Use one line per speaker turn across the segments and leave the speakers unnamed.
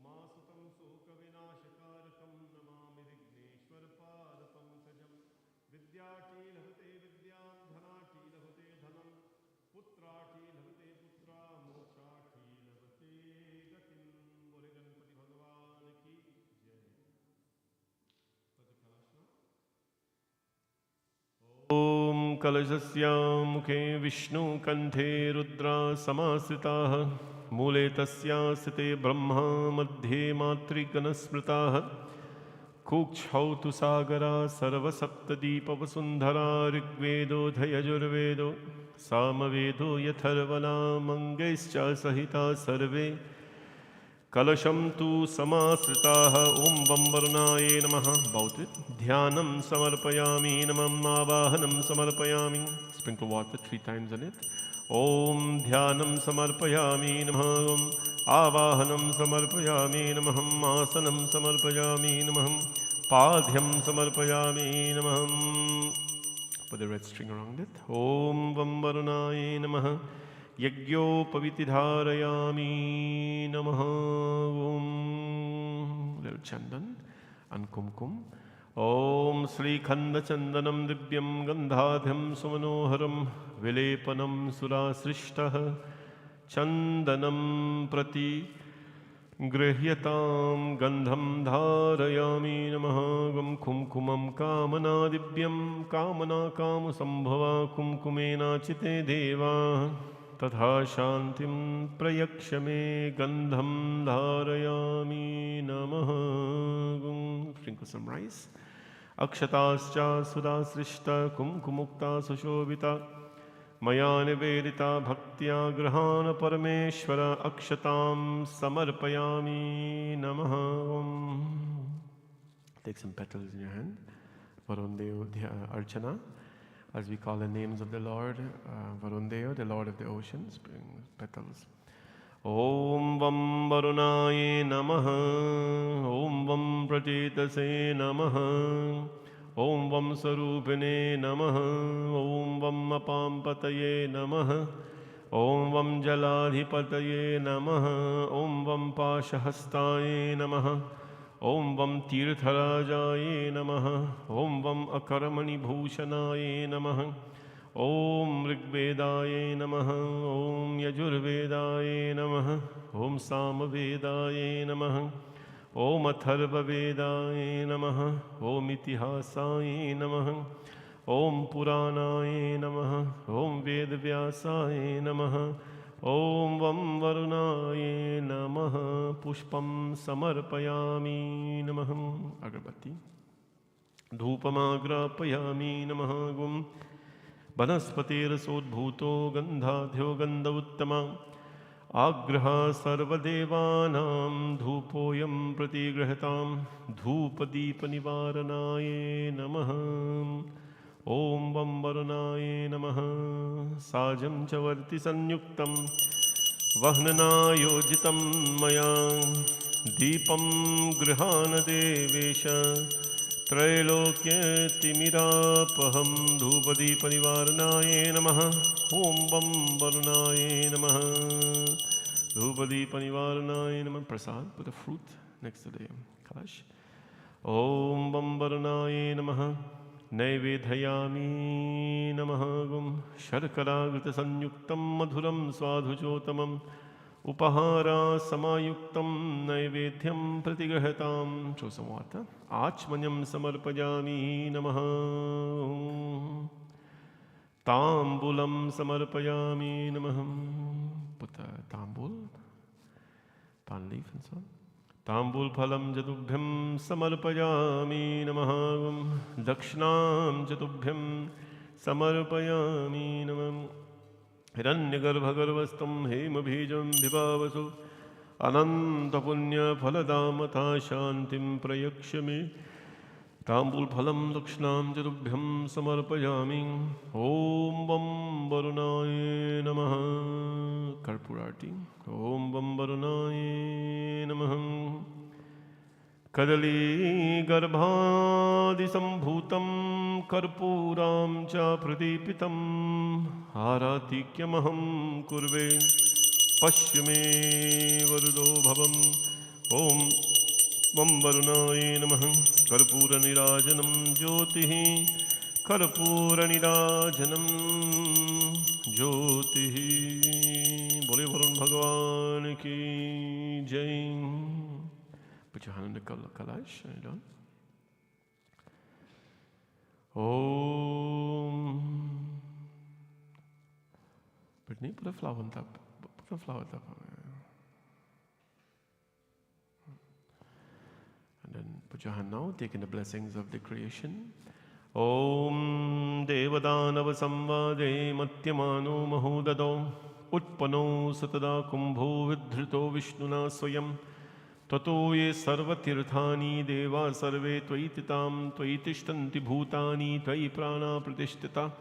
उमासुतं शोकविनाशकारकं नमामि विघ्नेश्वरपादपङ्कजं। विद्यार्थी लभते विद्यां धनार्थी लभते धनं पुत्रार्थी लभते पुत्रा मोक्षार्थी लभते गतिं। बोले गणपति भगवान की जय। ओम कलशस्य मुखे विष्णु कंठे रुद्रा समाश्रिताः मूले तस्या स्थिते ब्रह्मा मध्ये मातृगणस्मृताः कुक्षौ तु सागरा सर्वसप्तदीपवसुन्धरा ऋग्वेदोऽथ सामवेदो यथर्वणामङ्गैश्च सहिता सर्वे कलशं तु समाश्रिताः। ओं वं वरुणाय नमः। बहुत ध्यानं समर्पयामि नमः आवाहनं समर्पयामि। Sprinkle water 3 times on it. ओम ध्यानं समर्पयामि नमः आवाहनं समर्पयामि नमः आसनं समर्पयामि नमः पाद्यं समर्पयामि नमः। Put the red string around it. ओम वं वरुणाय नमः यज्ञोपवीतिधारयामि नमः। ओम little chandan and kumkum. ओम श्रीखंडचंदनं दिव्यं गंधाढ्यं सुमनोहरं विलेपनं सुरासृष्टः चंदनं प्रति गृह्यतां गंधं धारयामि नमः। गं कुंकुमं कामना दिव्यं कामना कामसंभवा कुंकुमेनाचिते देवा तथा शांतिं प्रयक्ष मे गंधं धारयामि नमः। Sprinkle some rice. अक्षताश्च सुधासृष्टा कुंकुमुक्ता सुशोभिता मया निवेदिता भक्त्या गृहाण परमेश्वर अक्षतां समर्पयामि नमः। Take some petals in your hand. Varundeo Archana, as we call the names of the Lord. Varundeo, the Lord of the oceans, bring petals. Om Vam Varunaye Namaha. Om Vam Pratitase Namaha. Om Vam Sarupane Namaha. Om Vam Apampataye Namaha. Om Vam Jaladhipataye Namaha. Om Vam Pashahastaye Namaha. Om Vam Tirtharajaye Namaha. Om Vam Akaramani Bhushanaye Namaha. Om Rigvedaye Namaha. Om Yajurvedaye Namaha. Om Samvedaye Namaha. Om Atharvavedaye Namaha. Om Itihasaye Namaha. Om Puranaye Namaha. Om Vedvyasaye Namaha. Om Vam Varunaye Namaha. Pushpam Samarpayami Namaha. Agarbatti. Dhupamagrapayami Namaha. Gum Banaspatirasodbhuto Gandhadhyo Gandha Uttama Agraha Sarvadevanam Dhupoyam Pratigrihatam Dhupadipa-nivaranaye Namaha. Om Vam Varunaye Namaha. Sajam Chavarti Sanyuktam Vahnana Yojitam Maya Deepam Grihana Devesha Trailokya Timirapaham Dhupadipa-nivaranaye Namaha. Om Vam Varunaye Namaha. Dhupadipa-nivaranaye Namaha. Prasad, put a fruit next to the kalash. Om Vam Varunaye Namaha. Naivedhayami Namaha. Gum Sharkaragrita Sanyuktam Madhuram Swadhujotamam Upahara Samayuktam Naivedhyam Pratigrihatam. Throw some water. Achmanyam Samarpayami Namaha. Tambulam Samarpayami Namaha. Put a tambul, pan leaf and so on. Tambul Phalam Jatubhyam Samarpayami Namaha. Dakshinam Jatubhyam Samarpayami Namaha. Hiranyagarbhagarvastam hemabhijam vibhavasu Ananta punya phaladamata shantim prayakshami. Tambul phalam dakshinam jatubhyam samarpayami. Om Vam Varunaye Namaha. Karpura Arti. Om Vam Varunaye Namaha. Kadali garbhadi sambhutam karpuram cha pradipitam aratikyamaham kurve Pashme varudo bhavam ॐ मम वरुणाय नमः। कर्पूरनीराजनं ज्योतिः, कर्पूरनीराजनं ज्योतिः। बोले वरुण भगवान की जय। Put your hand on the kalash. Done. Om. Brittany, put a flower on top. Put a flower on top. And then put your hand now, taking the blessings of the creation. Om Devadanav Samvade Matyamano Mahudado Utpano Satada Kumbho Vidhrito Vishnuna Swayam Tato ye sarvatirthani deva sarve tvaititam tvaitishtanti bhutani tvai prana pratishtita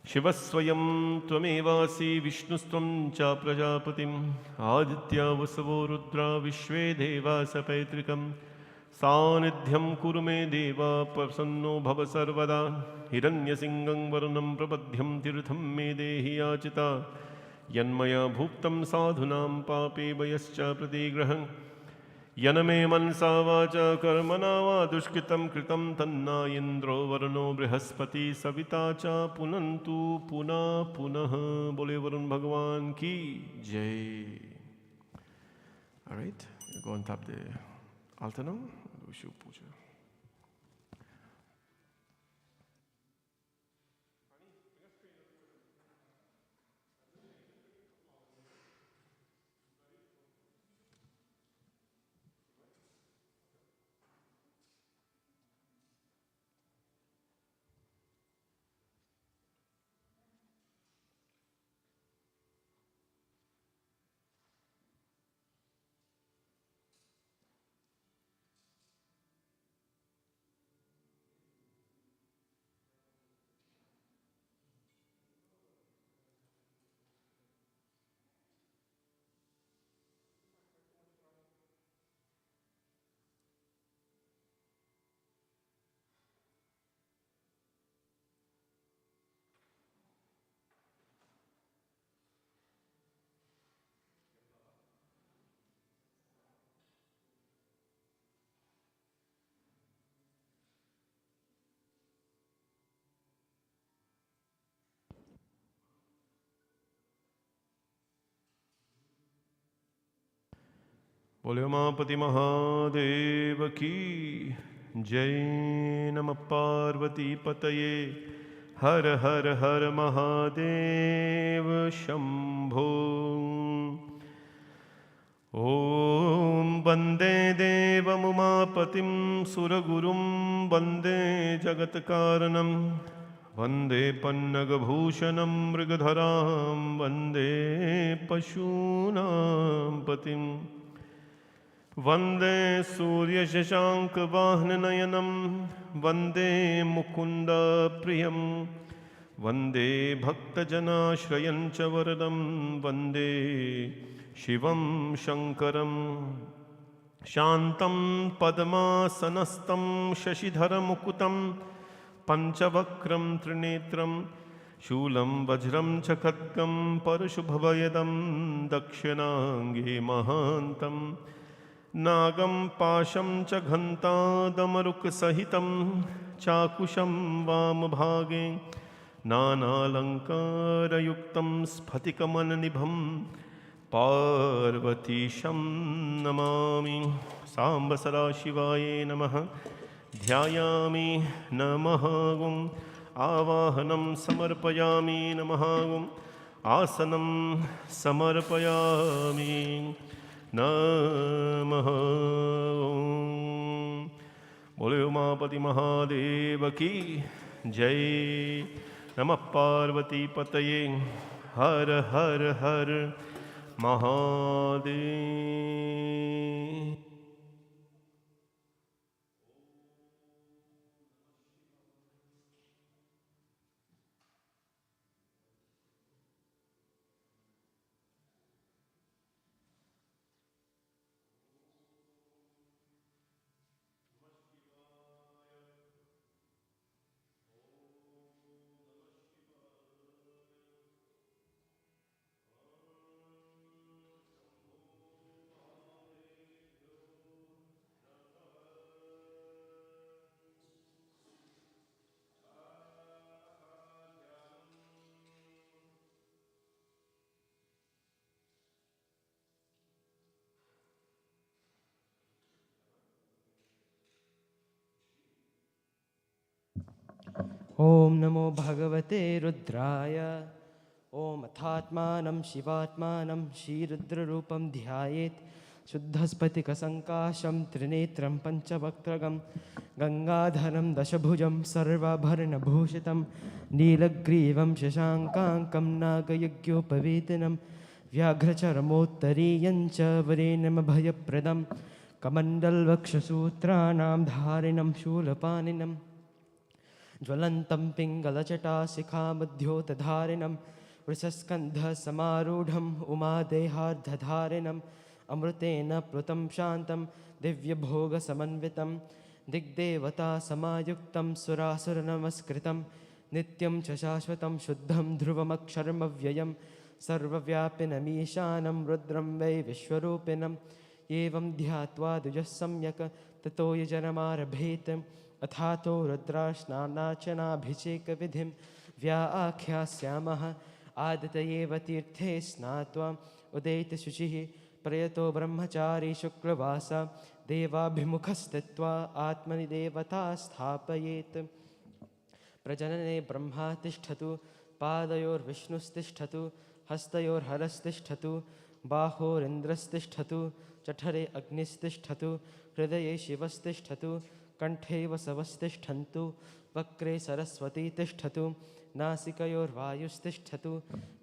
Shivasvayam tvamevasi vishnustvam cha prajapatim Aditya vasavo rudra vishve deva sapaitrikam Sanidhyam kuru me deva prasanno bhava sarvada Hiranyasingam varunam prabadhyam tirtham me dehi yachita Yanmaya bhuktam sadhunam pape vayascha pratigraham Yaname mansa vacha karmana va dushkitam kritam tanna indro varano brihaspati savita cha punantu puna punah. Bole Varun Bhagavan ki jai. All right, go on top the altar now. Do Shiv Puja. Bole Umapati Mahadev ki jai. Namah Parvati Pataye Har Har Har Mahadev Shambho. Om Bande Devam Umapatim Suragurum Bande Jagatkaranam Vande Pannagabhushanam Mrigadharam Vande Pashunam Patim Vande Surya Shashanka Vahnanayanam Vande Mukunda Priyam Vande Bhaktajana Shrayancha Varadam Vande Shivam Shankaram Shantam Padmasanastam Shashidhara Mukutam Panchavakram Trinetram Shulam Vajram Chakhatkam Parashubhavayadam Dakshinangi Mahantam Nagam Pasham Chaghanta Damaruk Sahitam Chakusham Vam Bhage Nana Lankara Yuktam Sphatikaman Nibham Parvati Sham Namami Sambasara Shivaye Namaha Dhyayami Namahagum Avahanam Samarpayami Namahagum Asanam Samarpayami Namaha. Bole Umapati Mahadeva ki jai. Namah Parvati Pataye Har Har Har Mahadev.
ॐ नमो भगवते रुद्राय। ॐ अथात्मानं शिवात्मानं श्रीरुद्ररूपं ध्यायेत्। शुद्धस्फटिकसङ्काशं त्रिनेत्रं पञ्चवक्त्रगं गङ्गाधरं दशभुजं सर्वाभरणभूषितं नीलग्रीवं शशाङ्काङ्कं नागयज्ञोपवीतिनं व्याघ्रचरमोत्तरीयं च वरेण्यमभयप्रदं कमण्डलवक्षसूत्राणां धारिणं शूलपाणिनं ज्वलन्तं पिङ्गलजटाशिखामध्योतधारिणं वृषस्कन्धसमारूढम् उमादेहार्धधारिणम् अमृतेन प्लुतं शान्तं दिव्यभोगसमन्वितं दिग्देवतासमायुक्तं सुरासुरनमस्कृतं नित्यं च शाश्वतं शुद्धं ध्रुवमक्षरमव्ययं सर्वव्यापिनमीशानं रुद्रं वै विश्वरूपिणम् एवं ध्यात्वा द्विजः सम्यक् ततो यजनमारभेत् अथातो रुद्रास्नानाचनाभिषेकविधिं व्याख्यास्यामः। आदितयेव तीर्थे स्नात्वा उदेति शुचिः प्रयतो ब्रह्मचारी शुक्लवास देवाभिमुखस्थित्वा आत्मनि देवता स्थापयेत्। प्रजनने ब्रह्मा तिष्ठतु पादयोर्विष्णुस्तिष्ठतु हस्तयोर्हरस्तिष्ठतु बाहोरिन्द्रस्तिष्ठतु जठरे अग्निस्तिष्ठतु हृदये शिवस्तिष्ठतु कंठे वसवस्तिष्ठन्तु वक्रे सरस्वती तिष्ठतु नासिकयोर्वायुस्तिष्ठतु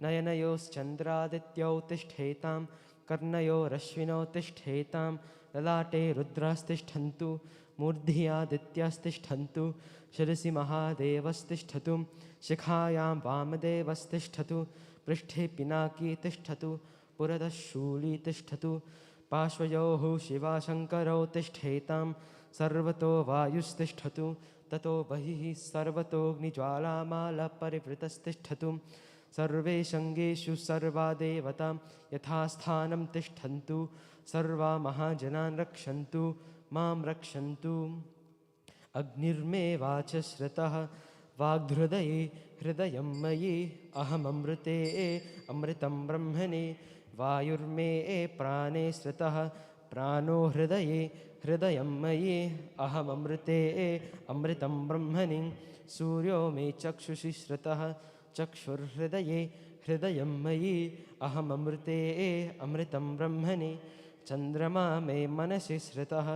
नयनयोश्चन्द्रादित्यौ तिष्ठेतां कर्णयोरश्विनौ तिष्ठेतां ललाटे रुद्रास्तिष्ठन्तु मूर्धि आदित्यास्तिष्ठन्तु शिरसि महादेवस्तिष्ठतु शिखायां वामदेवस्तिष्ठतु पृष्ठे पिनाकी तिष्ठतु पुरतः शूली तिष्ठतु पार्श्वयोः शिवाशङ्करौ तिष्ठेतां सर्वतो वायुस्तिष्ठतु ततो बहिः सर्वतोऽग्निज्वालामालपरिवृतस्तिष्ठतु सर्वे शङ्गेषु सर्वा देवता यथास्थानं तिष्ठन्तु सर्वा महाजनान् रक्षन्तु मां रक्षन्तु। अग्निर्मे वाचश्रुतः वाग्हृदये हृदयं मयि अहममृते अमृतं ब्रह्मणि वायुर्मे प्राणे श्रुतः प्राणो हृदये हृदयं मयि अहममृते अमृतं ब्रह्मणि सूर्यो मे चक्षुषि श्रुतः चक्षुर्हृदये हृदयं मयि अहममृते अमृतं ब्रह्मणि चन्द्रमा मे मनसि श्रुतः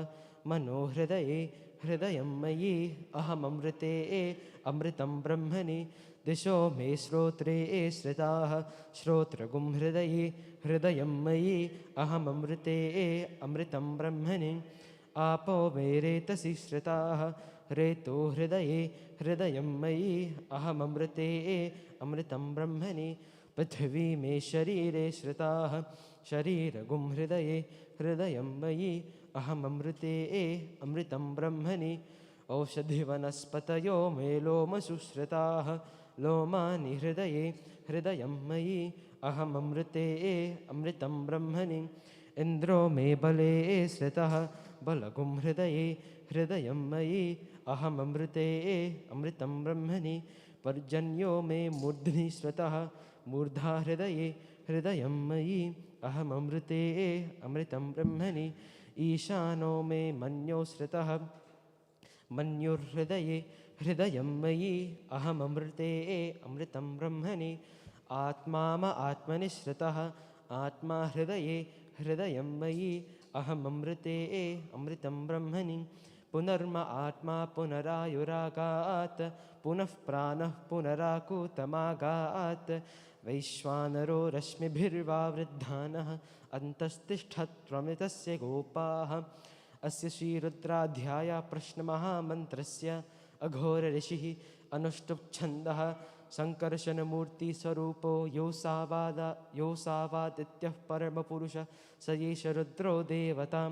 मनो हृदये हृदयं मयि अहममृते अमृतं ब्रह्मणि दिशो मे श्रोत्रे श्रुताः श्रोत्रगुं हृदये हृदयं मयि अहममृते अमृतं ब्रह्मणि आपो मे रेतसि श्रुताः रेतो हृदये हृदयं मयि अहममृते अमृतं ब्रह्मणि पृथिवी मे शरीरे श्रुताः शरीरगुं हृदये हृदयं मयि अहममृते अमृतं ब्रह्मणि औषधिवनस्पतयो मे लोमसु श्रुताः लोमानि हृदये हृदयं मयि अहममृते अमृतं ब्रह्मणि इन्द्रो मे बले श्रुतः बलगुं हृदये हृदयं मयि अहममृते अमृतं ब्रह्मणि पर्जन्यो मे मूर्ध्नि श्रुतः मूर्धा हृदये हृदयं मयि अहममृते अमृतं ब्रह्मणि ईशानो मे मन्यो श्रुतः मन्युर्हृदये हृदयं मयि अहममृते अमृतं ब्रह्मणि आत्मा आत्मनि श्रुतः आत्मा हृदये हृदयं मयि अहममृते अमृतं ब्रह्मणि पुनर्म आत्मा पुनरायुरागात् पुनः प्राणः पुनराकूतमागात् वैश्वानरो रश्मिभिर्वावृद्धानः अन्तस्तिष्ठत्वमृतस्य गोपाः। अस्य श्रीरुद्राध्याय प्रश्नमहामन्त्रस्य अघोरऋषिः अनुष्टुप्छन्दः सङ्कर्षणमूर्तिस्वरूपो योऽसावादित्यः परमपुरुषः स एष रुद्रो देवता।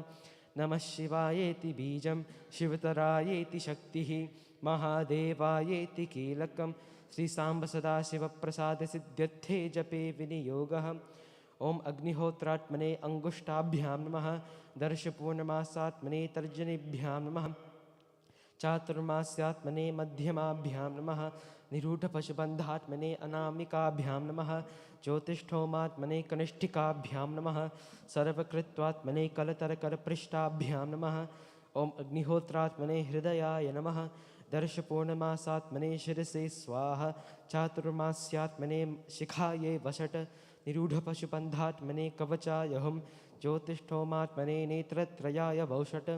नमः शिवायेति बीजं शिवतरायेति शक्तिः महादेवायेति कीलकं श्रीसाम्ब सदाशिवप्रसादसिद्ध्यर्थे जपे विनियोगः। ॐ अग्निहोत्रात्मने अङ्गुष्ठाभ्यां नमः दर्शपूर्णमासात्मने तर्जनीभ्यां नमः चातुर्मास्यात्मने मध्यमाभ्यां नमः निरूढपशुबन्धात्मने अनामिकाभ्यां नमः ज्योतिष्ठोमात्मने कनिष्ठिकाभ्यां नमः सर्वकृत्वात्मने कलतरकरपृष्ठाभ्यां नमः। ॐ अग्निहोत्रात्मने हृदयाय नमः दर्शपूर्णमासात्मने शिरसे स्वाहा चातुर्मास्यात्मने शिखायै वषट् निरूढपशुबन्धात्मने कवचाय हुं ज्योतिष्ठोमात्मने नेत्रत्रयाय वौषट्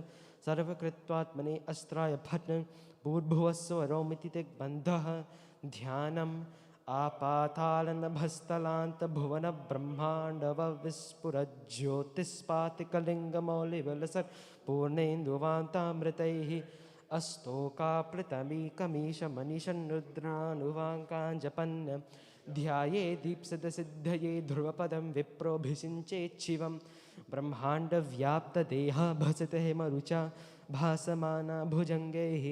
सर्वकृत्वात्मने अस्त्राय फट् भूर्भुवस्वरोमिति दिग्बन्धः ध्यानम् आपातालनभस्तलान्तभुवनब्रह्माण्डवविस्फुरज्योतिस्पातिकलिङ्गमौलिविलसत् पूर्णेन्दुवान्तामृतैः अस्तोकाप्लुतमीकमीशमनिशन् रुद्रानुवाङ्काञ्जपन् ध्याये दीप्सितसिद्धये ध्रुवपदं विप्रोऽभिषिञ्चेच्छिवं ब्रह्माण्डव्याप्तदेहा भसतहिमरुचा भासमाना भुजङ्गैः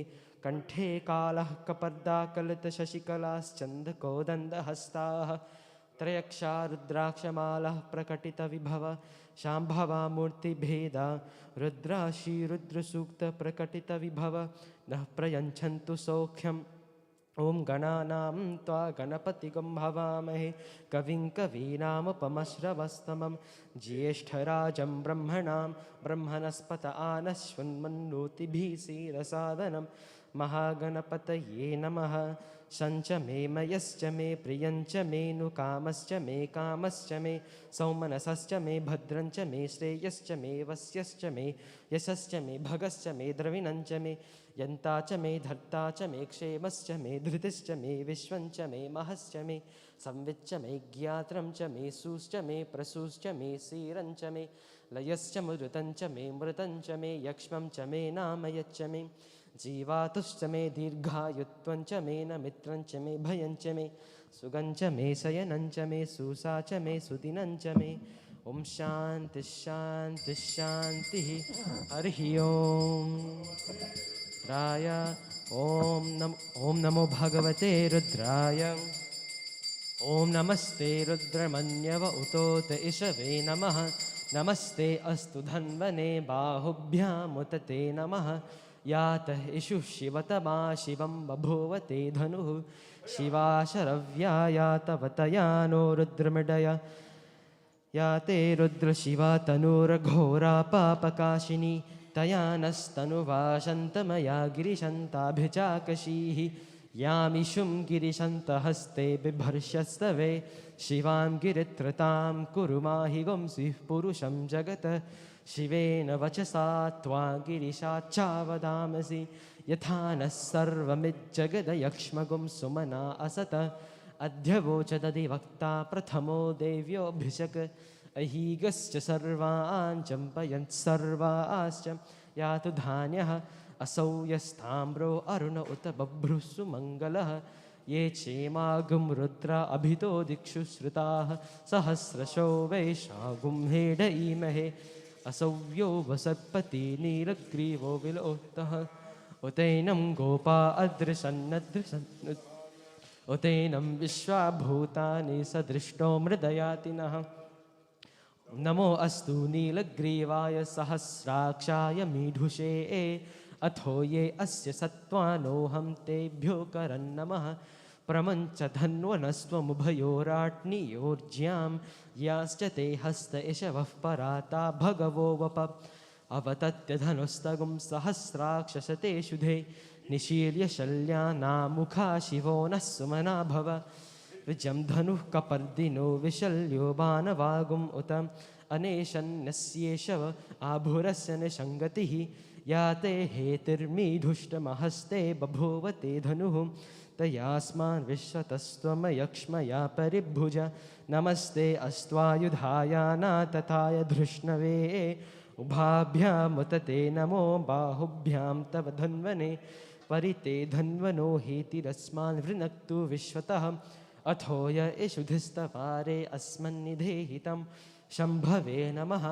कण्ठे कालः कपर्दाकलितशशिकलाश्चन्दकोदण्डहस्ताः त्रयक्षा रुद्राक्षमालः प्रकटितविभव शाम्भवा मूर्तिभेदा रुद्राशीरुद्रसूक्तप्रकटितविभव नः प्रयच्छन्तु सौख्यम् ॐ गणानां त्वा गणपतिगं भवामहे कविं कवीनामुपमश्रवस्तमं ज्येष्ठराजं ब्रह्मणां ब्रह्मणस्पत आनश्वन्मन्नोतिभिः सीरसादनं महागणपतये नमः शञ्च मे मयश्च मे प्रियञ्च मे नुकामश्च मे कामश्च मे सौमनसश्च मे भद्रञ्च मे श्रेयश्च मे वस्यश्च मे यशश्च मे भगश्च मे द्रविणञ्च मे यन्ता च मे धर्ता च मे क्षेमश्च मे धृतिश्च मे विश्वञ्च मे महश्च मे संविच्च मे ज्ञात्रं च मे सूश्च मे प्रसूश्च मे सीरञ्च मे लयश्च मृतञ्च मे मृतञ्च मे यक्ष्मं च मे नामयच्च मे जीवातुश्च मे दीर्घायुत्वञ्च मे न मित्रञ्च मे भयञ्च मे सुगञ्च मे शयनञ्च मे सूसा च मे सुदिनञ्च मे ॐ शान्तिः शान्तिः शान्तिः हरिः ओम् रुद्राय ॐ नमो भगवते रुद्राय ॐ नमस्ते रुद्रमन्यव उतोत इषवे नमः नमस्ते अस्तु धन्वने बाहुभ्यामुत ते नमः यातः इषुः शिवतमा शिवं बभूवते धनुः शिवा शरव्या यातवतया नो रुद्रमृडया या ते रुद्रशिवा तनूरघोरा पापकाशिनी तया नस्तनुवाशन्तमया गिरिशन्ताभिचाकशीः यामिषुं गिरिशन्तहस्ते बिभर्षस्तवे शिवां गिरित्रतां कुरु माहि वंसिः पुरुषं जगत् शिवेन वचसा त्वा गिरिशाच्चावदामसि यथा नः सर्वमिज्जगदयक्ष्मगुं सुमना असत अध्यवोचदधिवक्ता प्रथमो देव्योऽभिषक् अहीगश्च सर्वान् चम्पयन् सर्वाश्च यातु धान्यः असौ यस्ताम्रो अरुण उत बभ्रुः सुमङ्गलः ये क्षेमागुं रुद्रा अभितो दिक्षु श्रुताः सहस्रशो वैशागुं हेडईमहे असौव्यो वसत्पति नीलग्रीवो विलोक्तः उतैनं गोपा अदृशन्नदृशन् उतैनं विश्वाभूतानि सदृष्टो मृदयातिनः नमो अस्तु नीलग्रीवाय सहस्राक्षाय मीढुषे अथो ये अस्य सत्त्वानोऽहं तेभ्यो करन्नमः प्रमञ्च धन्वनस्त्वमुभयोराट्नियोर्ज्यां याश्च ते हस्त इषवः पराता भगवो वप अवतत्य धनुस्तगुं सहस्राक्षसते शुधे निशील्य शल्यानामुखा शिवो नः सुमना भव विजं धनुः कपर्दिनो विशल्यो बाणवागुम् उत अनेशन्यस्येषव आभुरस्य निषङ्गतिः या ते हेतिर्मीढुष्टमहस्ते बभूवते धनुः तयास्मान् विश्वतस्त्वमयक्ष्मया परिभुज नमस्ते अस्त्वायुधायानातताय धृष्णवे उभाभ्यामुत ते नमो बाहुभ्यां तव धन्वने परिते धन्वनो हेतिरस्मान् वृणक्तु विश्वतः अथो य इषुधिस्तवारे अस्मन्निधेहितं शम्भवे नमः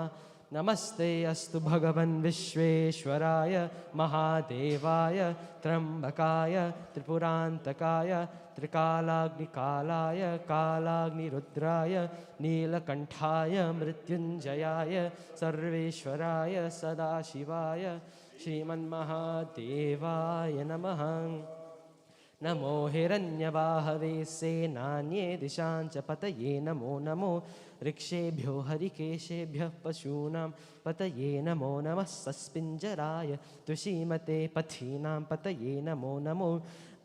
नमस्ते अस्तु भगवन् विश्वेश्वराय महादेवाय त्र्यम्बकाय त्रिपुरान्तकाय त्रिकालाग्निकालाय कालाग्निरुद्राय नीलकण्ठाय मृत्युञ्जयाय सर्वेश्वराय सदाशिवाय श्रीमन्महादेवाय नमः नमो हिरण्यवाहवे सेनान्ये दिशां च पतये नमो नमो ऋक्षेभ्यो हरिकेशेभ्यः पशूनां पतये नमो नमः सस्पिञ्जराय तुषीमते पथीनां पतये नमो नमो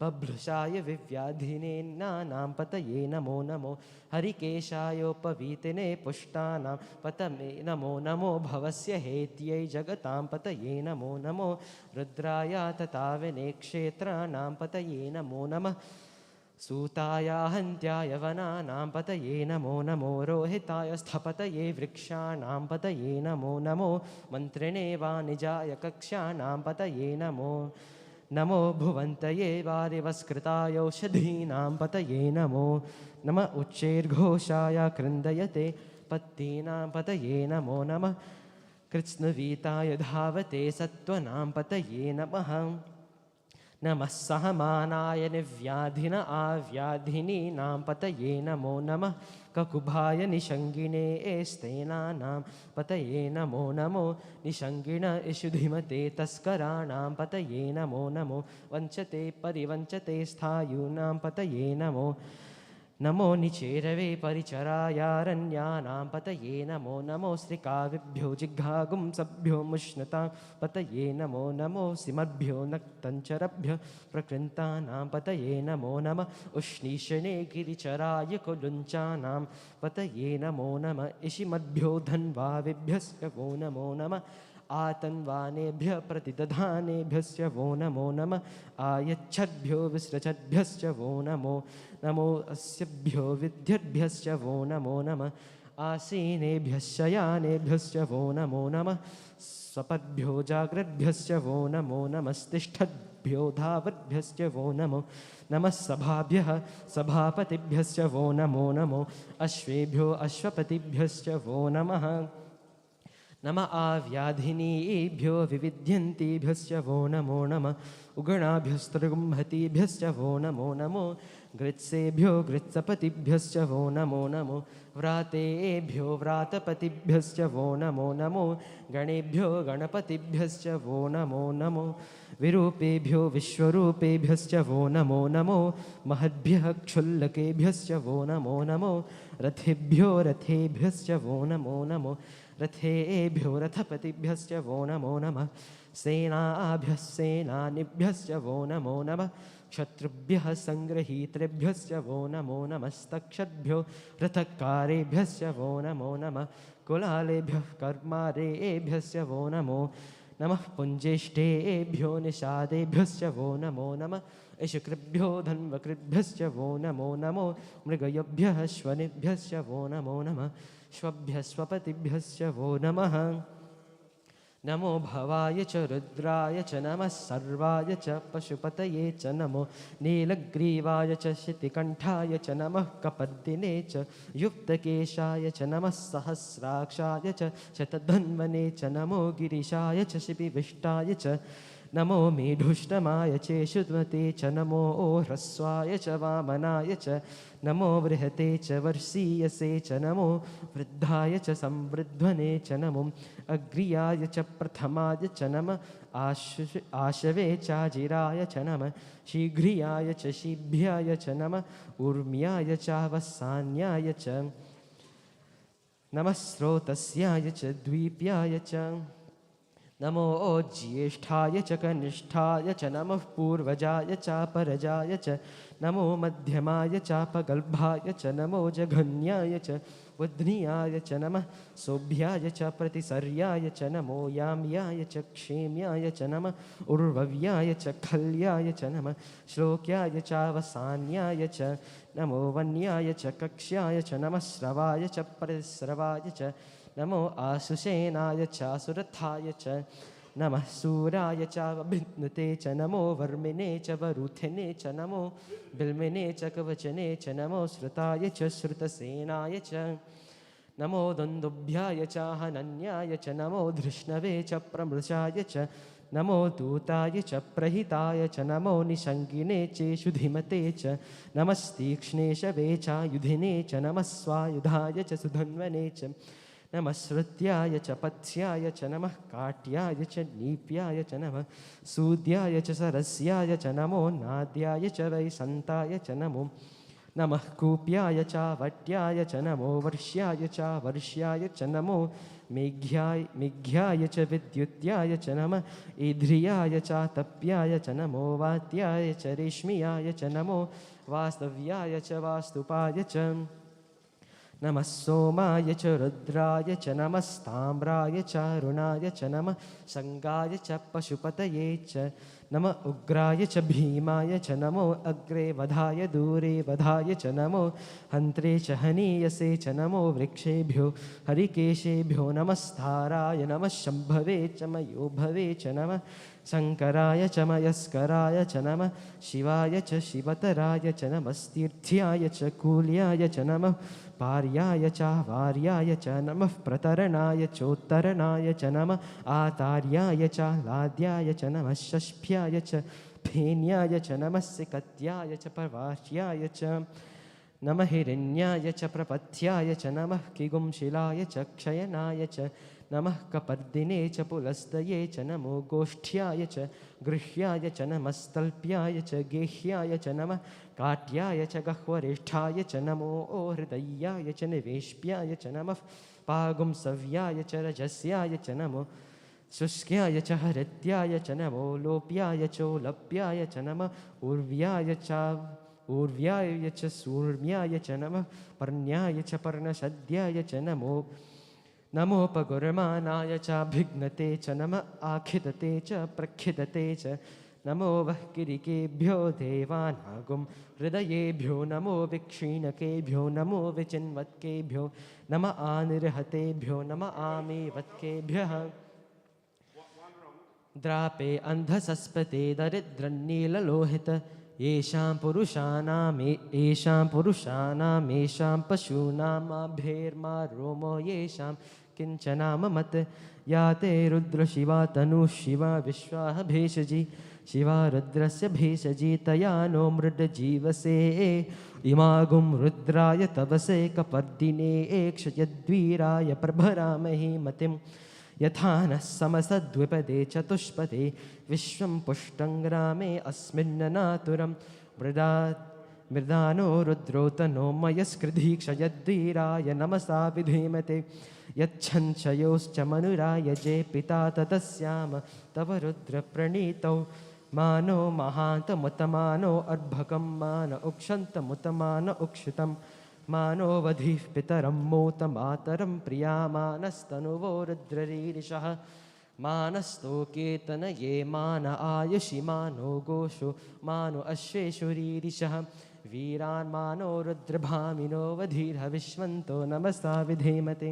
बभ्रुषाय विव्याधिनेनानां पतये नमो नमो हरिकेशायोपवीतिने पुष्टानां पतये नमो नमो भवस्य हेत्यै जगतां पतये नमो नमो रुद्राय तताविने क्षेत्राणां पतये नमो नमः सूताय हन्त्याय वनानां पतये नमो नमो रोहिताय स्थपतये वृक्षाणां पतये नमो नमो मन्त्रिणे वाणिजाय कक्ष्याणां पतये नमो नमो भुवन्तये वारिवस्कृताय औषधीनां पतये नमो नमः उच्चैर्घोषाय कृन्दयते पत्तीनां पतये नमो नमः कृत्स्नवीताय धावते सत्त्वनां पतये नमः नमः सहमानाय निव्याधिन आव्याधिनीनां पतये नमो नमः ककुभाय निषङ्गिणे स्तेनानां पतये नमो नमो निषङ्गिण इषुधिमते तस्कराणां पतये नमो नमो वञ्चते परिवञ्चते स्थायूनां पतये नमो नमो निचेरवे परिचरायारण्यानां पतये नमो नमो श्रिकाविभ्यो जिघ्घागुंसभ्यो मुष्णतां पतये नमो नमो सिमभ्यो नक्तञ्चरभ्यः प्रकृन्तानां पतये नमो नमः उष्णीषणे गिरिचराय कुलुञ्चानां पतये नमो नमः इषिमद्भ्यो धन्वाविभ्यस्य वो नमो नमः आतन्वानेभ्यः प्रतिदधानेभ्यस्य वो नमो नमः आयच्छद्भ्यो विसृजद्भ्यश्च वो नमो नमो अस्यभ्यो विद्यद्भ्यश्च वो नमो नमः आसीनेभ्यश्च यानेभ्यश्च वो नमो नमः स्वपद्भ्यो जाग्रद्भ्यश्च वो नमो नमस्तिष्ठद्भ्यो धावद्भ्यश्च वो नमो नमः सभाभ्यः सभापतिभ्यश्च वो नमो नमो अश्वेभ्यो अश्वपतिभ्यश्च वो नमः नमः आव्याधिनीभ्यो विविध्यन्तीभ्यश्च वो नमो नमः उगणाभ्यस्त्रिगुंहतीभ्यश्च वो नमो नमो गृत्सेभ्यो गृत्सपतिभ्यश्च वो नमो नमो व्रातेभ्यो व्रातपतिभ्यश्च वो नमो नमो गणेभ्यो गणपतिभ्यश्च वो नमो नमो विरूपेभ्यो विश्वरूपेभ्यश्च वो नमो नमो महद्भ्यः क्षुल्लकेभ्यश्च वो नमो नमो रथेभ्यो रथेभ्यश्च वो नमो नमो रथेभ्यो रथपतिभ्यश्च वो नमो नमः सेनाभ्यः सेनानिभ्यश्च वो नमो नमः क्षत्रुभ्यः सङ्गृहीतृभ्यश्च वो नमो नमस्तक्षद्भ्यो रथकारेभ्यश्च वो नमो नमः कुलालेभ्यः कर्मारेभ्यश्च वो नमो नमः पुञ्जेष्ठेभ्यो निषादेभ्यश्च वो नमो नमः इषुकृभ्यो धन्वकृभ्यश्च वो नमो नमो मृगयभ्यः श्वनेभ्यश्च वो नमो नमः श्वभ्यः स्वपतिभ्यश्च वो नमः नमो भवाय च रुद्राय च नमः सर्वाय च पशुपतये च नमो नीलग्रीवाय च शितिकण्ठाय च नमः कपद्दिने च युक्तकेशाय च नमः सहस्राक्षाय च शतधन्वने च नमो गिरिशाय च शिपिविष्टाय च नमो मेढुष्टमाय चेषुमते च नमो ह्रस्वाय च वामनाय च नमो बृहते च वर्षीयसे च नमो वृद्धाय च संवृध्वने च नमो अग्र्याय च प्रथमाय च नमः आशवे चाजिराय च नमः शीघ्रियाय च शीभ्याय च नमः ऊर्म्याय चावसान्याय च नमः स्रोतस्याय च द्वीप्याय च नमो ज्येष्ठाय च कनिष्ठाय च नमः पूर्वजाय चापरजाय च नमो मध्यमाय चापगल्भाय च नमो जघन्याय च बुध्नियाय च नमः सोभ्याय च प्रतिसर्याय च नमो याम्याय च क्षेम्याय च नमः उर्वव्याय च खल्याय च नमः श्लोक्याय चावसान्याय च नमो वन्याय च कक्ष्याय च नमः श्रवाय च परिस्रवाय च नमो आशुसेनाय चासुरथाय च नमः सूराय चाभिन्नते च नमो वर्मिने च वरुथिने च नमो बिल्मिने च कवचने च नमो श्रुताय च श्रुतसेनाय च नमो दुन्दुभ्याय च हनन्याय च नमो धृष्णवे च प्रमृषाय च नमो दूताय च प्रहिताय च नमो निषङ्गिने चेषुधिमते च नमस्तीक्ष्णे शवे चायुधिने च नमः स्वायुधाय च सुधन्वने च नमः श्रुत्याय च पथ्याय च नमः काट्याय च नीप्याय च नमः सूद्याय च सरस्याय च नमो नाद्याय च वैसन्ताय च नमो नमः कूप्याय च वट्याय च नमो वर्ष्याय च वर्ष्याय च नमो मेघ्याय च विद्युत्याय च नमः ईध्रियाय च तप्याय च नमो वात्याय च रेश्मियाय च नमो वास्तव्याय च वास्तुपाय च नमः सोमाय च रुद्राय च नमस्ताम्राय च अरुणाय च नमः संगाय च पशुपतये च नमः उग्राय च भीमाय च नमो अग्रे वधाय दूरे वधाय च नमो हन्त्रे च हनीयसे च नमो वृक्षेभ्यो हरिकेशेभ्यो नमस्ताराय नमः शम्भवे च मयोभवे च नमः शङ्कराय च मयस्कराय च नमः शिवाय च शिवतराय च नमस्तीर्थ्याय च कूल्याय च नमः पार्याय च वार्याय च नमः प्रतरणाय चोत्तरणाय च नमः आतार्याय च लाद्याय च नमः षष्ठ्याय च फेन्याय च नमः सिकत्याय च प्रवाह्याय च नमः हिरण्याय च प्रपथ्याय च नमः किगुंशिलाय च क्षयनाय च नमः कपर्दिने च पुलस्तये च नमो गोष्ठ्याय च गृह्याय च नमस्तल्प्याय च गेह्याय च नमः काट्याय च गह्वरेष्ठाय च नमो हृदयाय च निवेश्याय च नमः पागुंसव्याय च रजस्याय च नमो शुष्क्याय च हरित्याय च नमो लोप्याय चोलप्याय च नमः ऊर्व्याय च सूर्म्याय च नमः पर्ण्याय च पर्णशद्याय च नमो नमोपगुर्मानाय चाभिघ्नते च नमः आखिदते च प्रखिदते च नमो वः किरिकेभ्यो देवानागुं हृदयेभ्यो नमो विक्षीणकेभ्यो नमो विचिन्वत्केभ्यो नमः आनिर्हतेभ्यो नमः आमेवत्केभ्यः द्रापे अन्धसस्पते दरिद्रन्नीललोहित येषां पुरुषाणामेषां पशूनामाभेर्मा रोमो येषां किञ्चनाममत् या ते रुद्रशिवा तनुः शिवा विश्वाः भेषजी शिवा रुद्रस्य भेषजी तया नो मृडजीवसे इमागुं रुद्राय तवसे कपर्दिने क्षयद्वीराय प्रभरामहे मतिं यथा नः समसद्विपदे चतुष्पदे विश्वं पुष्टं ग्रामे अस्मिन्ननातुरं मृदानो रुद्रोतनो मयस्कृधी क्षयद्वीराय नमसा विधीमते यच्छञ्चयोश्च मनुराय जे पिता ततस्याम तव रुद्रप्रणीतौ मानो महान्तमुतमानो अर्भकं मान उक्षन्तमुतमान उक्षितं मानो वधिः पितरं मोत मातरं प्रियामानस्तनुवो रुद्ररीरिषः मानस्तोकेतनये मान आयुषि मानो गोषु मानो अश्वेषु रीरिषः वीरान् मानो रुद्रभामिनो वधीर्हविष्वन्तो नमसा विधेमते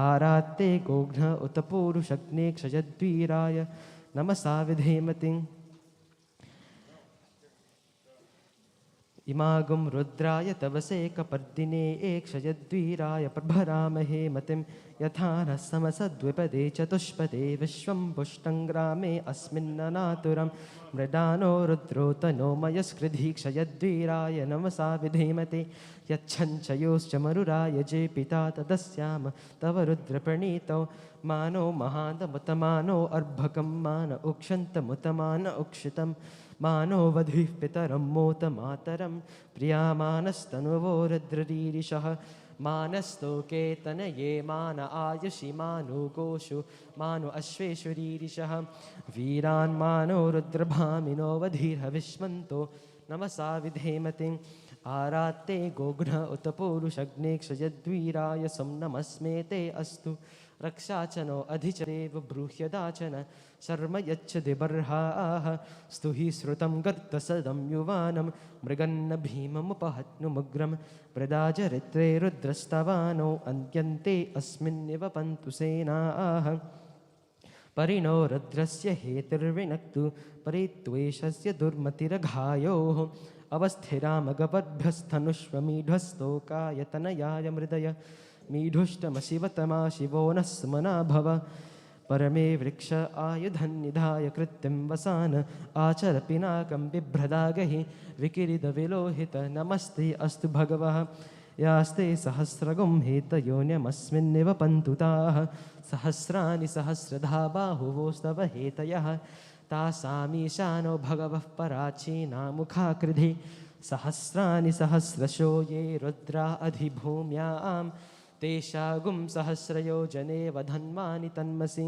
आरात्ते गोघ्न उत पूरुषग्ने क्षयद्वीराय नमसा विधेमते इमागुं रुद्राय तवसे कपर्दिने क्षयद्वीराय प्रभरामहे मतिं यथा नः समसद्विपदे चतुष्पदे विश्वं पुष्टं ग्रामे अस्मिन्ननातुरं मृडानो रुद्रोतनो मयस्कृधी क्षयद्वीराय नमसा विधीमते यच्छञ्चयोश्च मरुराय जे पिता तदस्याम तव रुद्रप्रणीतौ मानो महान्तमुतमानो अर्भकं मान उक्षन्तमुतमान उक्षितं मानो वधिः पितरं मोत मातरं प्रियामानस्तनुवो रुद्ररीरिषः मानस्तोकेतनये मान आयुषि मानो गोषु मानो अश्वेषु रीरिषः वीरान् मानो रुद्रभामिनो वधीर्हविष्मन्तो नमसा विधेमते आरात्ते गोघ्न उत पूरुषग्ने क्षयद्वीराय सं नमस्मे ते अस्तु रक्षा च नो अधिचरेव ब्रूह्यदाचन शर्म यच्छति बर्हाः स्तुहि श्रुतं गर्तसदं युवानं मृगन्न भीममुपहत्नुमुग्रं प्रदाचरित्रे रुद्रस्तवानो अन्त्यन्ते अस्मिन्निव पन्तु सेनाः परिणो रुद्रस्य हेतिर्विनक्तु परित्वेषस्य दुर्मतिरघायोः अवस्थिरामगपद्भ्यस्तनुष्वमीढस्तोकायतनयाय मृदय मीढुष्टमशिवतमा शिवो नः स्मना भव परमे वृक्ष आयुधन्निधाय कृत्तिं वसान आचर पिनाकं बिभ्रदागहि विकिरिदविलोहित नमस्ते अस्तु भगवः यास्ते सहस्रगुं हेतयोन्यमस्मिन्निव पन्तुताः सहस्राणि सहस्रधा बाहुवोस्तव हेतयः तासामीशानो भगवः पराचीनामुखाकृधि सहस्राणि सहस्रशो ये रुद्रा अधिभूम्यां तेषागुं सहस्रयोजने वधन्वानि तन्मसि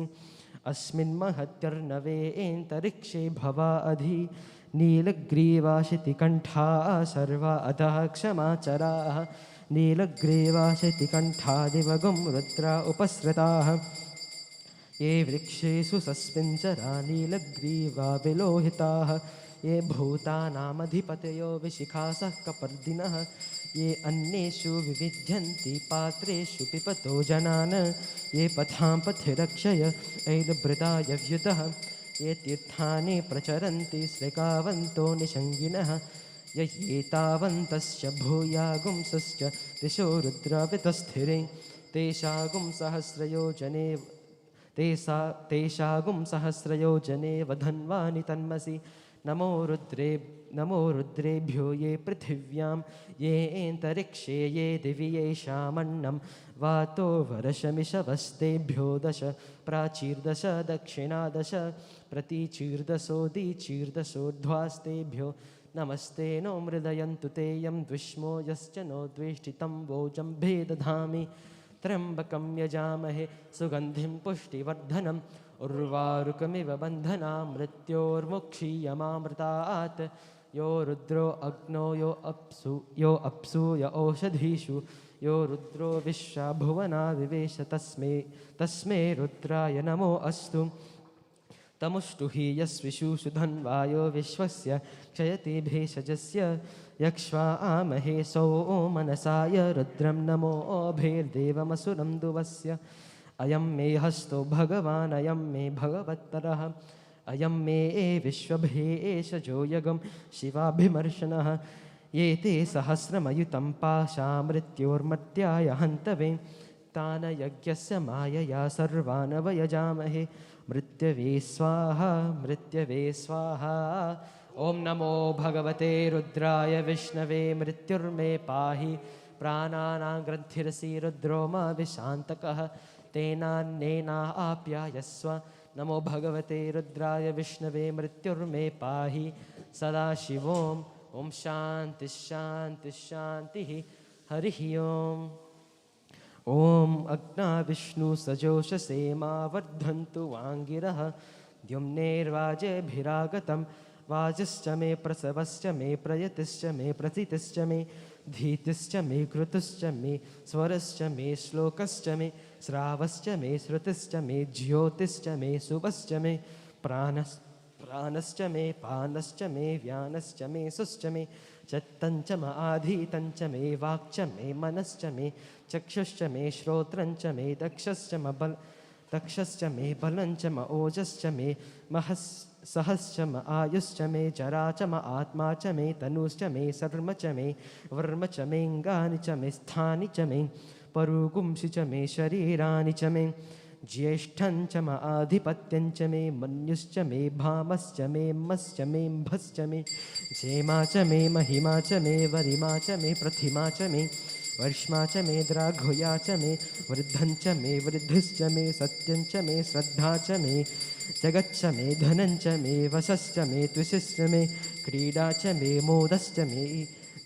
अस्मिन्महत्यर्णवेऽन्तरिक्षे भवा अधि नीलग्रीवाशितिकण्ठाः सर्वा अधः क्षमाचराः नीलग्रीवाशितिकण्ठादिवगुं रुद्रा उपसृताः ये वृक्षेषु सस्मिञ्चरा नीलग्रीवा विलोहिताः ये भूतानामधिपतयो विशिखासः कपर्दिनः ये अन्येषु विविध्यन्ति पात्रेषु पिबतो जनान् ये पथां पथिरक्षय ऐलभृताय व्युतः ये तीर्थानि प्रचरन्ति श्लिकावन्तो निषङ्गिनः ययेतावन्तश्च भूयागुंसश्च दिशो रुद्रावितस्थिरे तेषागुं सहस्रयोजने वधन्वानि तन्मसि नमो रुद्रेभ्यो ये पृथिव्यां ये एन्तरिक्षे ये दिवि येषामन्नं वातो वर्षमिषवस्तेभ्यो दश प्राचीर्दश दक्षिणादश प्रतीचीर्दशोदीचीर्दशोर्ध्वास्तेभ्यो नमस्ते नो मृदयन्तु ते यं द्विष्मो यश्च नो द्वेष्टितं वोचं भेदधामि त्र्यम्बकं यजामहे सुगन्धिं पुष्टिवर्धनम् उर्वारुकमिव बन्धना मृत्योर्मुक्षीयमामृतात् यो रुद्रो अग्नो यो अप्सु य ओषधीषु यो रुद्रो विश्वा भुवना विवेश तस्मै रुद्राय नमो अस्तु तमुष्टु हि यस्विषु सुधन्वायो विश्वस्य क्षयति भेषजस्य यक्ष्वा आमहे सौमनसाय रुद्रं नमो भेर्देवमसुरं दुवस्य अयं मे हस्तो भगवान् अयं मे भगवत्तरः अयं मे विश्वभेषजो यगं शिवाभिमर्शनः ये ते सहस्रमयुतं पाशामृत्योर्मर्त्याय हन्तवे तान यज्ञस्य मायया सर्वान् वयजामहे मृत्यवे स्वाहा मृत्यवे स्वाहा ॐ नमो भगवते रुद्राय विष्णवे मृत्युर्मे पाहि प्राणानां ग्रन्थिरसि रुद्रो मा विशान्तकः तेनान्येनाप्यायस्व नमो भगवते रुद्राय विष्णवे मृत्युर्मे पाहि सदाशिवोम् ॐ शान्तिः शान्तिः शान्तिः हरिः ओम् ॐ अग्ना विष्णु सजोषसे मा वर्धन्तु वाङ्गिरः द्युम्नेर्वाजेभिरागतं वाजश्च मे प्रसवश्च मे प्रयतिश्च मे प्रथितिश्च मे धीतिश्च मे कृतुश्च मे स्वरश्च मे श्लोकश्च मे श्रावश्च मे श्रुतिश्च मे ज्योतिश्च मे शुभश्च मे प्राणश्च मे पानश्च मे व्यानश्च मे सुश्च मे चत्तञ्च म आधीतञ्च मे वाक्च मे मनश्च मे चक्षुश्च मे श्रोत्रञ्च मे दक्षश्च मे बलञ्च म ओजश्च मे सहश्च म आयुश्च मे जरा च म आत्मा च मे तनुश्च मे सर्म च मे वर्म च मेऽङ्गानि च मे स्थानि च मे परुगुंसि च मे शरीराणि च मे ज्येष्ठं च म आधिपत्यं च मे मन्युश्च मे भामश्च मे मश्च मे म्भश्च मे जेमा च मे महिमा च मे वरिमा च मे प्रतिमा च मे वर्ष्मा च मे द्राघुया च मे वृद्धं च मे वृद्धिश्च मे सत्यं च मे श्रद्धा च मे जगच्च मे धनं च मे वशश्च मे त्विषश्च मे क्रीडा च मे मोदश्च मे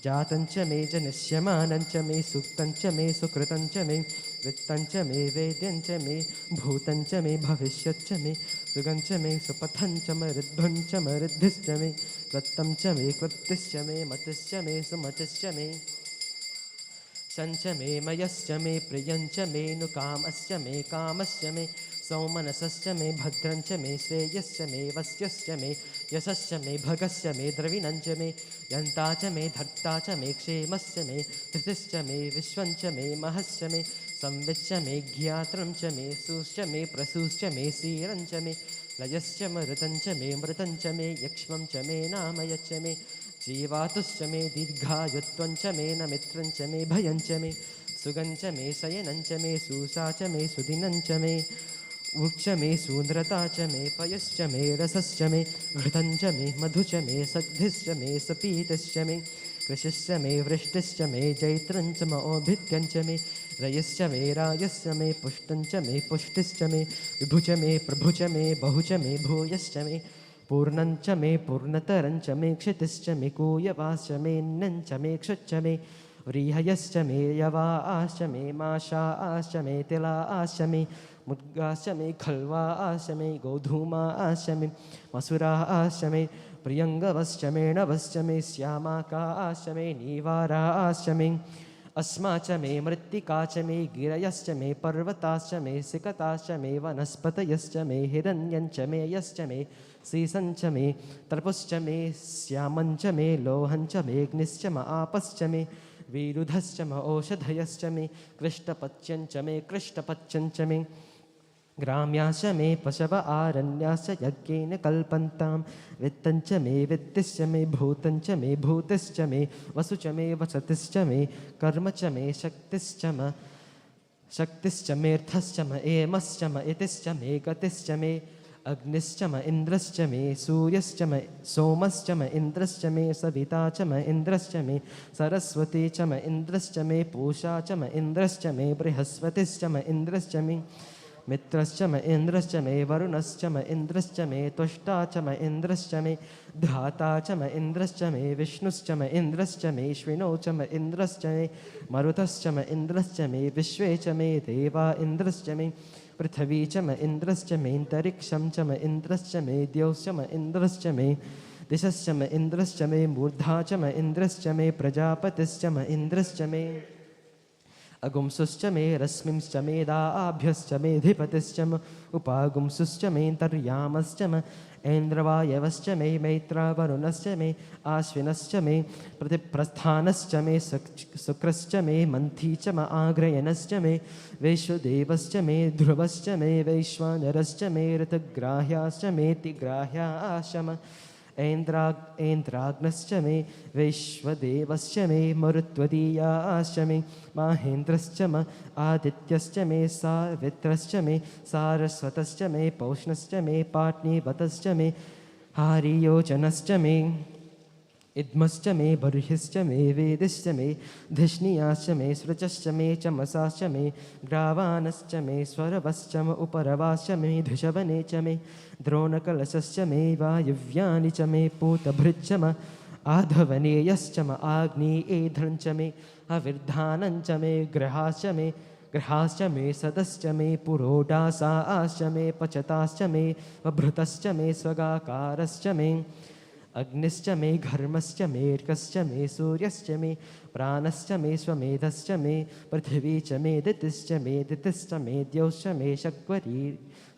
जातं च मे जनस्यमानं च मे सुक्तं च मे सुकृतं च मे वित्तं च मे वेद्यं च मे भूतं च मे भविष्यच्च मे सुगं च मे सुपथं च मे ऋद्धं च मे ऋद्धिश्च मे कृत्तं च मे कृत्तिश्च मे मतिश्च मे सुमतिश्च मे शञ्च मे मयश्च मे प्रियञ्च मे नुकामश्च मे कामश्च मे सौमनसश्च मे भद्रञ्च मे श्रेयश्च मे वस्यश्च मे यशश्च मे भगश्च मे द्रविणञ्च मे यन्ता च मे धर्ता च मे क्षेमश्च मे धृतिश्च मे विश्वञ्च मे महश्च मे संविच्च मे ज्ञात्रं च मे सुश्च मे प्रसूश्च मे सीरञ्च मे लयश्च मृतञ्च मे यक्ष्मं च मे नामयच्च मे जीवातुश्च मे दीर्घायुत्वञ्च मे नमित्रञ्च मे भयञ्च मे सुगञ्च मे शयनञ्च मे सूसा च मे सुदिनञ्च मे उच्च मे सून्द्रता च मे पयश्च मे रसश्च मे घृतं च मे मधु च मे सद्धिश्च मे सपीतश्च मे कृषिश्च मे वृष्टिश्च मे जैत्रञ्च मओभिद्यञ्च मे रयश्च मे राजश्च मे पुष्टञ्च मे पुष्टिश्च मे विभुच मे प्रभुच मे बहुच मे भूयश्च मे पूर्णञ्च मे पूर्णतरञ्च मे क्षितिश्च मे कूयवाश्च मे न्नञ्च मे क्षुच्च मे व्रीहयश्च मे यवाश्च मे माशाश्च मे तिलाश्च मे मुद्गाश्च मे खल्वाश्च मे गोधूमाश्च मे मसुराश्च मे प्रियङ्गवश्च मे नभश्च मे श्यामाकाश्च मे नीवाराश्च मे अस्मा च मे मृत्तिका च मे गिरयश्च मे पर्वताश्च मे सिकताश्च मे वनस्पतयश्च मे हिरण्यञ्च मे यश्च मे सीसञ्च मे तर्पुश्च मे श्यामञ्च मे लोहञ्च मे अग्निश्च म आपश्च मे विरुधश्च म औषधयश्च मे कृष्टपच्यञ्च मे कृष्टपच्यञ्च मे ग्राम्याश्च मे पशव आरण्याश्च यज्ञेन कल्पन्तां वित्तञ्च मे वित्तिश्च मे भूतञ्च मे भूतिश्च मे वसु च मे वसतिश्च मे कर्म च मे शक्तिश्च मेऽर्थश्च म एमश्च म इतिश्च मे गतिश्च मे अग्निश्च म इन्द्रश्च मे सूर्यश्च म सोमश्च म इन्द्रश्च मे सविता च म इन्द्रश्च मे सरस्वती च म इन्द्रश्च मे पूषा च म इन्द्रश्च मे बृहस्पतिश्च म इन्द्रश्च मे मित्रश्च म इन्द्रश्च मे वरुणश्च म इन्द्रश्च मे त्वष्टा च म इन्द्रश्च मे धाता च म इन्द्रश्च मे विष्णुश्च म इन्द्रश्च मे श्विनो च म इन्द्रश्च मे मरुतश्च म इन्द्रश्च मे विश्वे च मे देवा इन्द्रश्च मे पृथिवी च म इन्द्रश्च मेऽन्तरिक्षं च म इन्द्रश्च मे द्यौश्च म इन्द्रश्च मे दिशश्च म इन्द्रश्च मे मूर्धा च म इन्द्रश्च मे प्रजापतिश्च म इन्द्रश्च मे अगुंसुश्च मे रश्मिंश्च मे दाभ्यश्च मेऽधिपतिश्च म उपागुंसुश्च मेऽन्तर्यामश्च म ऐन्द्रवायवश्च मे मैत्रावरुणश्च मे आश्विनश्च मे प्रतिप्रस्थानश्च मे शुक्रश्च मे मन्थी च म आग्रयणश्च मे वैश्वदेवश्च मे ध्रुवश्च मे वैश्वानरश्च मे ऋतग्राह्याश्च मेऽतिग्राह्याश्च म ऐन्द्राग्नश्च मे वैश्वदेवश्च मे मरुत्वदीयाश्च मे माहेन्द्रश्च म आदित्यश्च मे सावित्रश्च मे सारस्वतश्च मे पौष्णश्च मे पाट्नीवतश्च मे हारियोजनश्च मे इद्मश्च मे बर्हिश्च मे वेदिश्च मे धिष्णियाश्च मे सृचश्च मे चमसाश्च मे ग्रावानश्च मे स्वरवश्च म उपरवाश्च मे धिषवने च मे द्रोणकलशश्च मे वायुव्यानि च मे पूतभृच्च म आधवनेयश्च म आग्नेयेधञ्च मे अविर्धानञ्च मे ग्रहाश्च मे सदश्च मे पुरोडासाश्च मे पचताश्च मे अभृतश्च मे स्वगाकारश्च मे अग्निश्च मे घर्मश्च मेऽर्कश्च मे सूर्यश्च मे प्राणश्च मे स्वमेधश्च मे पृथिवी च मे दितिश्च मे दितिश्च मे द्यौश्च मे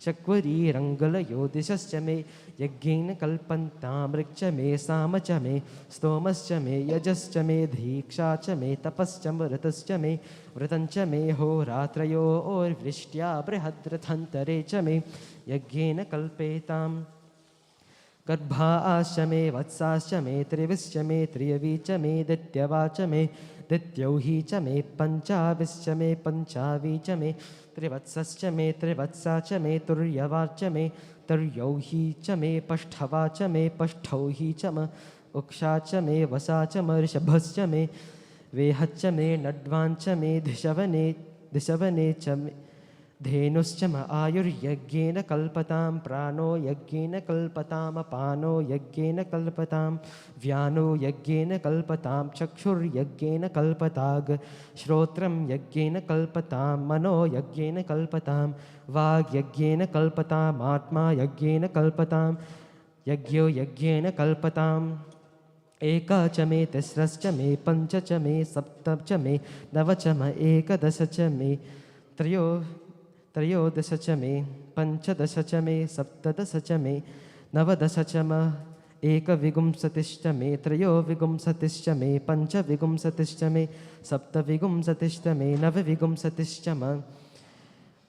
शक्वरीरङ्गलयो दिशश्च मे यज्ञेन कल्पन्तामृक्च मे साम च मे स्तोमश्च मे यजश्च मे दीक्षा च मे तपश्च ऋतश्च मे व्रतञ्च मे होरात्रयोर्वृष्ट्या बृहद्रथन्तरे च मे यज्ञेन कल्पेताम् गर्भाश्च मे वत्साश्च मे त्रिविश्च मे त्रियवी च मे दित्यवा च मे दित्यौही च मे पञ्चाविश्च मे पञ्चावी च मे त्रिवत्सश्च मे त्रिवत्सा च मे तुर्यवा च मे तुर्यौही च मे पष्ठवा च मे पष्ठौही च म उक्षा च मे वसा च म ऋषभश्च मे वेहच्च मे नड्वाञ्च मे दिशवने च मे धेनुश्च म आयुर्यज्ञेन कल्पतां प्राणो यज्ञेन कल्पताम् अपानो यज्ञेन कल्पतां व्यानो यज्ञेन कल्पतां चक्षुर्यज्ञेन कल्पताग् श्रोत्रं यज्ञेन कल्पतां मनो यज्ञेन कल्पतां वाग्यज्ञेन कल्पताम् आत्मा यज्ञेन कल्पतां यज्ञो यज्ञेन कल्पताम् एका च मे तिस्रश्च मे पञ्च च मे सप्त च मे नव च म एकदश च मे त्रयोदश च मे पञ्चदश च मे सप्तदश च मे नवदश च म एकविंशतिश्च मे त्रयोविंशतिश्च मे पञ्चविंशतिश्च मे सप्तविंशतिश्च मे नवविंशतिश्च म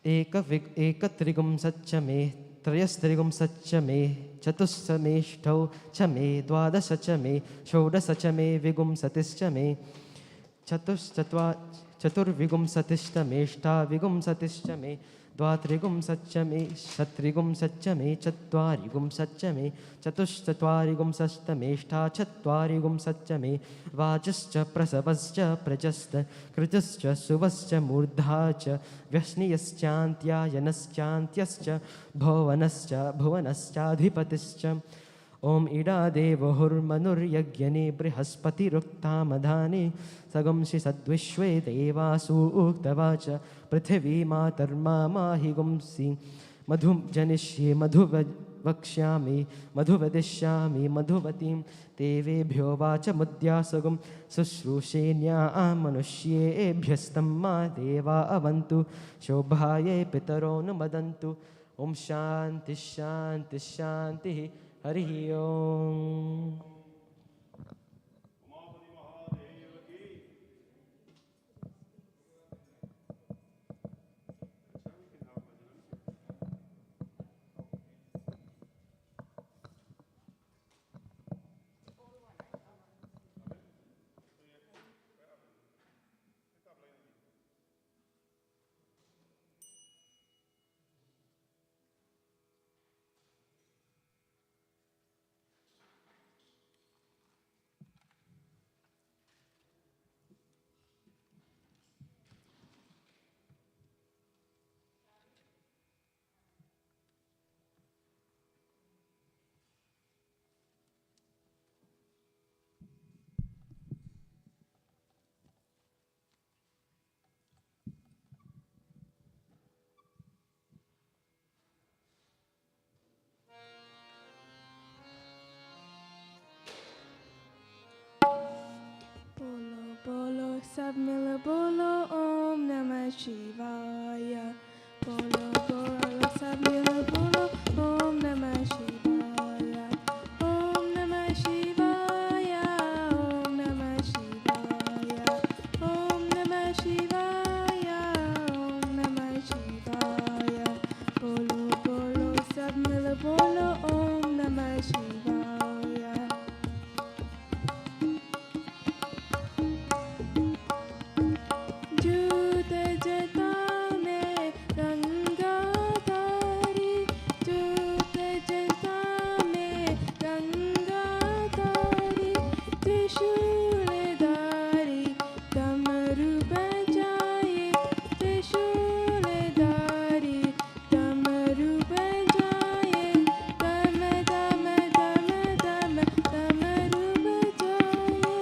एकत्रिंशच्च मे त्रयस्त्रिंशच्च मे चतुस्समेष्टौ च मे द्वादश च मे षोडश च मे विंशतिश्च मे चतुर्विगुंसतिष्ठमेष्टाविगुंसतिश्च मे द्वात्रिगुंसच्च मे षत्रिगुंसच्च मे चत्वारिगुंसच्च मे चतुश्चत्वारिगुंसस्तमेष्टा चत्वारिगुंसच्च मे वाचश्च प्रसवश्च प्रजश्च कृतश्च सुवश्च मूर्धा च व्यस्नियश्चान्त्यायनश्चान्त्यश्च भुवनश्च भुवनश्चाधिपतिश्च ॐ इडा देवहुर्मनुर्यज्ञने बृहस्पतिरुक्तामधाने सगंसि सद्विश्वे देवासु उक्तवाच पृथिवी मातर्मा माहि गुंसि मधुं जनिष्ये वक्ष्यामि मधुवदिष्यामि मधुवतीं देवेभ्यो वाचमुद्यासगं शुश्रूषेण्या मनुष्येभ्यस्तं मा देवा अवन्तु शोभायै पितरोऽनुमदन्तु ॐ शान्तिः शान्तिः शान्तिः हरिः ओम्
उमापति महादेव की
Bolo bolo sab mil bolo Om Namah Shivaya. Bolo bolo sab mil bolo Om Namah Shivaya. Om Namah Shivaya. Om Namah Shivaya. Om Namah Shivaya. Om Namah Shivaya. Bolo bolo sab mil bolo Om Namah Shivaya. जूत जटा में गंगा धारी जूत जटा में गंगा धारी त्रिशूलधारी डमरू बजाए त्रिशूलधारी डमरू बजाए दम दम दम दम डमरू बजाए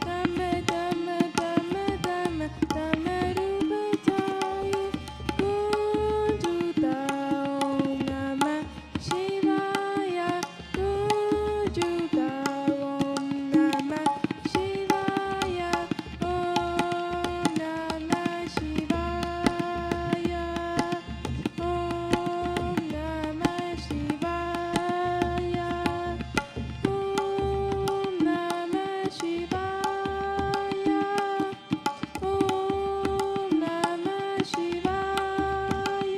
दम दम दम दम डमरू बजाए गूंजता ओम नमः शिवाय गूंजता ओम नमः शिवाय ओम नमः शिवाय ओम नमः शिवाय ओम नमः शिवाय ओम नमः शिवाय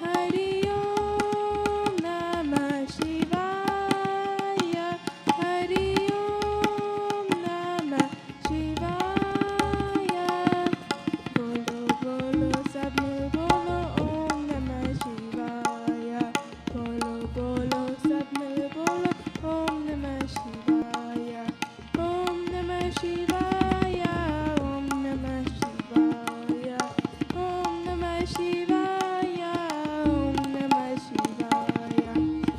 हरि ओम नमः शिवाय हरि ओम नमः शिवाय बोलो बोलो सब मिल बोलो ओम नमः शिवाय बोलो बोलो सब मिल बोलो ओम नमः शिवाय ओम नमः शिवाय ओम नमः शिवाय ओम नमः शिवाय ओम नमः शिवाय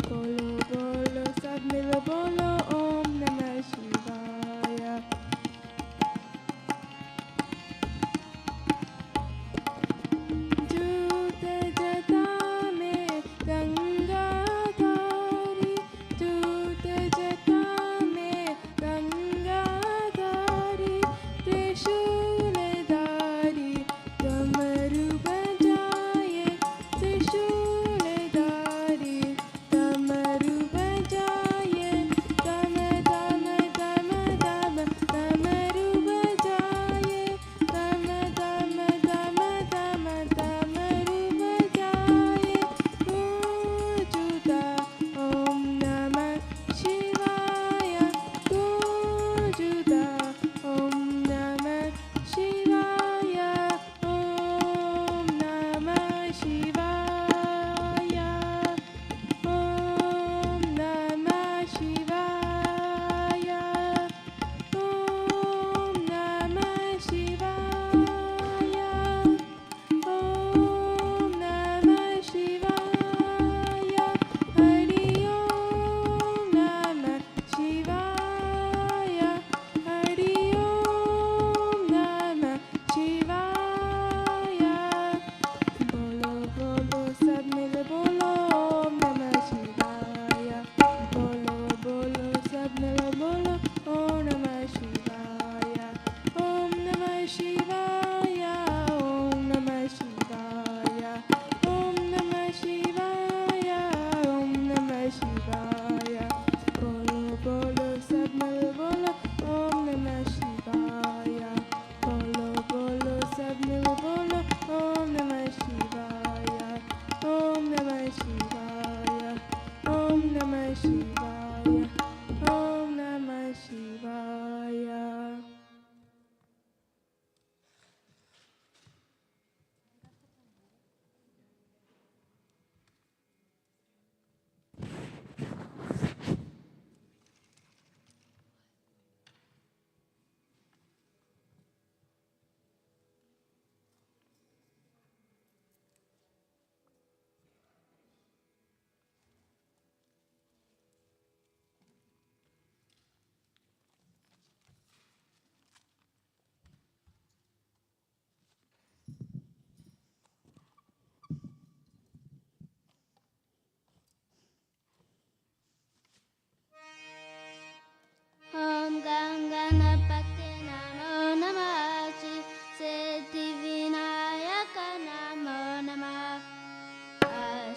बोलो बोलो सब मिल बोलो ओम नमः शिवाय जूत जटा में गंगा धारी जूत जटा में गंगा धारी त्रिशूलधारी डमरू बजाए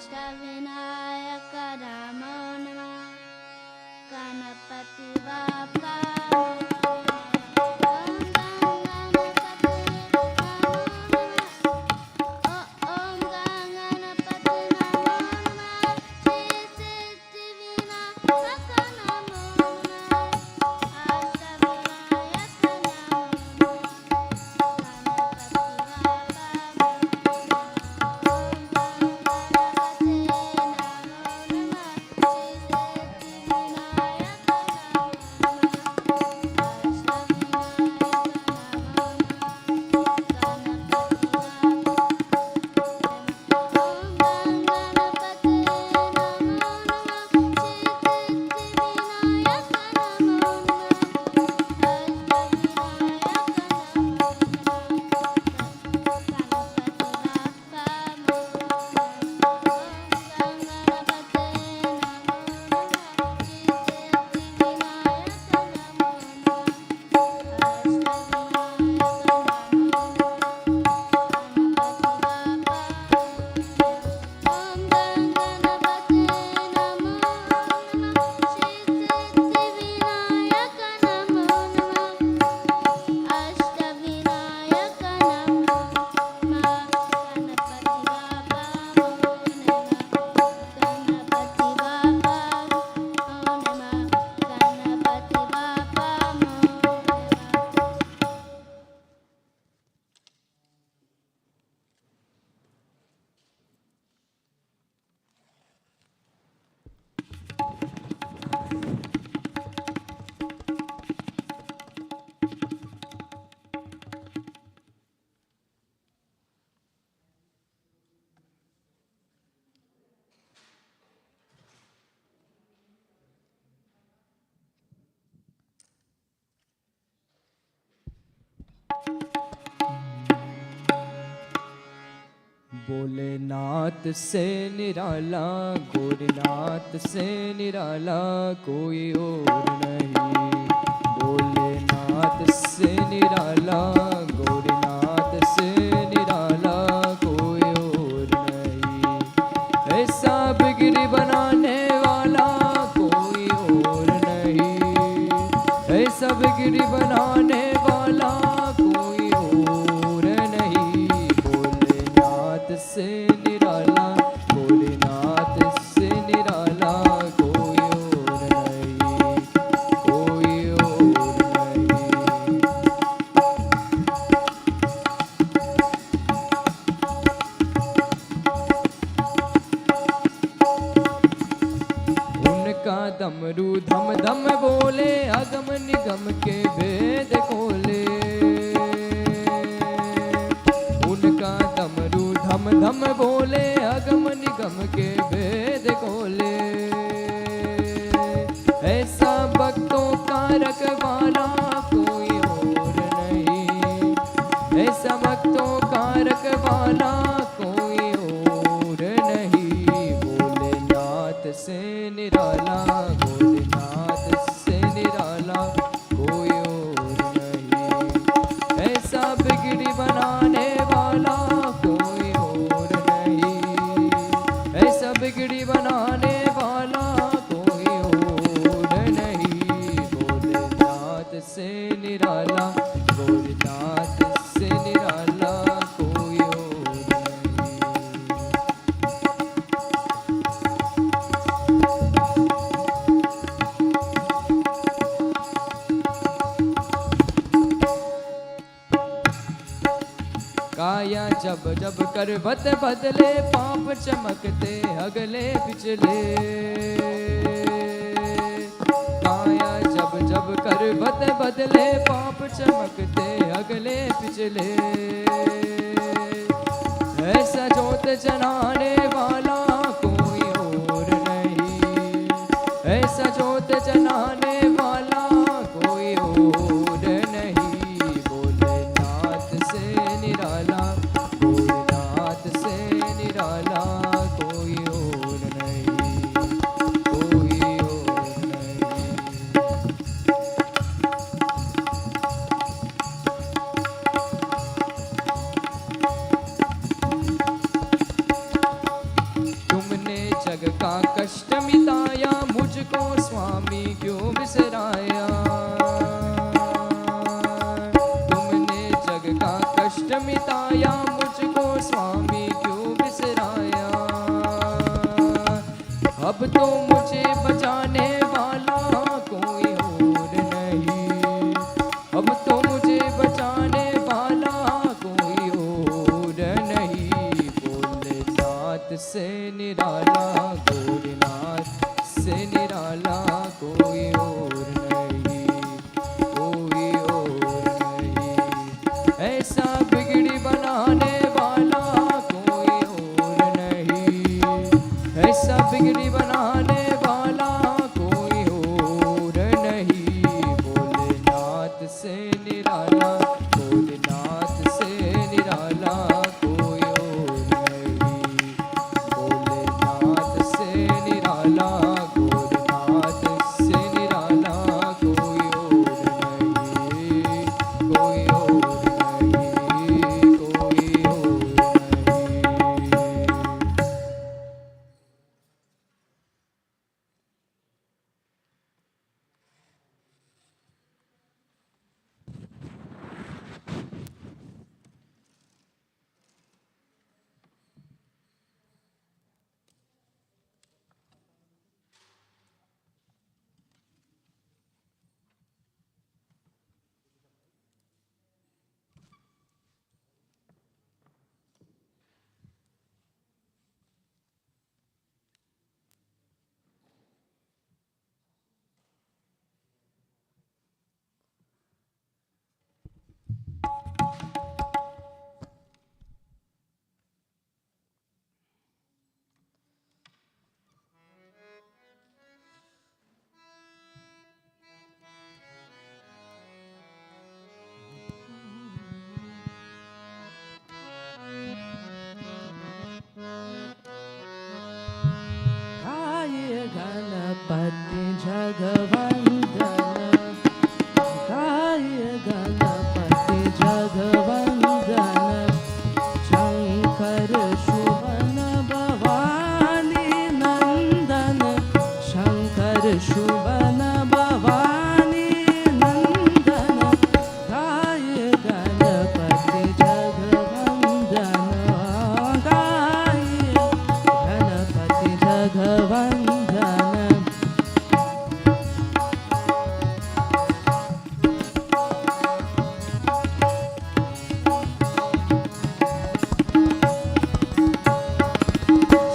अष्टविनायक नमो नमः गणपति बाप्पा
भोलेनाथ से निराला गोरनाथ से निराला कोई और नहीं। भोलेनाथ से निराला गोरनाथ से निराला कोई और नहीं। ऐसा बिगड़ी बनाने वाला कोई और नहीं। ऐसा बिगड़ी बनाने वाला कोई और नहीं। भोलेनाथ से निराला भोलेनाथ से निराला कोई और नहीं। कोई और नहीं। उनका डमरू धम धम बोले अगम निगम के भेद खोले। उनका डमरू धम धम बोले अगम निगम के भेद खोले। ऐसा भक्तों का रखवाला कोई और नहीं। ऐसा भक्तों का रखवाला कोई और नहीं। भोलेनाथ से निराला भोलेनाथ से निराला कोई और नहीं। ऐसा बिगड़ी बनाने वाला कोई और नहीं। ऐसा बिगड़ी बनाने वाला कोई और नहीं। भोलेनाथ से निराला भोलेनाथ से निराला कोई और नहीं। काया जब जब करवत बदले पाप चमकते अगले पिछले। काया जब जब करवत बदले पाप चमकते अगले पिछले। ऐसा जोत जलाने वाला कोई और नहीं। ऐसा जोत जलाने वाला कोई और नहीं। भोलेनाथ से निराला भोलेनाथ से निराला कोई और नहीं। कोई और नहीं। मुझको स्वामी क्यों बिसराया। तुमने जग का कष्ट मिटाया, मुझको स्वामी क्यों बिसराया। अब तो मुझे बचाने वाला कोई और नहीं, अब तो मुझे बचाने वाला कोई और नहीं। भोलेनाथ से निराला, भोलेनाथ से निराला कोई और नहीं, कोई और नहीं। ऐसा बिगड़ी बनाने वाला कोई और नहीं, ऐसा बिगड़ी बनाने वाला कोई और नहीं। भोलेनाथ से निराला, भोलेनाथ से निराला कोई और नहीं। भोलेनाथ से निराला, भोलेनाथ से निराला कोई और नहीं, कोई और नहीं, कोई और नहीं। गणपति जगवंदन, गाय गणपति जगवंदन। शंकर शुभन भवानी नंदन, शंकर शुभन भवानी नंदन। गाय गणपति जगवंदन, गाय गणपति जगवंदन।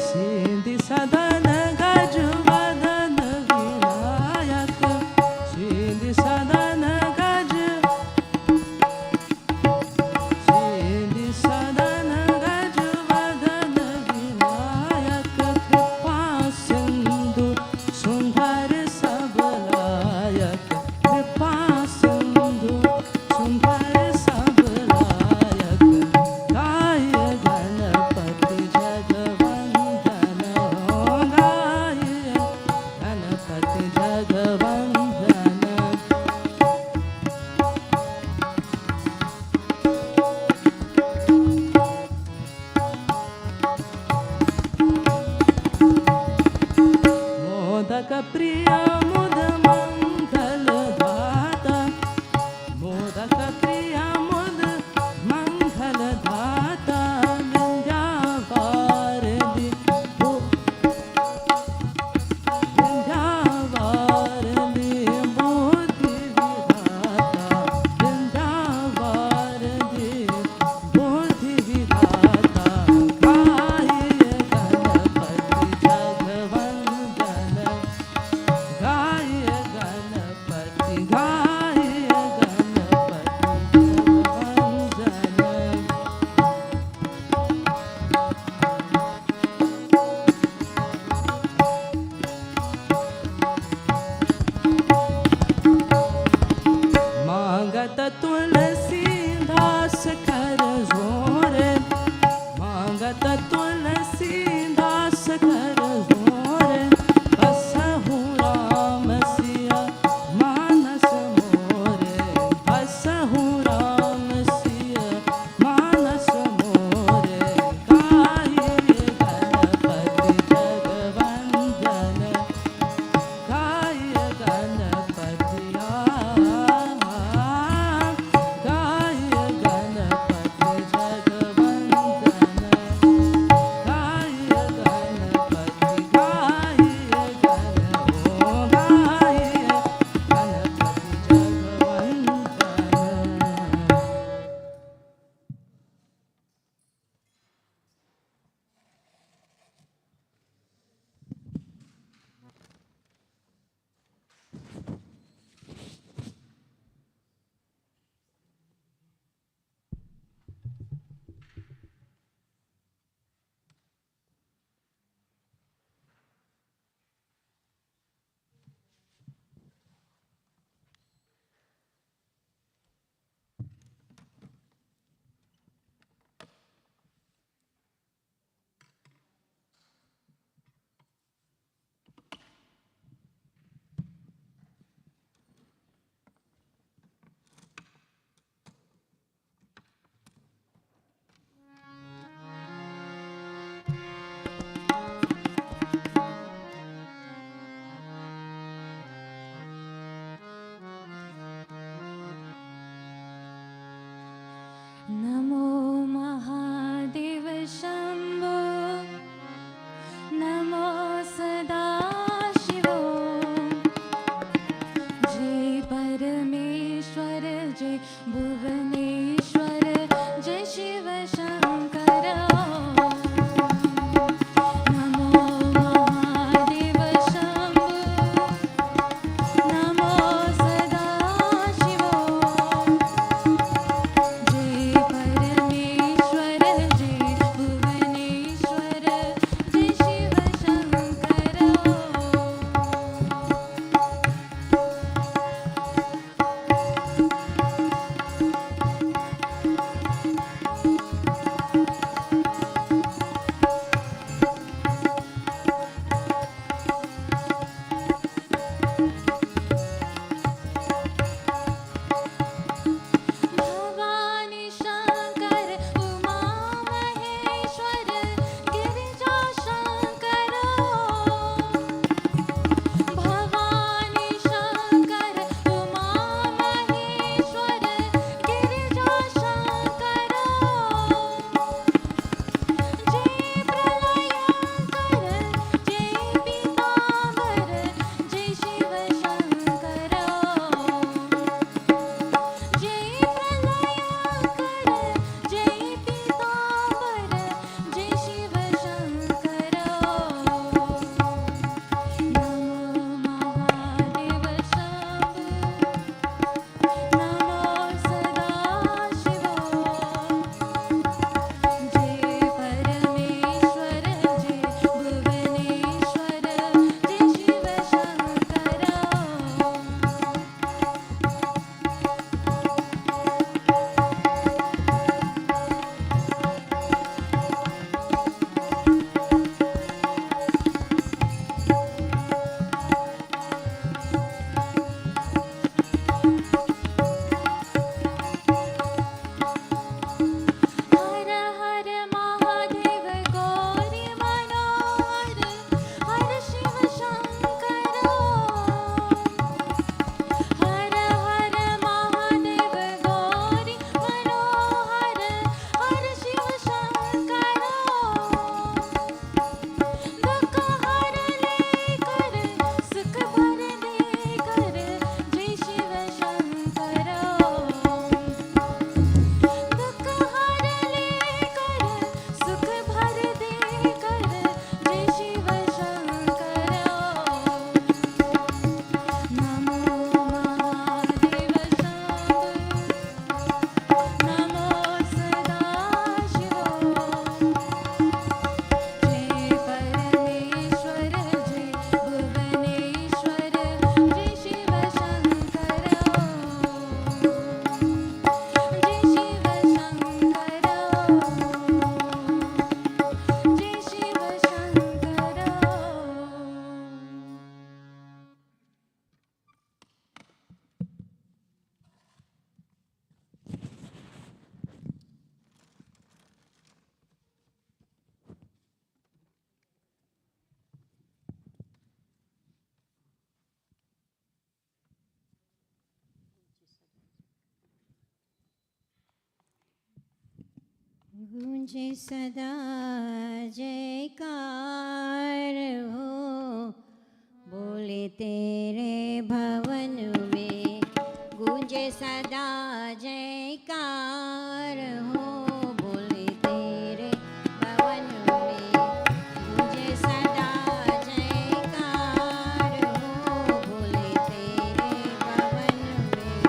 सिद्धि सदन गजवदन विनायक, सिद्धि सदन गज, सिद्धि सदन गजवदन विनायक। कृपा सिंधु सुंदर सबलायक, कृपा सिंधु सुंदर सबलायक। गाय गणपति जगवंदन, गाय गणपति जगवंदन। मोदक प्रिय मुद मंगल दाता, मोदक प्रिय मुद मंगल दाता। विंध्यावारिधि विंध्यावारिधि बुद्धि विधाता, विंध्यावारिधि बुद्धि विधाता। गाय गणपति जगवंदन, गाय गणपति, गाय गणपति जगवंदन। मांगत तुलसीदास कर जोरे, मांगत तुलसीदास कर जोरे। बसहु राम सिया मानस मोरे, बसहु राम सिया मानस मोरे। गाय गणपति जगवंदन, गाय
गूंजे सदा जयकार हो, बोले तेरे भवन में गूंजे सदा जयकार हो, बोले तेरे भवन में गूंजे सदा जयकार हो, बोले तेरे भवन में।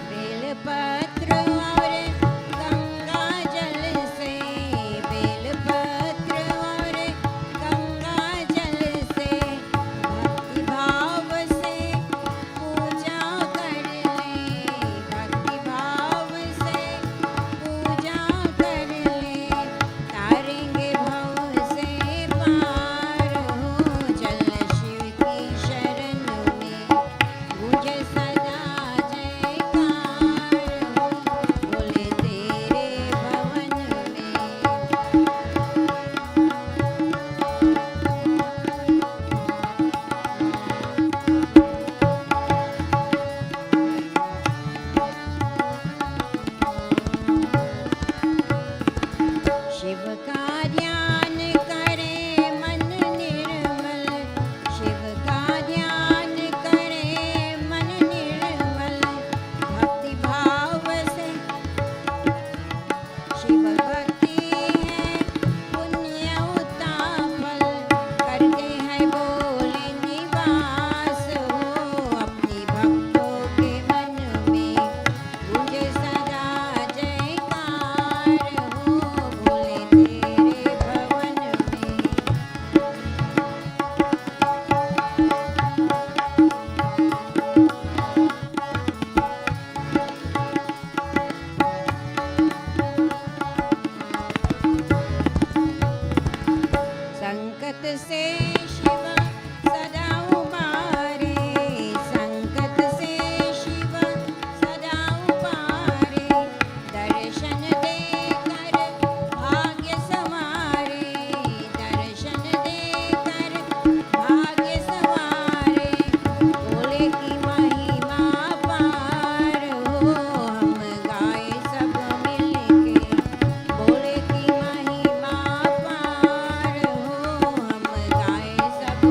बेलपत्र और गंगा जल से, बेलपत्र और गंगा जल से भक्ति भाव से पूजा कर ले, भक्ति भाव से पूजा कर ले, तारेंगे भव से पार हो, चल शिव की शरण में गूंजे सदा जयकार हो, बोले तेरे भवन में। शिव का ध्यान करे मन निर्मल, शिव का ध्यान करे मन निर्मल, भक्ति भाव से शिव भक्ति है पुण्य उत्तापल, करते हैं बोले निवास हो, अपनी भक्तों के मन में गूंजे सदा जयकार हो, बोले तेरे भवन में। संकट से शिव सदा उबारे, संकट से शिव सदा उबारे, दर्शन देकर भाग्य संवारे, दर्शन देकर भाग्य संवारे, बोले की महिमा पार हो, हम गाए सब मिलके, बोले की महिमा पार हो, हम गाए सब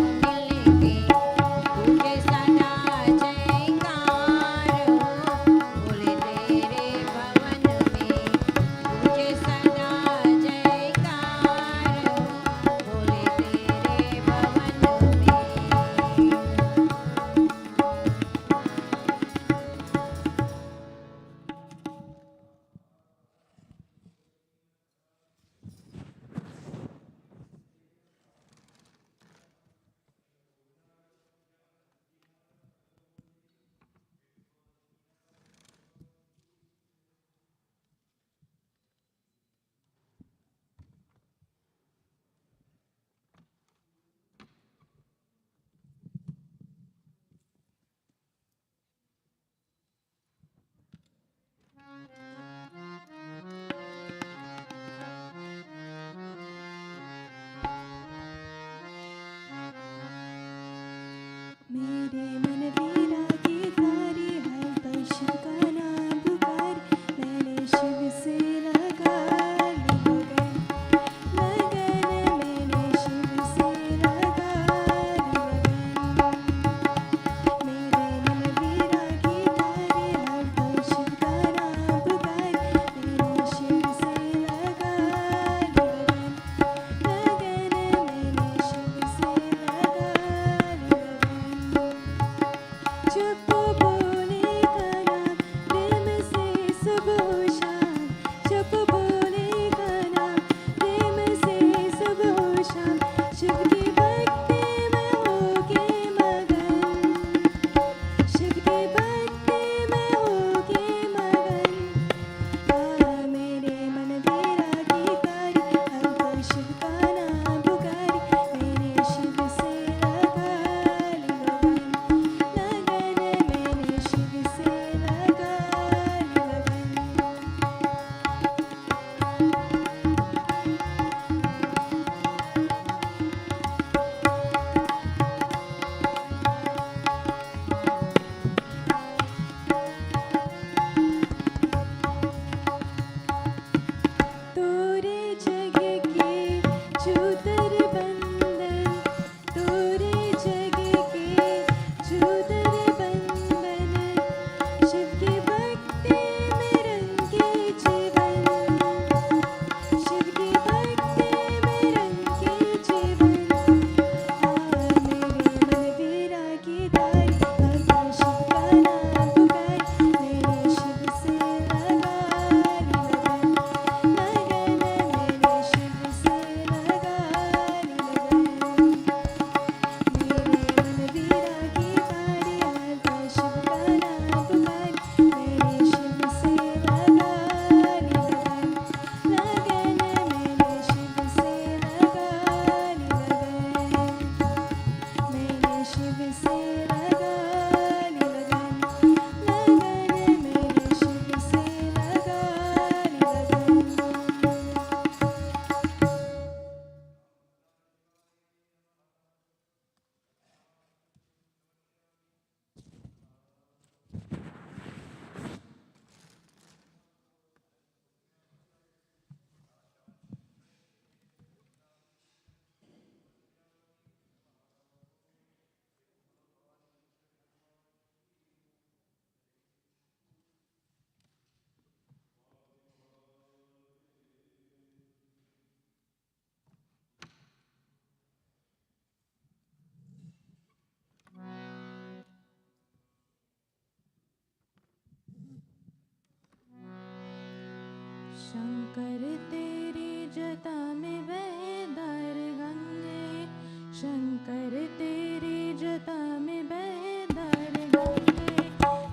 शंकर तेरी जटा में बहदार गंगे,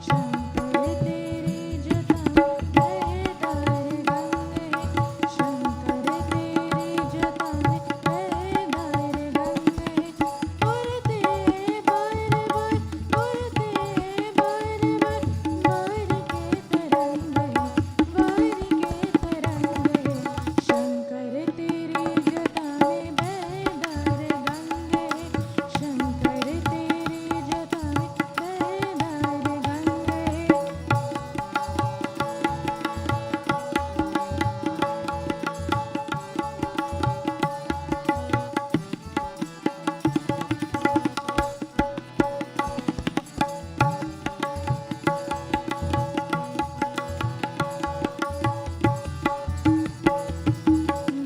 शंकर तेरी जटा में बहदार गंगे, शंकर तेरी जटा में बहदार गंगे, उड़ते बार बार, उड़ते बार बार, बार के तरंगे, बार के तरंगे, शंकर तेरी जटा में बहदार गंगे, शंकर तेरी जटा में बहदार गंगे।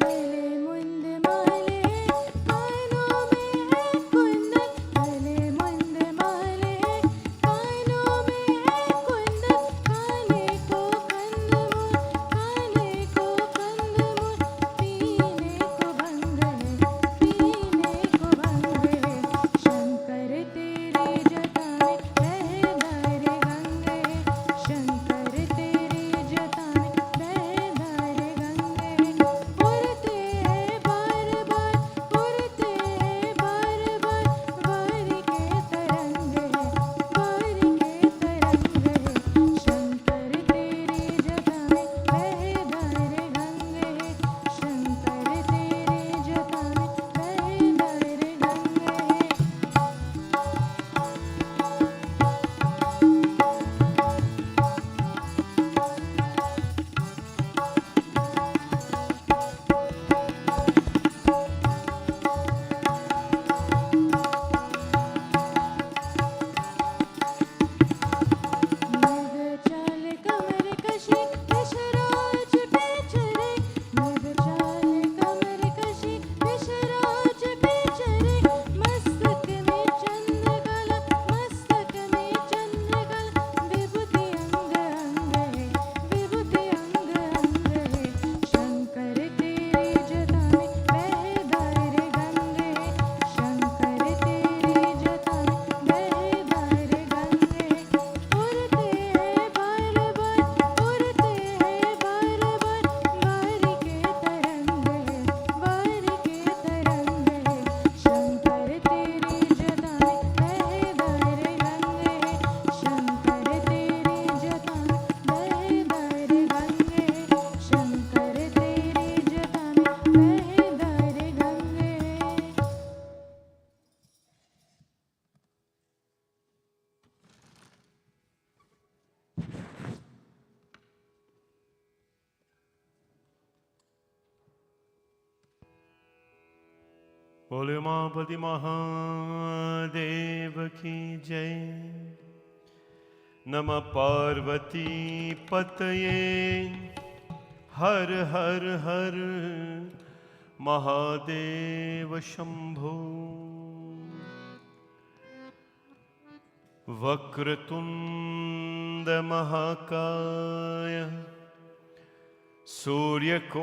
गले मुंद माले कानों में है कुंदन, गले मुंद माले कानों में है कुंदन, काने को कंदमूल, काने को कंदमूल, पीने को भंग है, पीने को भंग है, शंकर तेरी जटा में बहदार गंगे, शंकर तेरी जटा में बहदार गंगे, उड़ते बार बार, उड़ते बार बार, बार के तरंगे, बार के तरंगे, शंकर तेरी जटा में बहदार गंगे, शंकर तेरी जटा में बहदार गंगे। मृग चाल कमर कशी विषराज पे चढ़े, मृग चाल कमर कशी विषराज पे चढ़े, मस्तक में चंद्रकला, मस्तक में चंद्रकला, विभूति अंग अंग है, विभूति अंग अंग है, शंकर तेरी जटा में बहदार गंगे, शंकर तेरी जटा में बहदार गंगे, उड़ते बार बार, उड़ते बार बार, बार के तरंगे, बार के तरंगे, शंकर तेरी जटा में बहदार गंगे, शंकर तेरी जटा में बहदार गंगे, शंकर तेरी जटा में बहदार गंगे।
बोले उमापति महादेव की जय। नमः पार्वती पतये, हर हर हर महादेव शंभो। वक्रतुंड महाकाय, सूर्यकोटि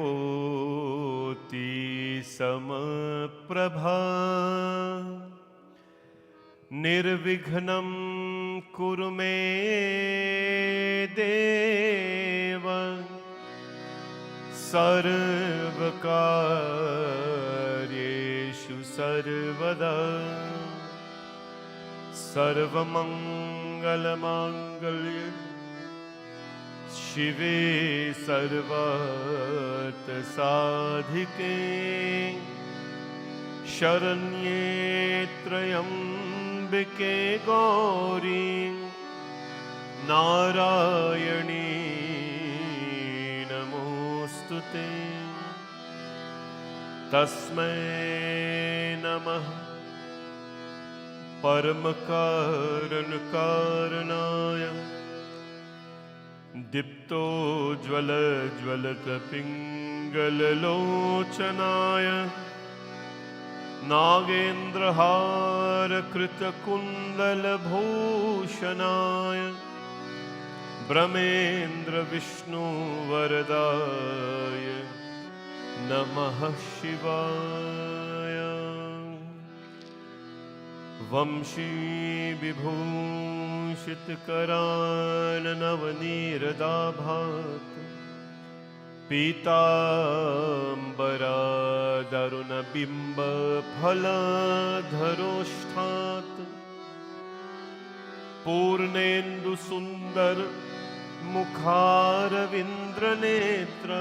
समप्रभा, निर्विघ्नं कुरु मे देव, सर्वकार्येषु सर्वदा। सर्वमंगलमांगल्ये शिवे सर्वार्थसाधिके, शरण्ये त्र्यंबके गौरी, नारायणी नमोस्तुते। तस्मै नमः परम कारण कारणाय, दीप्तो ज्वल ज्वलत पिंगललोचनाय, नागेन्द्रहार कृतकुंडलभूषणाय, ब्रह्मेन्द्र विष्णु वरदाय नमः शिवाय। वंशी विभूषित करान नवनीरदाभात पीताम्बरादरुण बिंब फलधरोष्ठात् पूर्णेन्दु सुंदर मुखारविंद्रनेत्र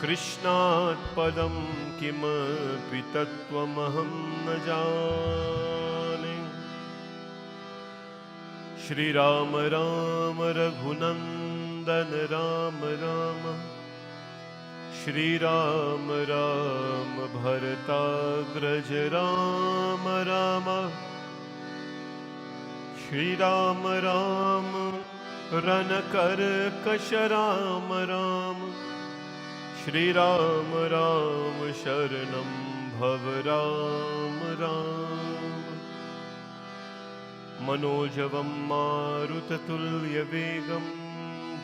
कृष्णात् पदं किमपि तत्त्वमहं न जाने। श्रीराम राम रघुनंदन राम राम श्रीराम राम भरताग्रज राम राम श्रीराम राम रणकर्कश राम राम श्रीराम राम शरणं भव राम राम। मनोजवं मारुततुल्यवेगं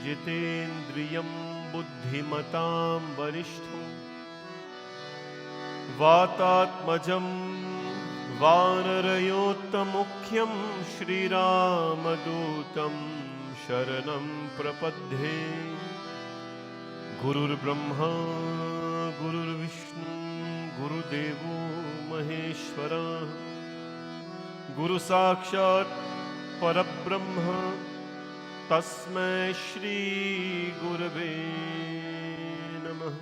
जितेन्द्रियं बुद्धिमतां वरिष्ठं वातात्मजं वानरयोत्तमुख्यं श्रीरामदूतं शरणं प्रपद्ये। गुरुर्ब्रह्मा गुरुर्विष्णु गुरुदेवो महेश्वरः गुरुसाक्षात् परब्रह्म तस्मै श्री गुरवे नमः।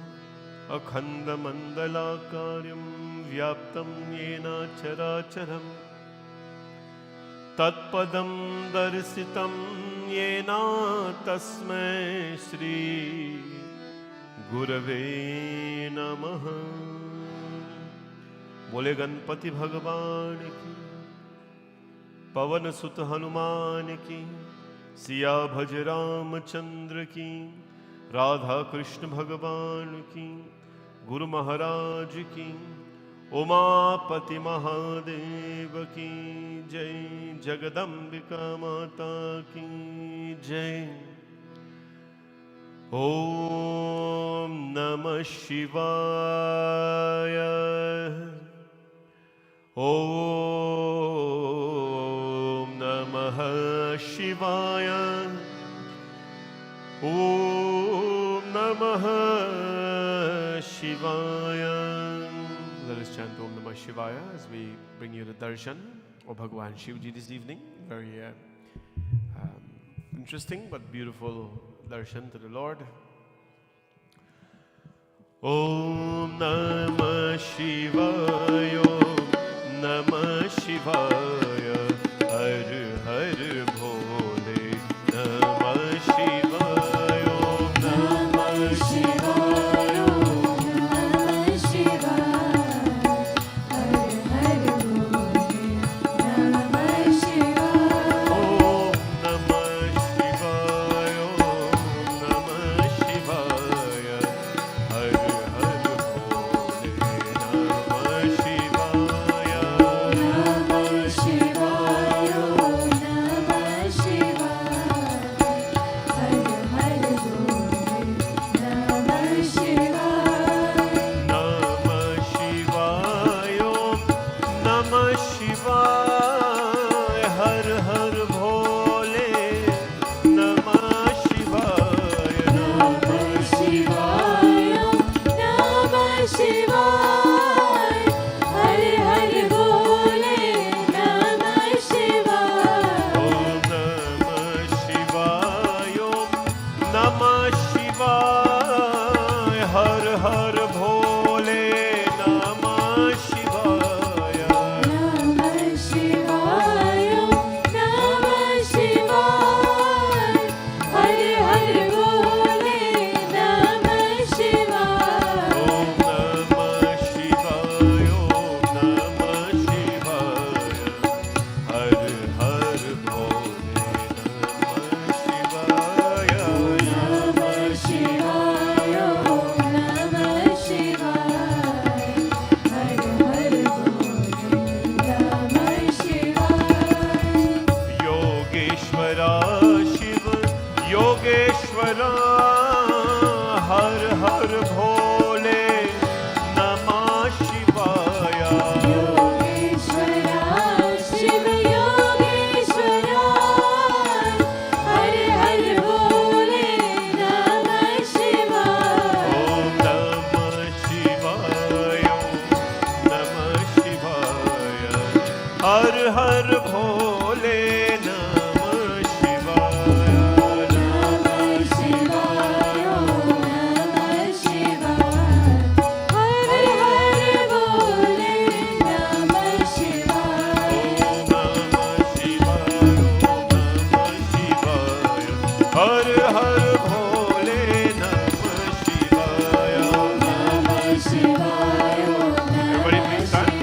अखण्डमण्डलाकारं व्याप्तं येन चराचरं तत्पदं दर्शितं येन तस्मै श्री गुरवे नमः। बोले गणपति भगवान की, पवन सुत हनुमान की, सिया भज रामचंद्र की, राधा कृष्ण भगवान की, गुरु महाराज की, उमापति महादेव की जय। जगदम्बिका माता की जय। ओम नमः शिवाय। ओम नमः शिवाय। ओम नमः शिवाय। Let us chant Om Namah Shivaya as we bring you the darshan of Bhagwan Shivji this evening. Very interesting but beautiful darshan to the Lord. Om Namah Shivaya. Om Namah Shivaya. Har Har Bhole Namah Shivaya. Om Namah Shivaya.
Shivaya.
हर भोले नमः शिवाय।
नमः शिवाय नमः शिवाय हर हर भोले नमः शिवाय।
नमः शिवाय नमः शिवाय हर हर भोले नमः शिवाय।
नमः शिवाय
Everybody please stand.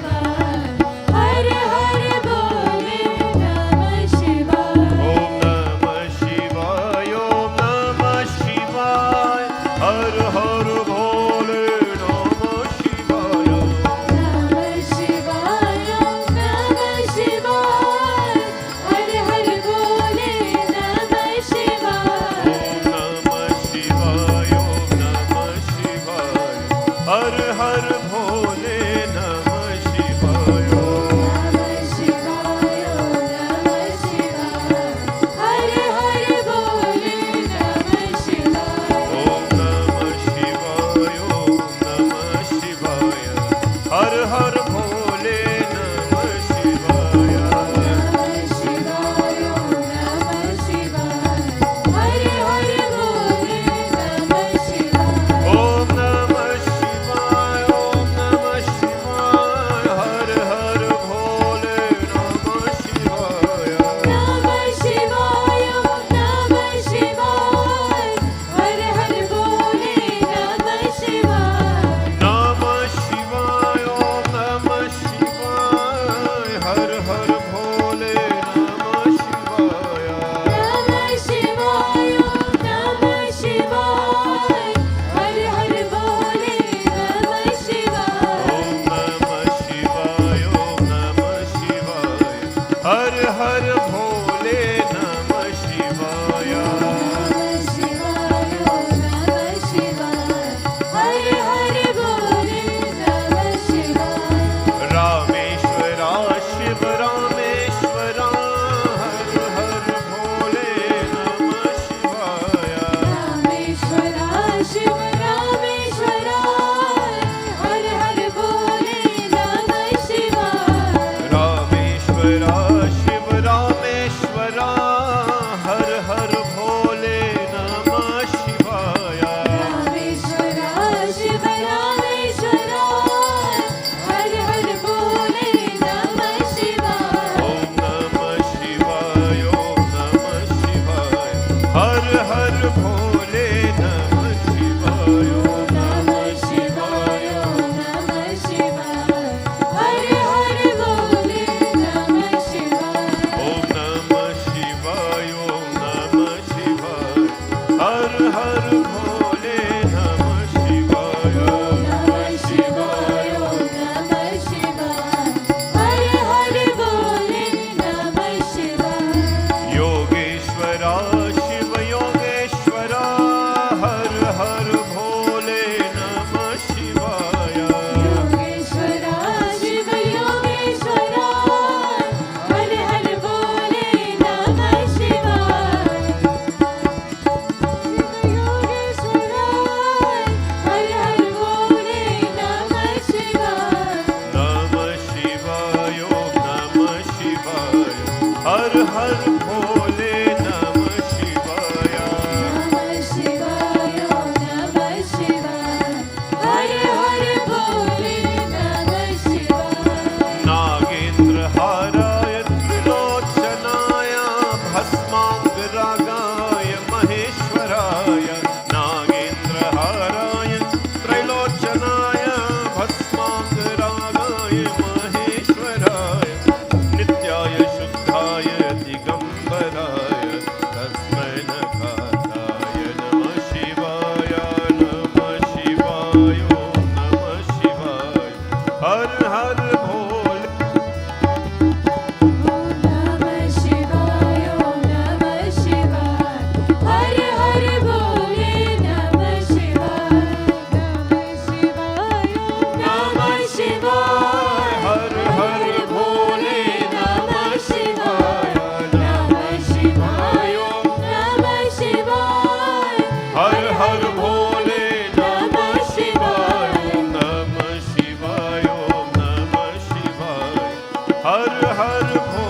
हर हर भोले नमः शिवाय।
ओम नमः शिवाय ओम नमः शिवाय हर हर भोले नमः शिवाय।
नमः शिवाय नमः शिवाय हर हर भोले नमः शिवाय।
नमः शिवाय ओम नमः शिवाय हर हर भोले नमः शिवाय।
नमः शिवाय नमः शिवाय हर हर भोले नमः शिवाय।
ओम नमः शिवाय ओम नमः शिवाय हर हर भोले नमः शिवाय।
नमः शिवाय नमः शिवाय हर हर भोले नमः शिवाय।
ओम नमः शिवाय ओम नमः शिवाय हर हर भोले नमः शिवाय।
नमः शिवाय नमः शिवाय हर हर भोले नमः शिवाय।
नमः शिवाय ओम नमः शिवाय हर हर भोले नमः शिवाय।
नमः शिवाय नमः शिवाय हर हर भोले नमः शिवाय।
ओम नमः शिवाय ओम नमः शिवाय हर हर भोले नमः शिवाय।
नमः शिवाय नमः शिवाय हर हर भोले नमः शिवाय।
रामेश्वरा शिव रामेश्वरा हर हर भोले नमः शिवाय।
रामेश्वरा शिव रामेश्वरा हर हर भोले नमः शिवाय।
रामेश्वरा शिव रामेश्वरा हर हर भोले नमः शिवाय।
रामेश्वरा शिव रामेश्वरा हर हर भोले नमः शिवाय।
ओम नमः शिवाय ओम नमः शिवाय हर हर भोले नमः शिवाय।
नमः शिवाय नमः शिवाय हर हर भोले नमः शिवाय।
ओम नमः शिवाय ओम नमः शिवाय हर हर भोले नमः शिवाय।
नमः शिवाय नमः शिवाय हर हर भोले नमः शिवाय।
योगेश्वरा शिव योगेश्वरा हर हर भोले नमः शिवाय।
योगेश्वरा शिव योगेश्वरा हर हर भोले नमः शिवाय। शिव योगेश्वरा हर हर भोले नमः शिवाय।
नमः शिवाय ओम नमः शिवाय हर हर भोले नमः शिवाय।
नमः शिवाय नमः शिवाय हर हर भोले नमः शिवाय।
नागेन्द्र हाराय त्रिलोचनाय भस्मांगरागाय महेश्वराय। नागेन्द्र हाराय त्रैलोचनाय भस्मांगरागाय महेश्वराय। नित्याय शुद्धाय दिगंबराय तस्मै नखाताय नमः शिवाय। नमः शिवाय ओम नमः शिवाय हर हर भोले।
नमः शिवाय नमः शिवाय हर हर भोले नमः शिवाय। नमः शिवाय नमः शिवाय
हर हर भोले नमः शिवाय।
नमः शिवाय नमः शिवाय
हर हर भोले नमः शिवाय। नमः शिवाय ओम नमः शिवाय हर हर भोले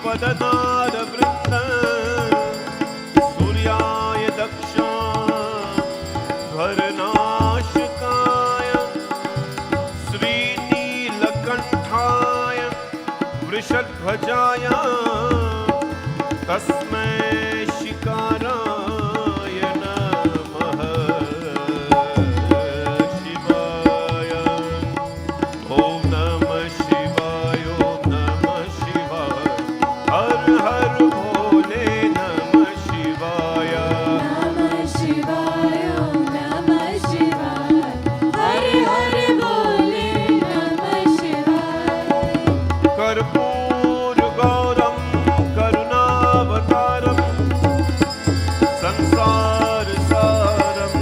पदनारवृन्द सूर्याय दक्षाध्वरनाशकाय श्रीनीलकण्ठाय वृषध्वजाय तस्मै शिकाराय नमः शिवाय। ॐ नमः शिवाय, ॐ नमः शिवाय, हर हर भोले नमः शिवाय।
नमः शिवाय ॐ नमः शिवाय हर हर बोले नमः शिवाय।
कर्पूरगौरं करुणावतारं संसारसारं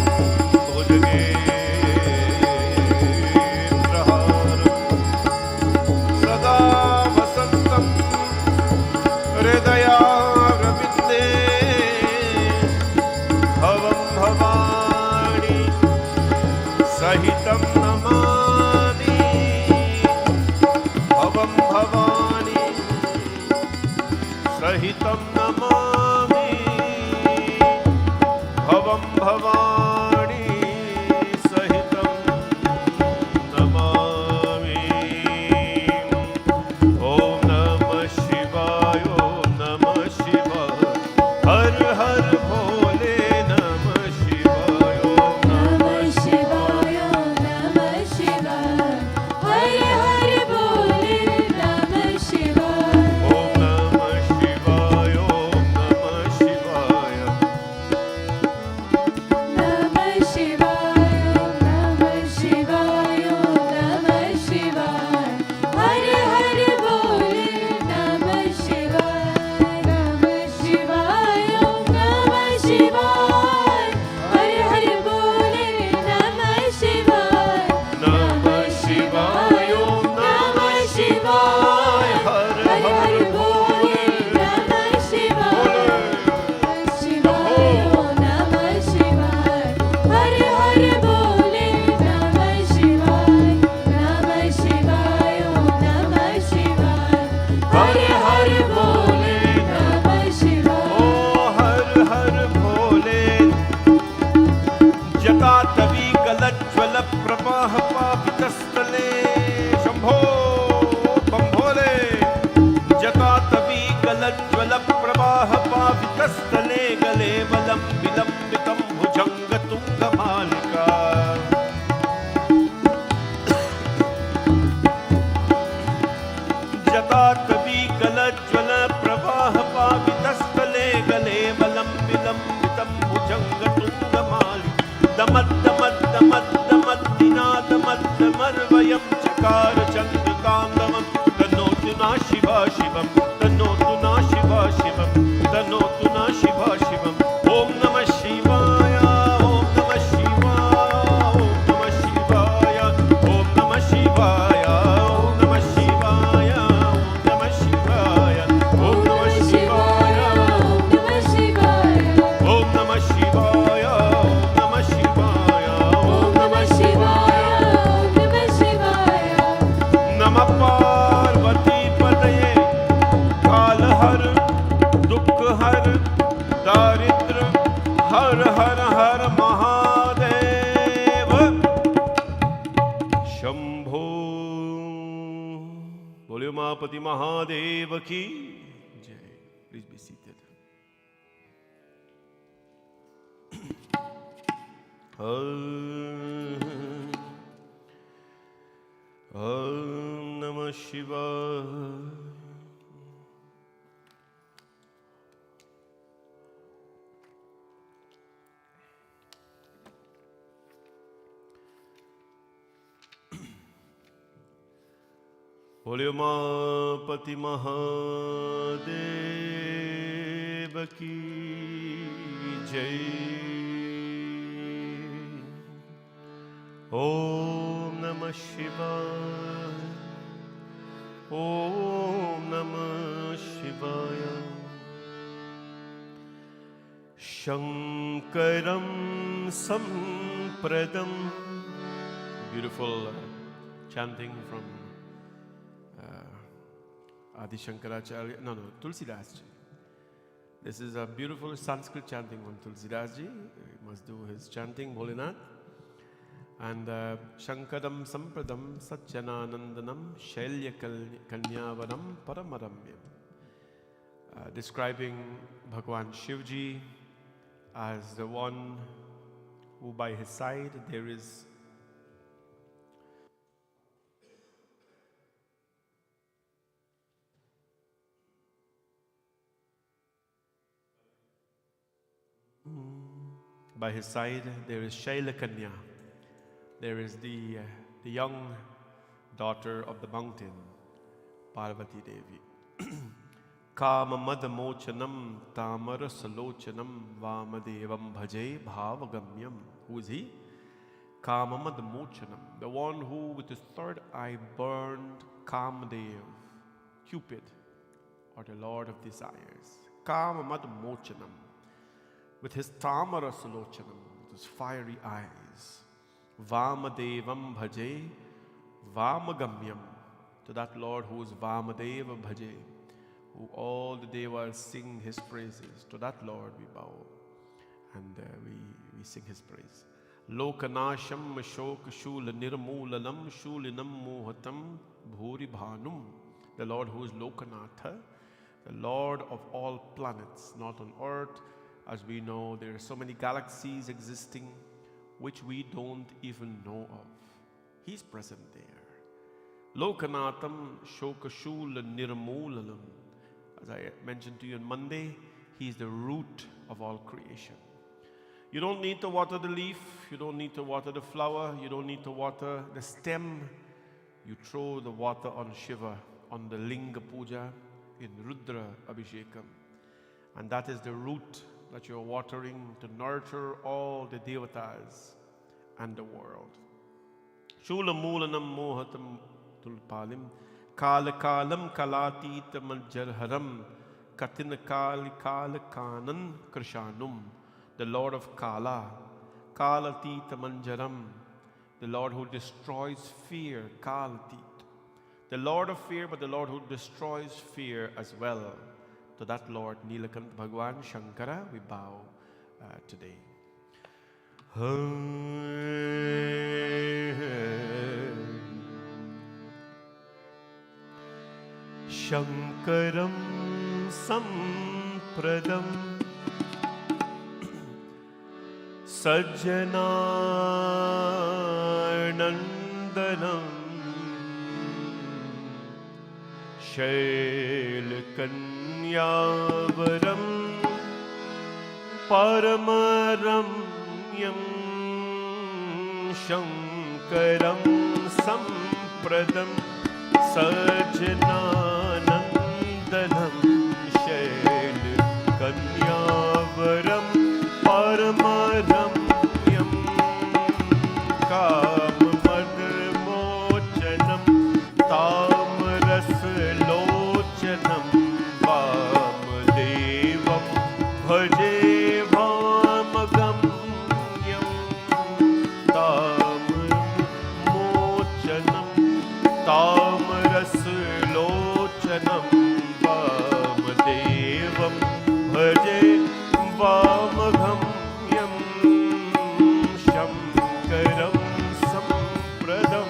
भुजगेन्द्रहारं सदा वसन्तं हृदयारविन्दे भवं भवानी सहितं नमामि। भवं भवानी सहितं नमामि। भवं भवानी सहितं नमामि। ॐ नमः शिवाय, ॐ नमः शिवाय, हर हर भोले नमः शिवाय। ॐ
नमः शिवाय ॐ नमः शिवाय हर हर बोले नमः शिवाय।
ॐ नमः शिवाय, ॐ नमः शिवाय।
नमः शिवाय ॐ नमः शिवाय ॐ नमः शिवाय हर हर बोले नमः शिवाय। नमः शिवाय ॐ नमः शिवाय हर हर बोले नमः शिवाय।
नमः शिवाय, ॐ नमः शिवाय, हर हर भोले
नमः शिवाय। शिवाय ॐ नमः शिवाय हर हर बोले नमः शिवाय। नमः शिवाय ॐ नमः शिवाय हर हर बोले नमः शिवाय।
ओ हर हर भोले। जटाटवी गलज्ज्वल प्रवाह पावितस्थले शम्भो बं भोले। जटाटवी गलज्ज्वल प्रवाह पावितस्थले गले बलं विलम्बितं भुजङ्गतुङ्गमालिका। जटाटवी गलज्ज्वल प्रवाह पावितस्थले गले बलं विलम्बितं भुजङ्गतुङ्गमालिका। दमद्दमद्दमद्दमद्दिनादमद्दमर्वयं चकार चन्द्रताण्डवं तनोतु नः शिवा शिवं तनोतु नः शिवा शिवं तनोतु नः शिवा शिवम्। ॐ नमः शिवाय, ॐ नमः शिवाय, ॐ नमः शिवाय, ॐ नमः शिवाय, ॐ नमः शिवाय, ॐ नमः शिवाय, ॐ नमः शिवाय,
ॐ नमः शिवाय
ॐ नमः शिवाय, ॐ नमः शिवाय, ॐ नमः शिवाय।
नमः शिवाय
नमः पार्वती पतये काल हर दुख हर दारिद्र हर हर हर महादेव शंभो। बोलियो उमापति महादेव की जय। Please be seated. Om Namah Shivaya. बोलियो उमापति महादेव की जय। ओम नमः शिवाय, ओम नमः शिवाय। शंकरं संप्रदम, beautiful chanting from Adi Shankaracharya, Tulsidas ji. This is a beautiful Sanskrit chanting on Tulsidas ji. He must do his chanting, Bholenath. And Shankaram Sampradam Satyananandanam Shailya Kanyavanam Paramaramyam. Describing Bhagwan Shivji as the one who by his side there is Shaila Kanya. There is the young daughter of the mountain, Parvati Devi. Kama madamochanam tamara salochanam vamadevam bhaje bhavagamyam. Who is he? Kama madamochanam, the one who with his third eye burned Kamadev, Cupid, or the Lord of desires. Kama madamochanam, with his tamara salochanam, with his fiery eyes. Vamadevam bhaje vamagamyam, to that Lord who is Vamadeva bhaje, who all the devas sing his praises. To that Lord we bow and we sing his praise. Lokanasham Ashok Shula Nirmoolanam Shulinam Mohatam Bhuri Bhanum, the Lord who is Lokanatha, the Lord of all planets, not on earth. As we know, there are so many galaxies existing which we don't even know of. He's present there. Lokanatham Shokashula Nirmoolanam. As I mentioned to you on Monday, he is the root of all creation. You don't need to water the leaf, you don't need to water the flower, you don't need to water the stem. You throw the water on Shiva, on the Linga Puja in Rudra Abhishekam. And that is the root that you're watering to nurture all the devatas and the world. Shula Moolanam Mohatam Tulpalim Kalakalam Kalatitam Jarharam Katina Kali Kalakanan Krishanum, the Lord of Kala, Kalatita Manjaram, the Lord who destroys fear, Kalatit, the Lord of fear, but the Lord who destroys fear as well. To that Lord, Nilakant Bhagwan Shankara, we bow today. Shankaram Sampradam Sajjananandanam Shailakanyavaram Paramaramyam Shankaram Sampradam Sajjananandanam Shailakanyavaram Paramaramyam Kamamadmochanam Tamrasalocanam Vamadevam Bhaje Vamagamyam Tamrasalocanam Tamrasalocanam Vamadevam Bhaje Vamagamyam Shankaram Sampradam.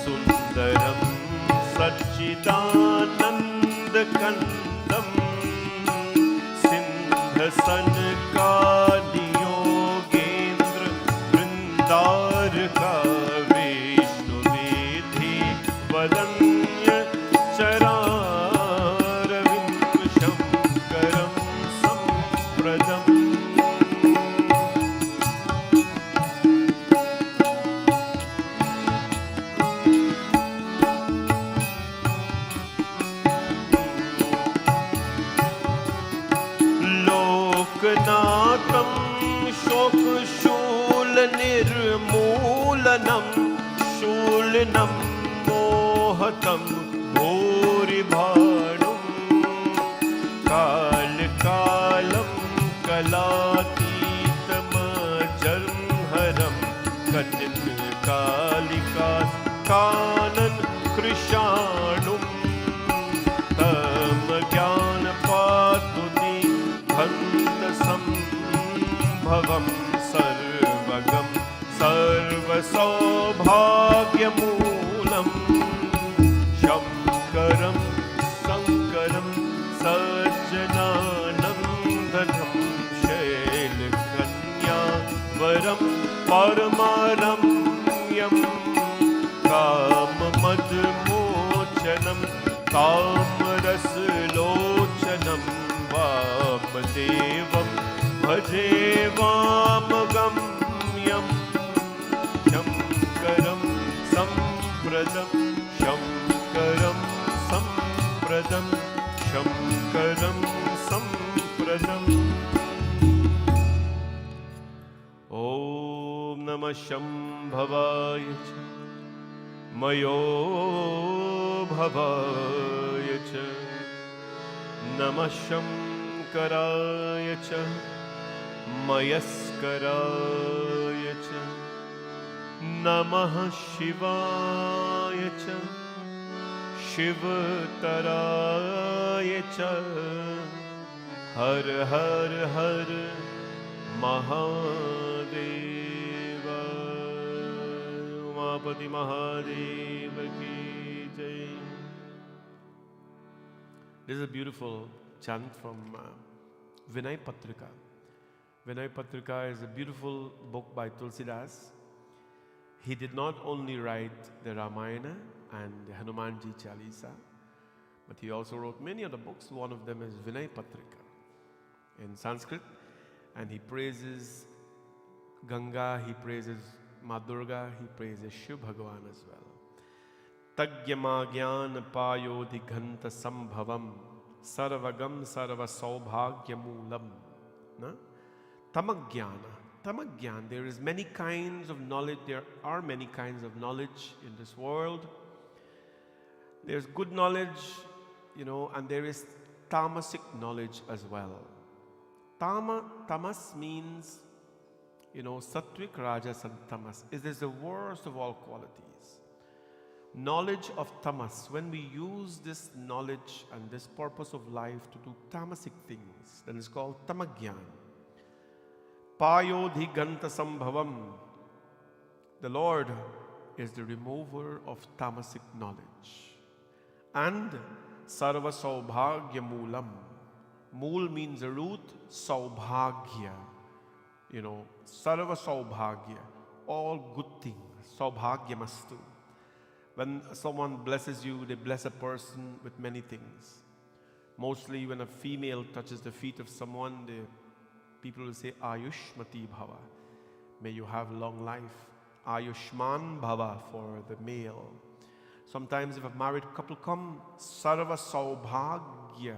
Sundaram Satchidanandakandam Sindhasankadi Yogendra Vrindarka Vishnuvedhi Vadanya Chararavim Shankaram Sampradam. तं भूरिभाणुं कालकालं कलातीतमजर्हरं कटिनकालिका कानन कृशाणुं तं ज्ञानपातुति भन्तसंभवं सर्वगं सर्वसौभाग्यमूलं शङ्करं शङ्करं सज्जनानन्दनं शैलकन्यावरं परमरम्यं काममदमोचनं कामरसलोचनं वामदेवं भजे वामगम्यं शङ्करं सम्प्रदं शङ्करं सम्प्रदं शङ्करं सम्प्रदम् ॐ नमः शम्भवाय च मयो भवाय च नमः शङ्कराय च मयस्कराय च नमः शिवाय च शिवतराय च हर हर हर महादेव उमापति महादेव की जय. This is a beautiful chant from Vinay Patrika. Vinay Patrika is a beautiful book by Tulsidas. He did not only write the Ramayana and the Hanumanji Chalisa, but he also wrote many other books. One of them is Vinay Patrika in Sanskrit, and he praises Ganga, he praises Ma Durga, he praises Shiv Bhagavan as well. Tagyama Gyan Payodhi Ghanta Sambhavam Sarvagam Sarva Saubhagyamulam. Tamagyana. Tamagyan. There is many kinds of knowledge. There are many kinds of knowledge in this world. There's good knowledge, and there is tamasic knowledge as well. Tamas means, sattvic, rajas, and tamas. It is the worst of all qualities. Knowledge of tamas, when we use this knowledge and this purpose of life to do tamasic things, then it's called tamagyan. Payodhi ganta sambhavam. The Lord is the remover of tamasic knowledge. And sarva saubhagya moolam. Mool means a root, saubhagya. Sarva saubhagya. All good things. Saubhagya mastu. When someone blesses you, they bless a person with many things. Mostly when a female touches the feet of someone, people will say, Ayushmati Bhava. May you have long life. Ayushman Bhava for the male. Sometimes if a married couple come, Sarva Saubhagya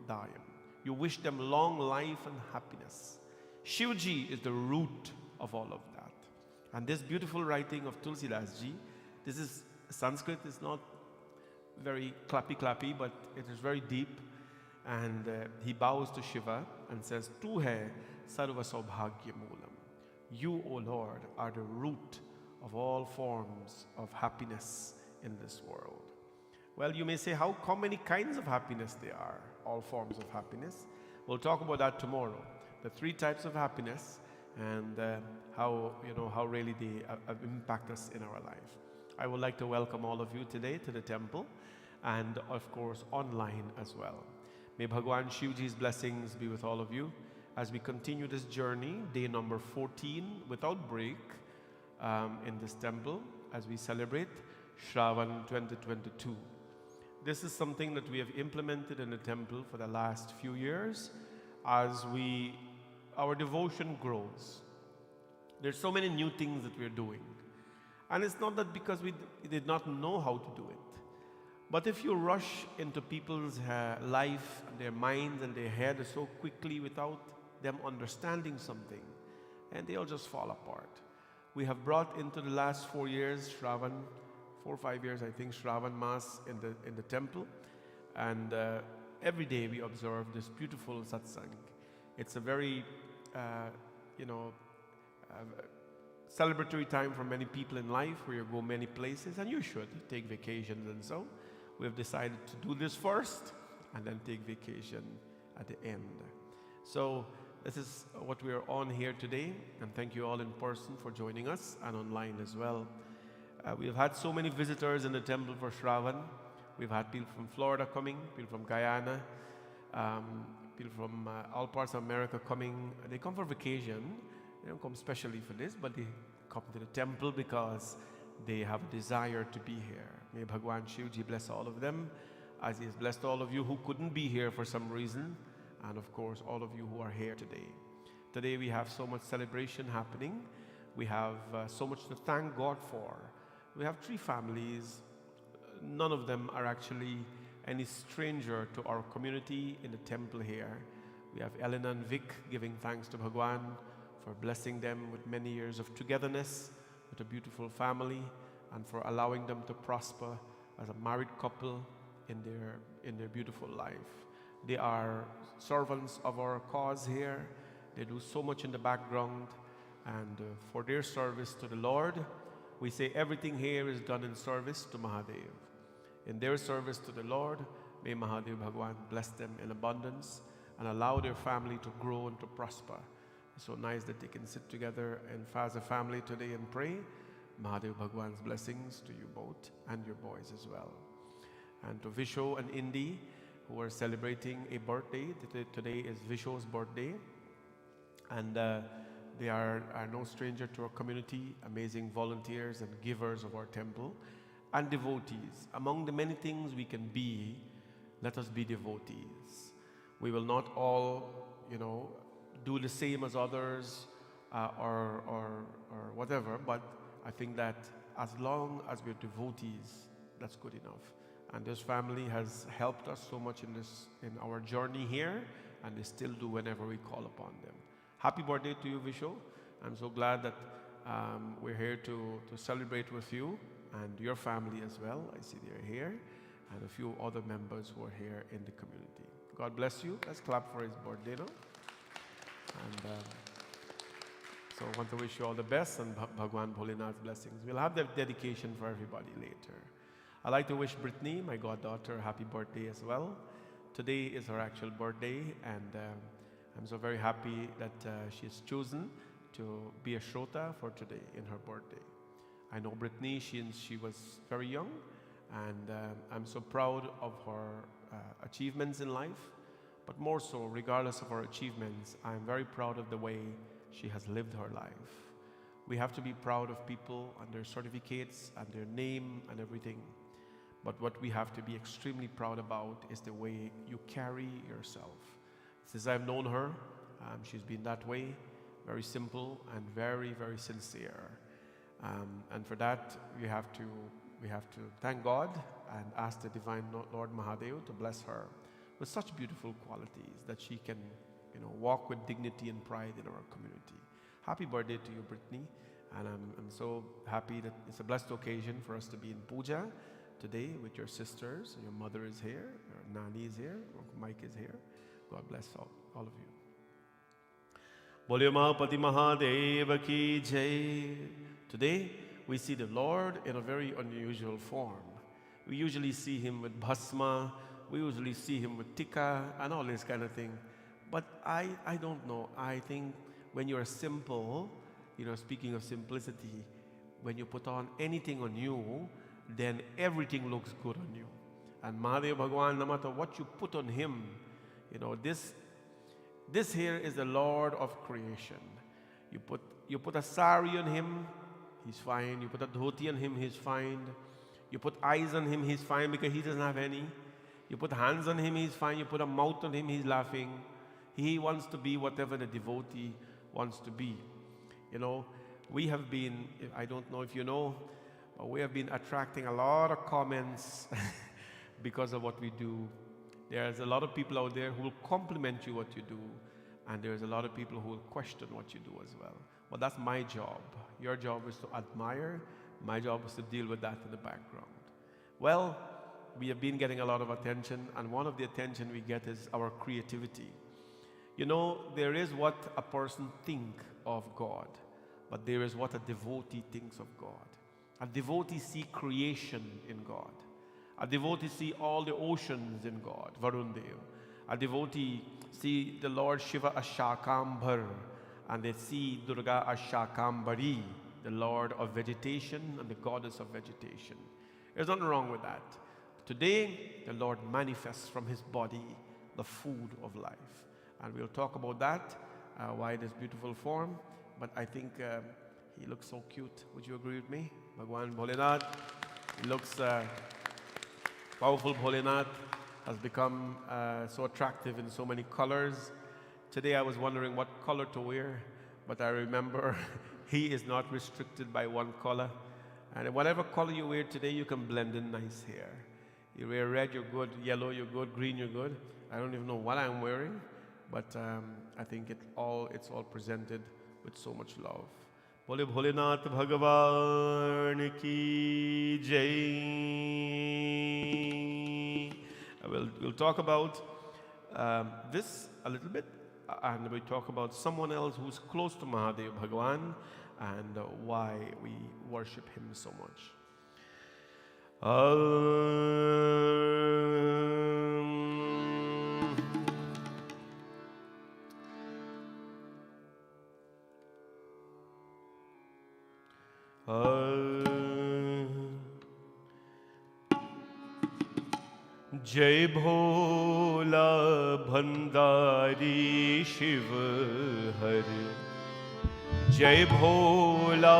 Dayam. You wish them long life and happiness. Shivji is the root of all of that. And this beautiful writing of Tulsidas Ji, this is Sanskrit, is not very clappy, but it is very deep. And he bows to Shiva and says, Tu hai sarva saubhagya moolam. You, O Lord, are the root of all forms of happiness in this world. Well, you may say, how many kinds of happiness there are? All forms of happiness. We'll talk about that tomorrow. The 3 types of happiness and how really they impact us in our life. I would like to welcome all of you today to the temple and of course online as well. May Bhagwan Shivji's blessings be with all of you as we continue this journey, day number 14 without break in this temple as we celebrate Shravan 2022. This is something that we have implemented in the temple for the last few years as our devotion grows. There's so many new things that we're doing. And it's not that because we did not know how to do it. But if you rush into people's life, their minds and their head so quickly without them understanding something, and they'll just fall apart. We have brought into the last 4 years, Shravan, 4 or 5 years, I think, Shravan Mass in the temple. And every day we observe this beautiful satsang. It's a very, you know, celebratory time for many people in life, where you go many places, and you should take vacations. And so we have decided to do this first and then take vacation at the end. So this is what we are on here today, and thank you all in person for joining us and online as well. We have had so many visitors in the temple for Shravan. We've had people from Florida coming, people from Guyana, people from all parts of America coming. They come for vacation. They don't come specially for this, but they come to the temple because they have a desire to be here. May Bhagwan Shivji bless all of them, as he has blessed all of you who couldn't be here for some reason, and of course all of you who are here today. Today we have so much celebration happening. We have so much to thank God for. We have 3 families. None of them are actually any stranger to our community in the temple here. We have Elena and Vic giving thanks to Bhagwan for blessing them with many years of togetherness, with a beautiful family, and for allowing them to prosper as a married couple in their beautiful life. They are servants of our cause here. They do so much in the background, and for their service to the Lord, we say everything here is done in service to Mahadev. In their service to the Lord, may Mahadev Bhagwan bless them in abundance and allow their family to grow and to prosper. It's so nice that they can sit together and as a family today and pray. Mahadev Bhagwan's blessings to you both and your boys as well. And to Visho and Indi, who are celebrating a birthday. Today is Visho's birthday. And they are no stranger to our community, amazing volunteers and givers of our temple, and devotees. Among the many things we can be, let us be devotees. We will not all, do the same as others or whatever, but I think that as long as we're devotees, that's good enough. And this family has helped us so much in our journey here, and they still do whenever we call upon them. Happy birthday to you, Visho. I'm so glad that we're here to celebrate with you and your family as well. I see they're here, and a few other members who are here in the community. God bless you. Let's clap for his birthday now. And so I want to wish you all the best and Bhagwan Bholinath's blessings. We'll have the dedication for everybody later. I'd like to wish Brittany, my goddaughter, a happy birthday as well. Today is her actual birthday, and I'm so very happy that she has chosen to be a Shrota for today in her birthday. I know Brittany, she was very young, and I'm so proud of her achievements in life, but more so, regardless of her achievements, I'm very proud of the way she has lived her life. We have to be proud of people and their certificates and their name and everything, but what we have to be extremely proud about is the way you carry yourself. Since I've known her, she's been that way, very simple and very, very sincere. And for that, we have to thank God and ask the Divine Lord Mahadev to bless her with such beautiful qualities that she can, walk with dignity and pride in our community. Happy birthday to you, Brittany. And I'm so happy that it's a blessed occasion for us to be in puja today with your sisters. Your mother is here, your Nandi is here, Uncle Mike is here. God bless all of you. Bolyo Mahapati Mahadev ki jai. Today, we see the Lord in a very unusual form. We usually see him with bhasma, we usually see him with tikka and all this kind of thing. But I don't know. I think when you're simple, speaking of simplicity, when you put on anything on you, then everything looks good on you. And Mahadev Bhagwan, no matter what you put on him, this here is the Lord of creation. You put a sari on him, he's fine. You put a dhoti on him, he's fine. You put eyes on him, he's fine because he doesn't have any. You put hands on him, he's fine. You put a mouth on him, he's laughing. He wants to be whatever the devotee wants to be. We have been, I don't know if you know, but we have been attracting a lot of comments because of what we do. There's a lot of people out there who will compliment you what you do, and there's a lot of people who will question what you do as well. But that's my job. Your job is to admire My job is to deal with that in the background. Well, we have been getting a lot of attention, and one of the attention we get is our creativity. You know, there is what a person thinks of God, but there is what a devotee thinks of God. A devotee sees creation in God. A devotee sees all the oceans in God, Varun Dev. A devotee sees the Lord Shiva as Shakambar, and they see Durga as Shakambari, the Lord of vegetation and the goddess of vegetation. There's nothing wrong with that. Today, the Lord manifests from his body the food of life. And we'll talk about that, why this beautiful form. But I think he looks so cute. Would you agree with me? Bhagwan Bholenath. He looks powerful. Bholenath has become so attractive in so many colors. Today I was wondering what color to wear, but I remember he is not restricted by one color. And whatever color you wear today, you can blend in nice hair. You wear red, you're good. Yellow, you're good. Green, you're good. I don't even know what I'm wearing, but I think it's all presented with so much love. Bole Bholenath Bhagavan ki jai. We'll talk about this a little bit, and we talk about someone else who's close to Mahadev Bhagavan and why we worship him so much. जय भोला भंडारी शिव हर, जय भोला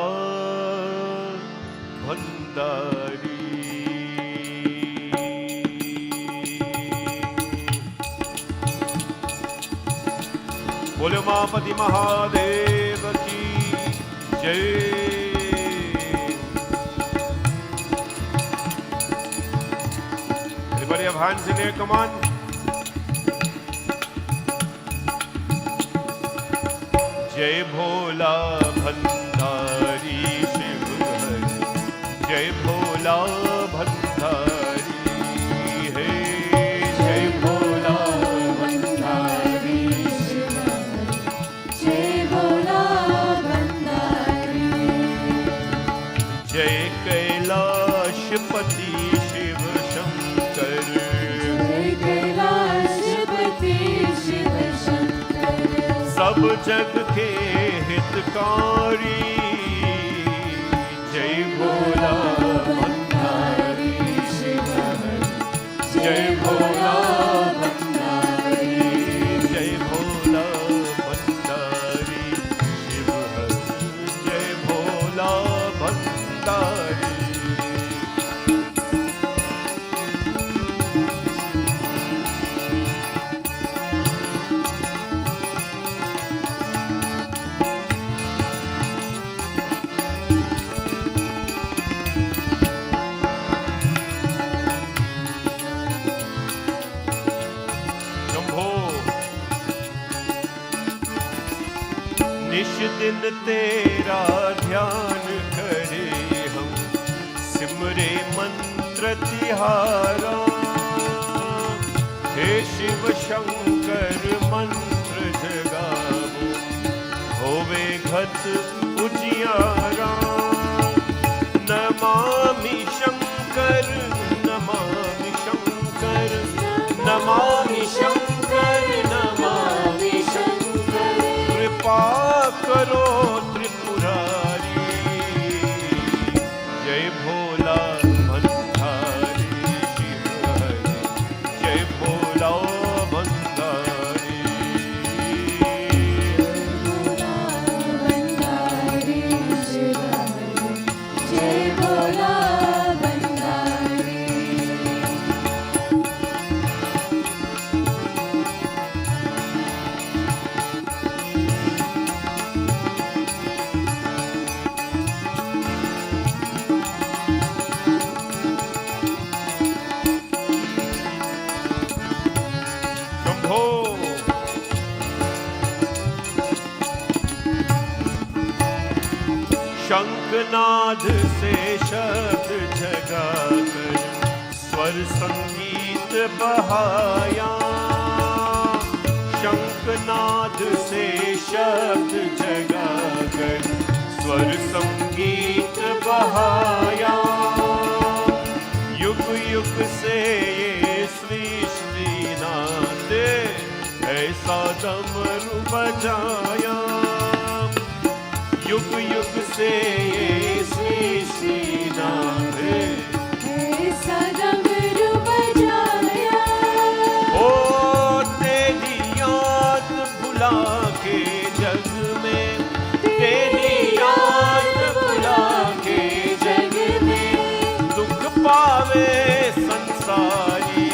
भंडारी। बोले उमापति महादेव की जय। Everybody have hands in here, come on. जय भोला भंडारी शिव हर, जय भोला भंडारी है, जय भोला
भंडारी शिव हर, जय भोला भंडारी।
जय कैलाशपति शिव शंकर,
जय कैलाशपति शिव शंकर,
सब जग के हितकारी। जय भोला
भंडारी शिव हर,
जय भोला
भंडारी।
जय भोला भंडारी शिव हर, जय भोला भंडारी। निश दिन तेरा ध्यान करे हम, सिमरे मंत्र तिहारा। हे शिव शंकर मंत्र जगावो, होवे घट उजियारा। नमामि शंकर, नमामि शंकर, नमामि शंकर, नमामि शंकर। कृपा करो त्रिपुरारी, जय भोला भंडारी शिव हर, जय भोला भंडारी।
भंडारी शिव हर, जय भोला
शंखनाद से शब्द जगाकर स्वर संगीत बहाया। शंखनाद से शब्द जगाकर स्वर संगीत बहाया। युग युग से ये सृष्टि नाते ऐसा डमरू बजाया। युग युग से ये सृष्टि नाते
ऐसा डमरू बजाया।
ओ तेरी याद भुला के जग में, तेरी याद भुला के जग में दुख पावे संसारी।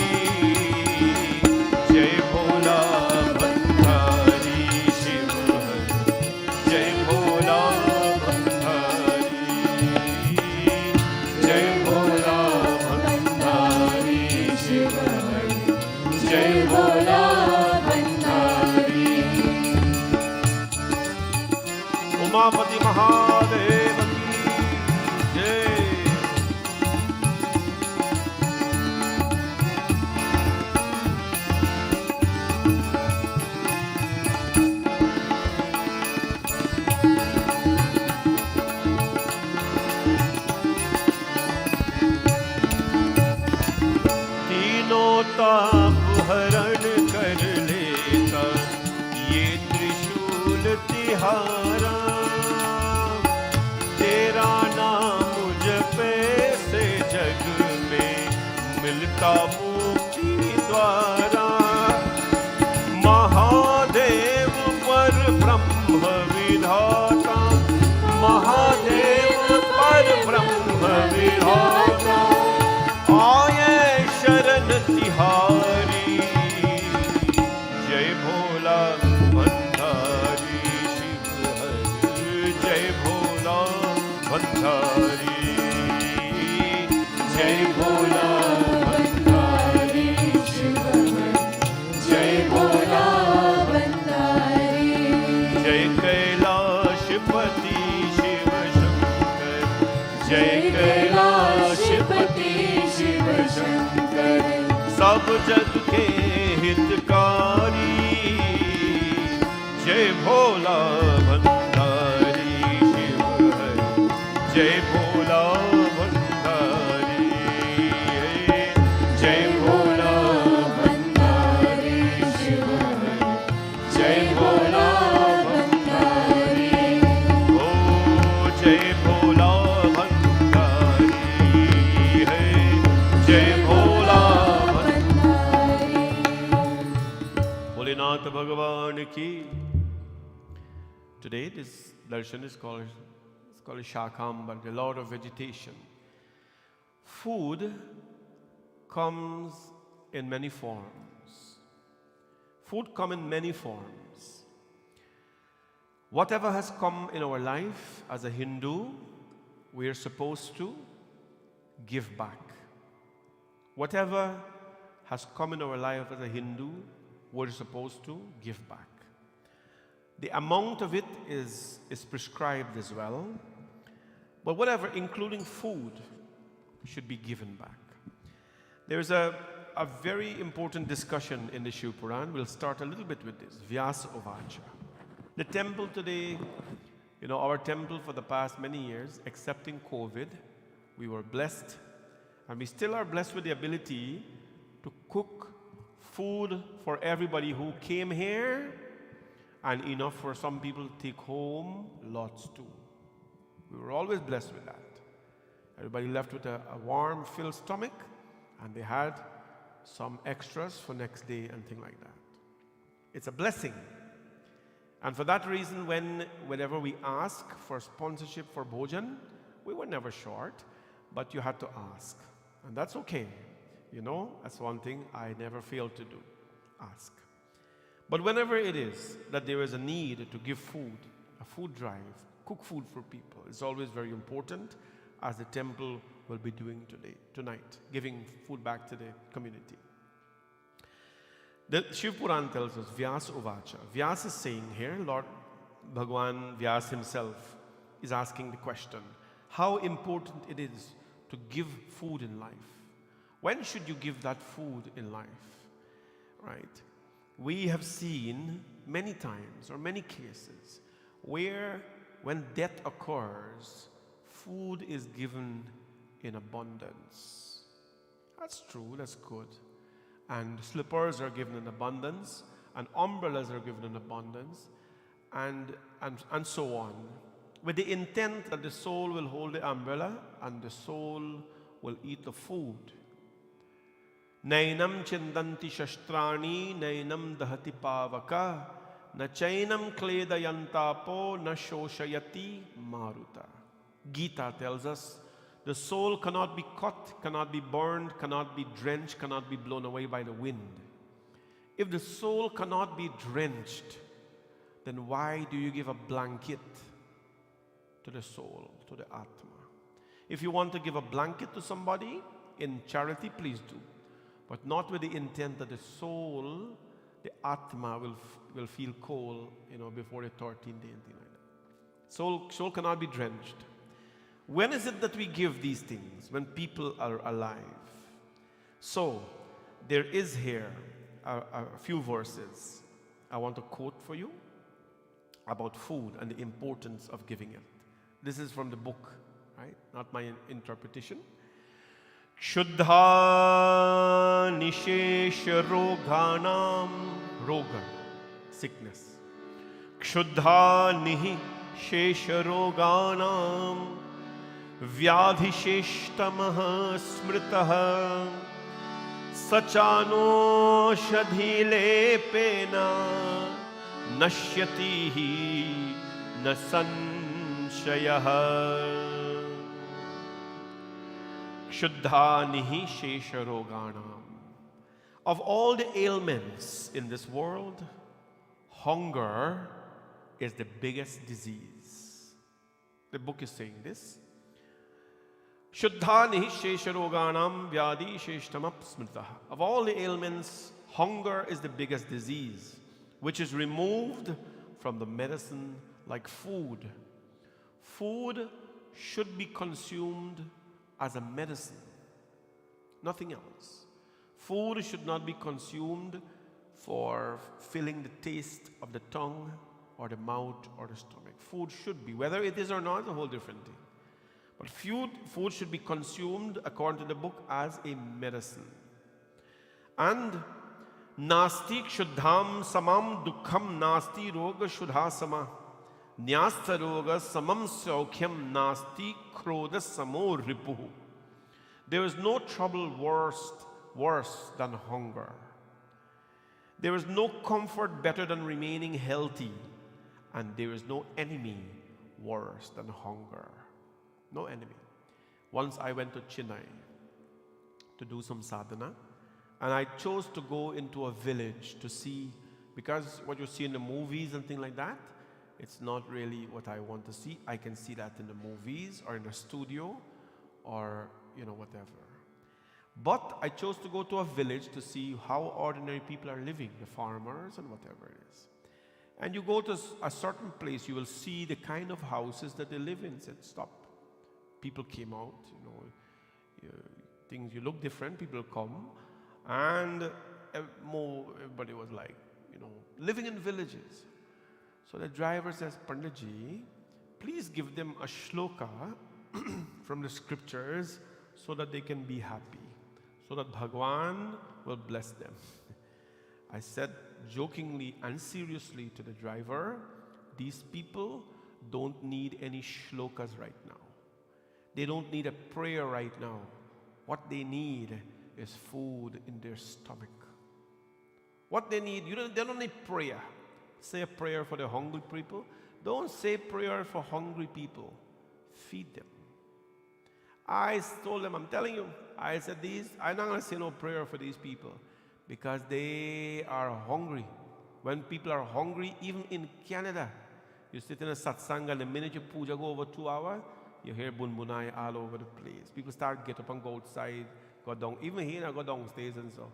जय भोला भंडारी शिव हरि, जय भोला भंडारी, जय भोला भंडारी शिव हरि, जय भोला भंडारी। उमापति महादेव की जय। तीनों ताप हरण कर लेता ये त्रिशूल तिहारा। तेरा नाम मुझ पे से जग में मिलता मुक्ति द्वारा। महादेव पर ब्रह्म विधाता, महादेव पर ब्रह्म विधाता आए शरण तिहारी। जय भोला भंडारी शिव हरि, जय भोला भंडारी, जय भोला भंडारी शिव हरि, जय भोला
भंडारी।
जय कैलाशपति शिव शंकर, जय कैलाशपति शिव शंकर। सब जग के हितकारी। जय भोला भंडारी शिव हरि, जय भोला भंडारी, जय भोला भंडारी शिव हरि, जय भोला भंडारी। ओ जय भोला भंडारी है, जय भोला भंडारी। भोलेनाथ भगवान की। Today this darshan is called Shakhambar, the Lord of Vegetation. Food comes in many forms. Food comes in many forms. Whatever has come in our life as a Hindu, we are supposed to give back. Whatever has come in our life as a Hindu, we're supposed to give back. The amount of it is prescribed as well. But whatever, including food, should be given back. There's a very important discussion in the Shiv Puran. We'll start a little bit with this. Vyasa Uvacha. The temple today, our temple for the past many years, excepting COVID, we were blessed, and we still are blessed with the ability to cook food for everybody who came here, and enough for some people to take home, lots too. We were always blessed with that. Everybody left with a warm, filled stomach, and they had some extras for next day and things like that. It's a blessing. And for that reason, whenever we ask for sponsorship for Bhojan, we were never short, but you had to ask. And that's okay. That's one thing I never failed to do, ask. But whenever it is that there is a need to give food, a food drive, cook food for people, it's always very important, as the temple will be doing tonight, giving food back to the community. The Shiv Puran tells us, Vyasa Uvacha. Vyasa is saying here, Lord Bhagwan Vyasa himself is asking the question, how important it is to give food in life. When should you give that food in life? Right? We have seen many times or many cases where when death occurs, food is given in abundance. That's true, that's good. And slippers are given in abundance, and umbrellas are given in abundance, and so on, with the intent that the soul will hold the umbrella and the soul will eat the food. Nainam chindanti shastrani, nainam dahati pavaka, na chainam kledayantapo, na shoshayati maruta. Gita tells us the soul cannot be cut, cannot be burned, cannot be drenched, cannot be blown away by the wind. If the soul cannot be drenched, then why do you give a blanket to the soul, to the Atma? If you want to give a blanket to somebody in charity, please do. But not with the intent that the soul, the Atma, will feel cold, before the 13th day, anything like that. Soul cannot be drenched. When is it that we give these things? When people are alive. So, there is here a few verses I want to quote for you about food and the importance of giving it. This is from the book, right? Not my interpretation. Shuddha nishesha roganam, roga, sickness. Kshuddha nihi shesha roganam, vyadhisheshtamah smritaha, sachano shadhilepena, nashyatihi nasanshayah. Shuddhanihi shesha roganam. Of all the ailments in this world, hunger is the biggest disease. The book is saying this. Shuddhanihi shesha roganam vyadi sheshtamap smritaha. Of all the ailments, hunger is the biggest disease, which is removed from the medicine like food. Food should be consumed as a medicine, nothing else. Food should not be consumed for filling the taste of the tongue or the mouth or the stomach. Food should be, whether it is or not, a whole different thing. But food should be consumed, according to the book, as a medicine. And nastik shuddham samam dukkham nasti roga shuddha sama. Nyasta roga samam saukhyam nasti krodha samo ripuhu. There is no trouble worse than hunger. There is no comfort better than remaining healthy. And there is no enemy worse than hunger. No enemy. Once I went to Chennai to do some sadhana, and I chose to go into a village to see, because what you see in the movies and things like that, it's not really what I want to see. I can see that in the movies or in the studio or, whatever. But I chose to go to a village to see how ordinary people are living, the farmers and whatever it is. And you go to a certain place, you will see the kind of houses that they live in. Said, stop. People came out, things, you look different, people come. And everybody was like, living in villages. So the driver says, Panditji, please give them a shloka from the scriptures so that they can be happy, so that Bhagwan will bless them. I said jokingly and seriously to the driver, these people don't need any shlokas right now. They don't need a prayer right now. What they need is food in their stomach. What they need, they don't need prayer. Say a prayer for the hungry people. Don't say prayer for hungry people. Feed them. I told them, I'm telling you, I said I'm not going to say no prayer for these people because they are hungry. When people are hungry, even in Canada, you sit in a satsanga and the minute you puja go over 2 hours, you hear bunbunai all over the place. People start get up and go outside, go down. Even here, I go downstairs and so.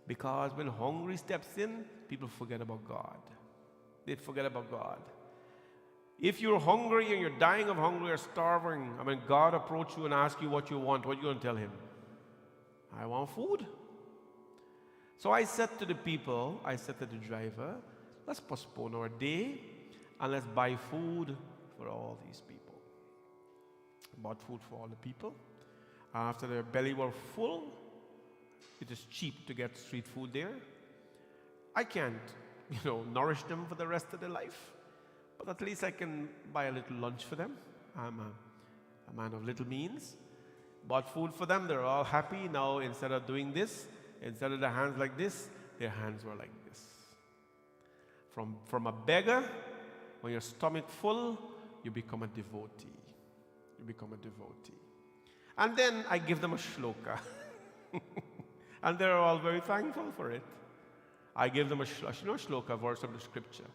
Because when hungry steps in, people forget about God. They forget about God. If you're hungry and you're dying of hunger or starving, I mean, God approach you and ask you what you want, what are you going to tell him? I want food. So I said to the people, I said to the driver, let's postpone our day and let's buy food for all these people. Bought food for all the people. After their belly were full, it is cheap to get street food there. I can't, nourish them for the rest of their life, but at least I can buy a little lunch for them. I'm a man of little means. Bought food for them, they're all happy. Now instead of doing this, instead of their hands like this, their hands were like this. From a beggar, when your stomach full, you become a devotee. You become a devotee. And then I give them a shloka. And they're all very thankful for it. I give them a shloka, verse of the scripture.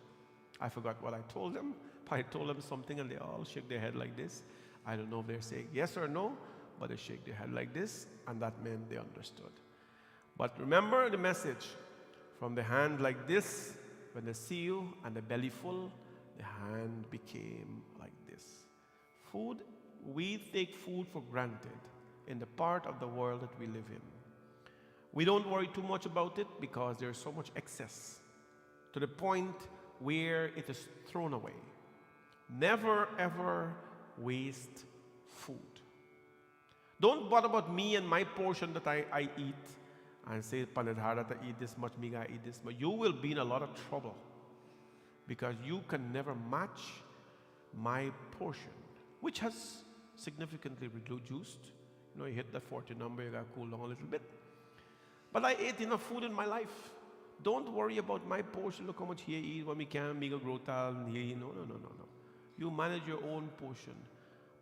I forgot what I told them. I told them something and they all shake their head like this. I don't know if they're saying yes or no, but they shake their head like this, and that meant they understood. But remember the message. From the hand like this, when the seal and the belly full, the hand became like this. Food, we take food for granted in the part of the world that we live in. We don't worry too much about it because there's so much excess to the point where it is thrown away. Never ever waste food. Don't bother about me and my portion that I eat and say, Panadhara, that I eat this much, Miga, I eat this much. You will be in a lot of trouble because you can never match my portion, which has significantly reduced. You hit that 40 number, you got to cool down a little bit. But I ate enough food in my life. Don't worry about my portion. Look how much he eat when we can, Miga Grotal, and he. No. You manage your own portion.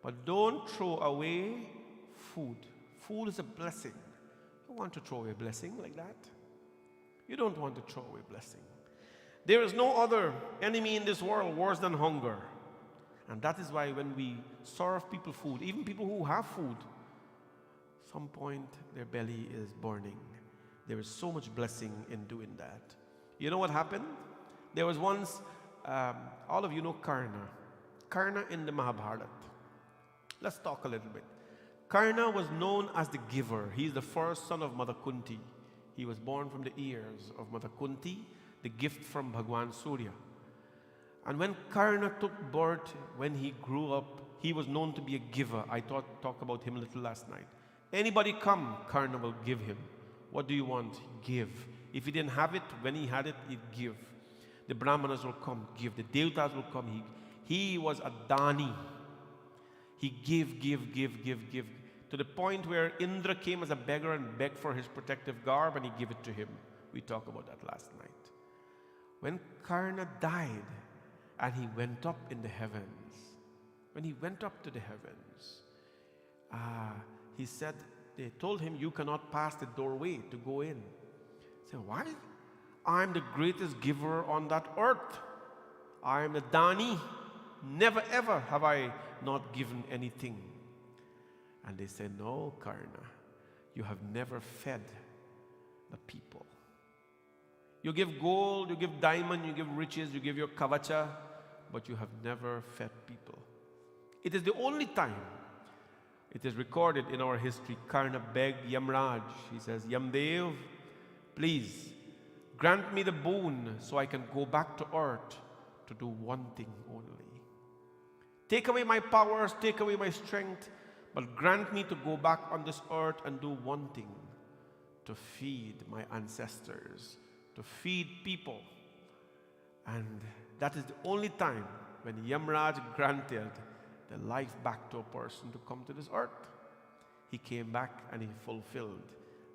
But don't throw away food. Food is a blessing. You want to throw away a blessing like that? You don't want to throw away a blessing. There is no other enemy in this world worse than hunger. And that is why when we serve people food, even people who have food, some point their belly is burning. There is so much blessing in doing that. You know what happened? There was once, all of you know Karna. Karna in the Mahabharata. Let's talk a little bit. Karna was known as the giver. He's the first son of Mother Kunti. He was born from the ears of Mother Kunti, the gift from Bhagwan Surya. And when Karna took birth, when he grew up, he was known to be a giver. I talked about him a little last night. Anybody come, Karna will give him. What do you want? Give. If he didn't have it, when he had it, he'd give. The Brahmanas will come, give. The Devatas will come. He was a Dani. He give. To the point where Indra came as a beggar and begged for his protective garb, and he gave it to him. We talked about that last night. When Karna died, and he went up in the heavens, when he went up to the heavens, he said, they told him, you cannot pass the doorway to go in. He said, why? I'm the greatest giver on that earth. I am the Dani. Never ever have I not given anything. And they said, no, Karna, you have never fed the people. You give gold, you give diamond, you give riches, you give your kavacha, but you have never fed people. It is the only time it is recorded in our history. Karna begged Yamraj. He says, Yamdev, please grant me the boon so I can go back to earth to do one thing only. Take away my powers, take away my strength, but grant me to go back on this earth and do one thing, to feed my ancestors, to feed people. And that is the only time when Yamraj granted the life back to a person to come to this earth. He came back and he fulfilled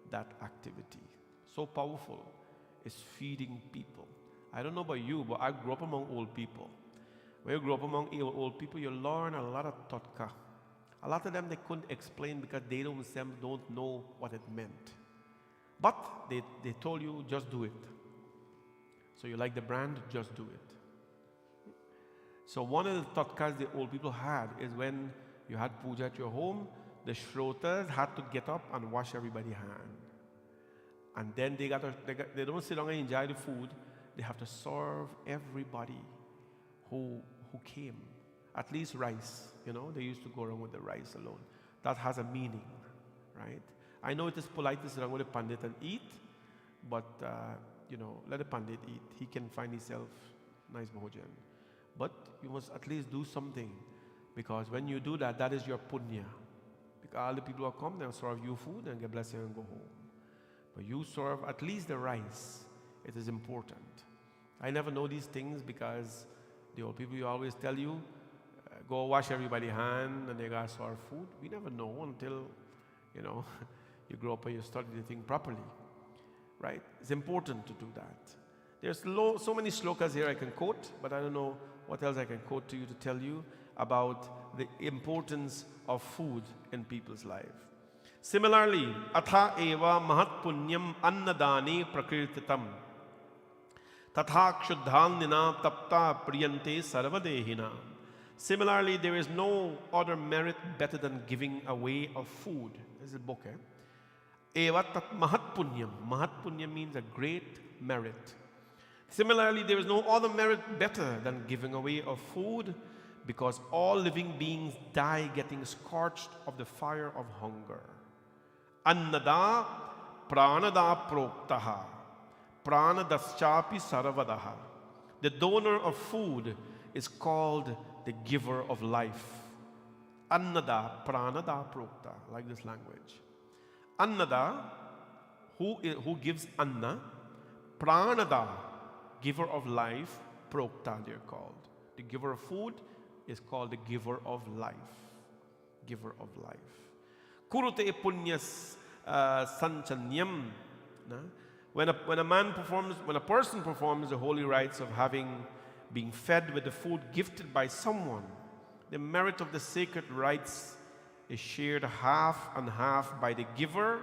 that activity. So powerful is feeding people. I don't know about you, but I grew up among old people. When you grow up among old people, you learn a lot of totka. A lot of them they couldn't explain because they themselves don't know what it meant. But they told you, just do it. So you like the brand, just do it. So one of the totkas the old people had is when you had puja at your home, the shrotas had to get up and wash everybody's hand. And then they don't sit down and enjoy the food. They have to serve everybody who came at least rice. They used to go around with the rice alone. That has a meaning, right? I know it is polite to sit around with a pandit and eat, but, let the pandit eat. He can find himself nice bhojan. But you must at least do something, because when you do that, that is your punya. Because all the people who come, they'll serve you food and get blessing and go home. But you serve at least the rice. It is important. I never know these things because the old people you always tell you, go wash everybody's hand and they got to serve food. We never know until, you grow up and you study the thing properly. Right? It's important to do that. There's so many shlokas here I can quote, but I don't know what else I can quote to you to tell you about the importance of food in people's life. Similarly, atha eva mahat punyam annadani prakirtitam tatha kshuddhalnina tapta priyante sarvadehina. Similarly, there is no other merit better than giving away of food. This is a book, Eva tat mahat punyam. Mahat punyam means a great merit. Similarly, there is no other merit better than giving away of food, because all living beings die getting scorched of the fire of hunger. Annada pranada proktaha pranadaschapi sarvadaha. The donor of food is called the giver of life. Annada pranada prokta, like this language. Annada, who gives anna, pranada, giver of life, prokta they're called. The giver of food is called the giver of life. Giver of life. Kurute punyas sanchanyam. When a person performs the holy rites of being fed with the food gifted by someone, the merit of the sacred rites is shared half and half by the giver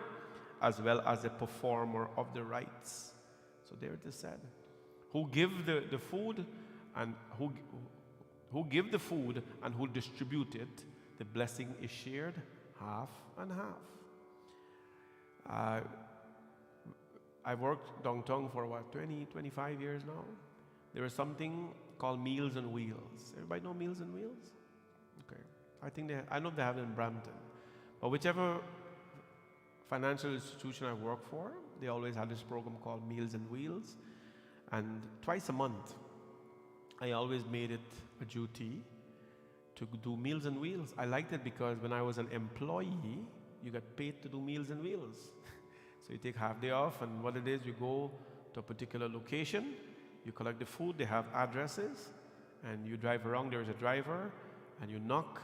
as well as the performer of the rites. So there it is said. Who give the food and who give the food and who distribute it, the blessing is shared half and half. I've worked downtown for 25 years now. There is something called Meals on Wheels. Everybody know Meals on Wheels? Okay. I know they have it in Brampton. But whichever financial institution I work for, they always had this program called Meals on Wheels. And twice a month, I always made it a duty to do Meals on Wheels. I liked it because when I was an employee, you got paid to do Meals on Wheels. So you take half day off, and what it is, you go to a particular location, you collect the food, they have addresses, and you drive around, there is a driver, and you knock.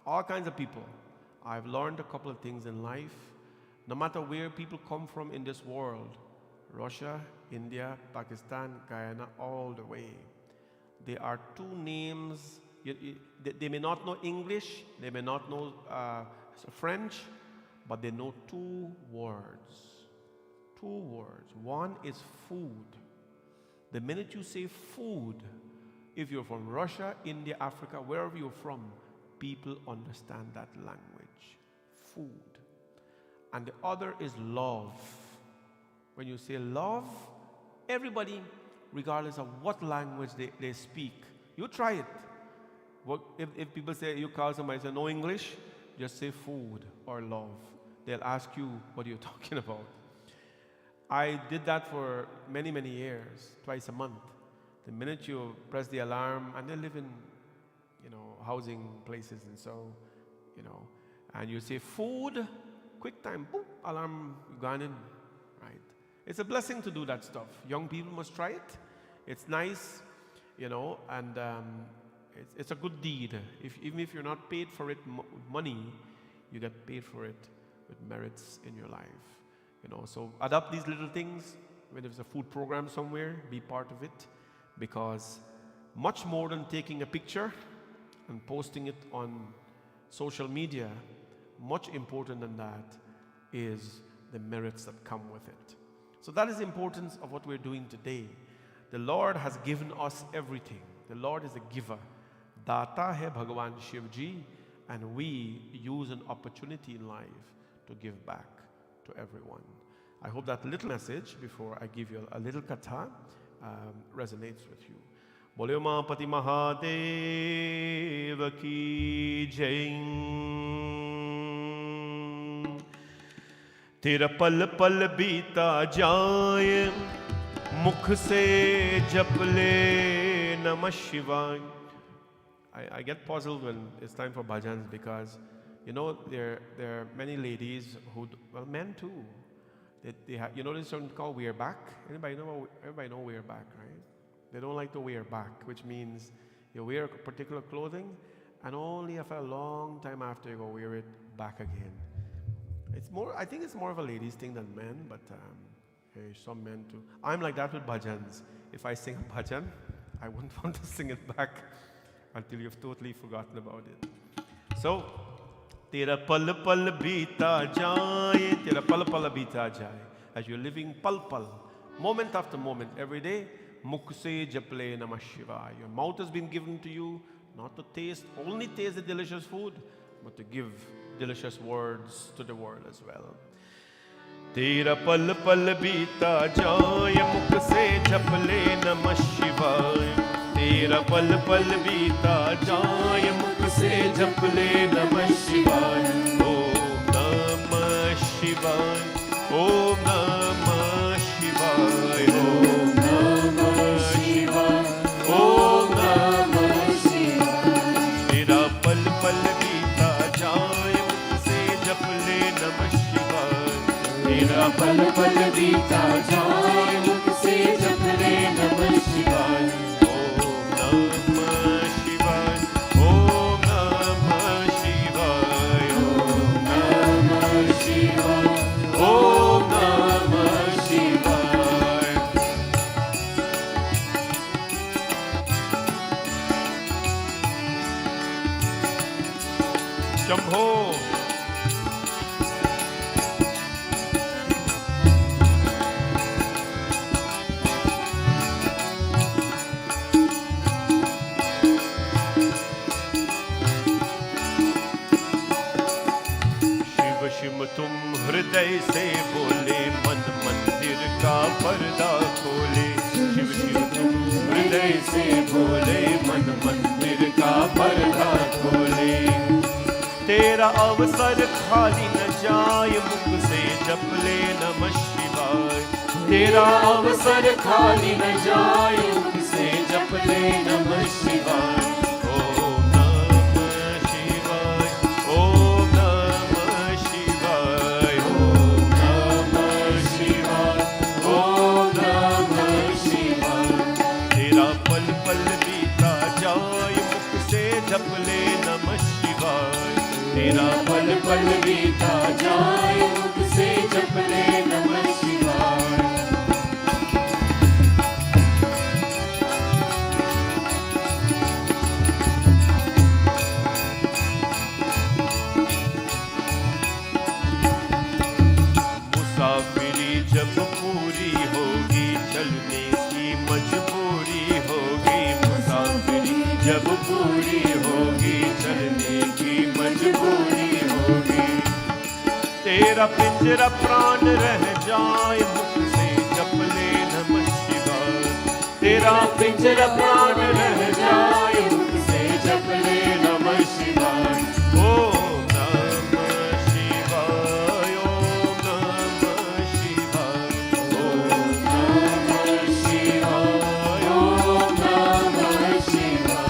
All kinds of people. I've learned a couple of things in life. No matter where people come from in this world, Russia, India, Pakistan, Guyana, all the way, there are two names. They may not know English, they may not know French, but they know two words. Two words. One is food. The minute you say food, if you're from Russia, India, Africa, wherever you're from, people understand that language. Food. And the other is love. When you say love, everybody, regardless of what language they speak, you try it. If people say, you call somebody say no English, just say food or love. They'll ask you what you're talking about. I did that for many, many years, twice a month. The minute you press the alarm, and they live in, housing places, and so, and you say food, quick time, boom, alarm gone in, right? It's a blessing to do that stuff. Young people must try it. It's nice, and it's a good deed. Even if you're not paid for it money, you get paid for it with merits in your life. So adopt these little things. When there's a food program somewhere, be part of it, because much more than taking a picture and posting it on social media, much important than that is the merits that come with it. So that is the importance of what we're doing today. The Lord has given us everything. The Lord is a giver. Data hai Bhagavan Shivji, and we use an opportunity in life to give back to everyone. I hope that little message, before I give you a little katha, resonates with you. बोले उमापति महादेव की जय। तेरा पल पल बीता जाए, मुख से जप ले नमः शिवाय। I get puzzled when it's time for bhajans because, you know, there are many ladies who, well, men too. They have, you know, this something called wear back. Everybody know wear back, right? They don't like to wear back, which means you wear particular clothing, and only after a long time after you go wear it back again. It's more. I think it's more of a ladies thing than men, but some men too. I'm like that with bhajans. If I sing a bhajan, I wouldn't want to sing it back until you've totally forgotten about it. So, tera pal pal beeta jaye, tera pal pal beeta jaye. As you're living pal pal, moment after moment, every day, mukh se japle namah shivaya. Your mouth has been given to you not to taste, only taste the delicious food, but to give delicious words to the world as well. Tera pal pal beeta jaye, mukh se japle namah shivaya. तेरा पल पल बीता जाए, मुख से जप ले नमः शिवाय। ओम नमः शिवाय, ओम नमः शिवाय, ओम नमः शिवाय, ओम नमः शिवाय। तेरा पल पल बीता जाए, मुख से जप ले नमः शिवाय। तेरा पल पल बीता जाए, मुख से जप ले नमः शिवाय। शंभो। शिव शिव तुम हृदय से बोले, मन मंदिर का पर्दा खोले। शिव शिव तुम हृदय से बोले, मन मंदिर का पर्दा खोले। तेरा अवसर खाली न जाए, मुख से जप ले नमः शिवाय। तेरा अवसर खाली न जाए, मुख से जप ले नमः शिवाय। ओम नमः शिवाय, ओम नमः शिवाय, ओम नमः शिवाय, ओम नमः शिवाय। तेरा पल पल बीता जाए, मुख से जप ले नमः शिवाय। तेरा पल पल बीता जाए, मुख से जप ले नमः शिवाय। मुसाफिरी जब पूरी होगी, चलने की मजबूरी होगी। मुसाफिरी जब पूरी होगी, चलने की मजबूरी होगी। तेरा पिंजरा प्राण रह जाए, मुख से जप ले नमः शिवाय। तेरा पिंजरा प्राण रह जाए, मुख से जप ले नमः शिवाय। ओम नमः शिवाय, ओम नमः शिवाय, ओम नमः शिवाय, ओम नमः शिवाय।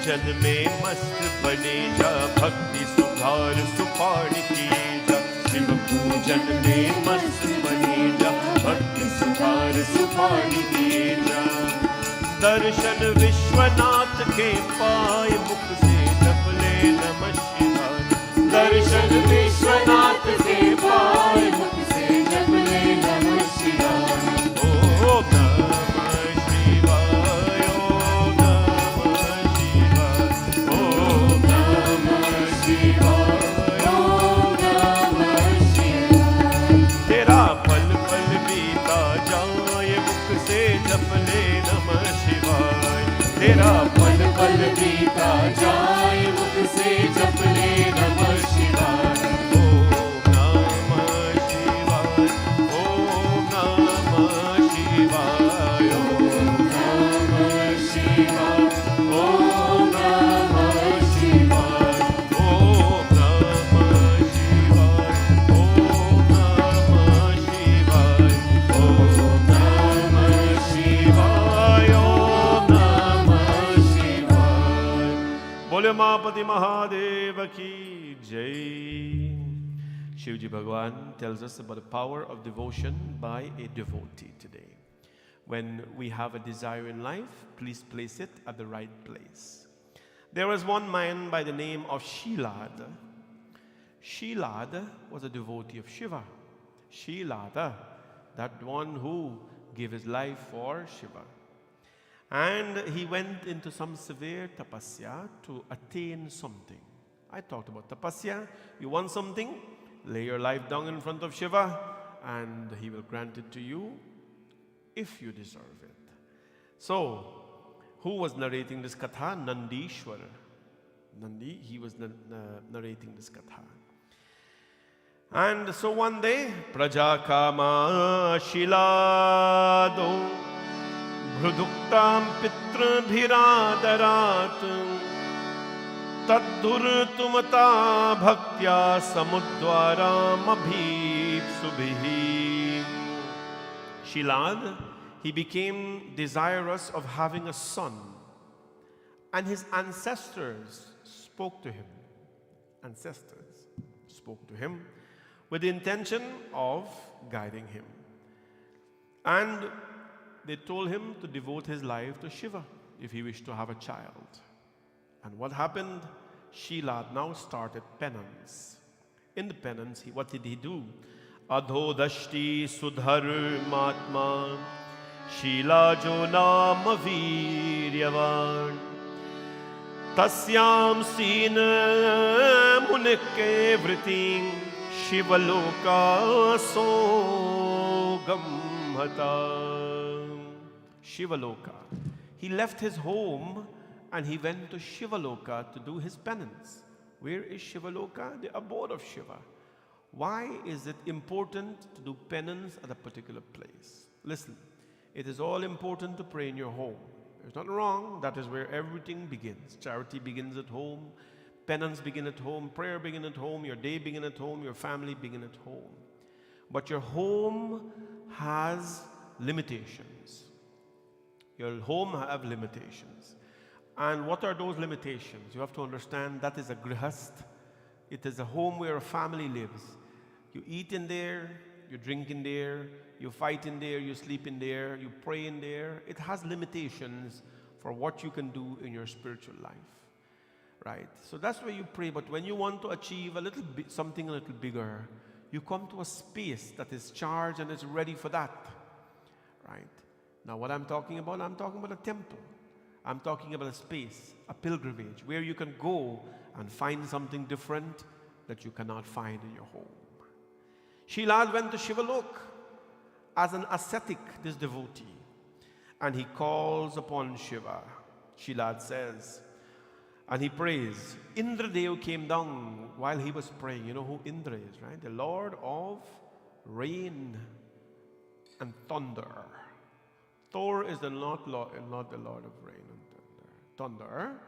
भजन में मस्त बने जा, भक्ति सुधार सुपाड़ किए जा। शिव पूजन में मस्त बने जा, भक्ति सुधार सुपाड़ किए जा। दर्शन विश्वनाथ के पाए, मुख से जप ले नमः शिवाय। दर्शन विश्वनाथ के पाए, मुख से जप ले नमः शिवाय। ओम नमः शिवाय, ओम नमः शिवाय, ओम नमः तेरा पल पल बीता जाए मुख से जप ले नमः शिवाय। ओम नमः शिवाय, ओम नमः शिवाय, ओम नमः शिवाय, ओम नमः शिवाय, ओम नमः शिवाय, ओम नमः शिवाय, ओम नमः शिवाय, ओम नमः शिवाय। बोले उमापति महादेव की जय। Shivji Bhagwan tells us about the power of devotion by a devotee today. When we have a desire in life, please place it at the right place. There was one man by the name of Shilad. Shilad was a devotee of Shiva. Shilad, that one who gave his life for Shiva. And he went into some severe tapasya to attain something. I talked about tapasya. You want something? Lay your life down in front of Shiva and he will grant it to you if you deserve it. So, who was narrating this katha? Nandishwar. Nandi, he was narrating this katha. And so one day, Prajakama Shilado Bhruduktam Pitrabhiradarat Tadurtumata Bhaktya Samudvaram Abhipsubhi. Shilad, he became desirous of having a son. And his ancestors spoke to him. Ancestors spoke to him with the intention of guiding him. And they told him to devote his life to Shiva if he wished to have a child. And what happened? Shilad now started penance. In the penance, what did he do? Adho dashti sudhar matma Shilajo nama viryavan Tasyam sina munike vriting Shivaloka sogamhata. Shivaloka. He left his home and he went to Shivaloka to do his penance. Where is Shivaloka? The abode of Shiva. Why is it important to do penance at a particular place? Listen, it is all important to pray in your home. There's nothing wrong. That is where everything begins. Charity begins at home. Penance begins at home. Prayer begins at home. Your day begins at home. Your family begins at home. But your home has limitations. Your home have limitations. And what are those limitations? You have to understand that is a grihast. It is a home where a family lives. You eat in there, you drink in there, you fight in there, you sleep in there, you pray in there. It has limitations for what you can do in your spiritual life. Right? So that's where you pray. But when you want to achieve something a little bigger, you come to a space that is charged and is ready for that. Right? Now what I'm talking about a temple. I'm talking about a space, a pilgrimage, where you can go and find something different that you cannot find in your home. Shilad went to Shivalok as an ascetic, this devotee, and he calls upon Shiva. Shilad says, and he prays. Indradev came down while he was praying. You know who Indra is, right? The Lord of rain and thunder. Thor is not the Lord of rain and thunder. Thunder,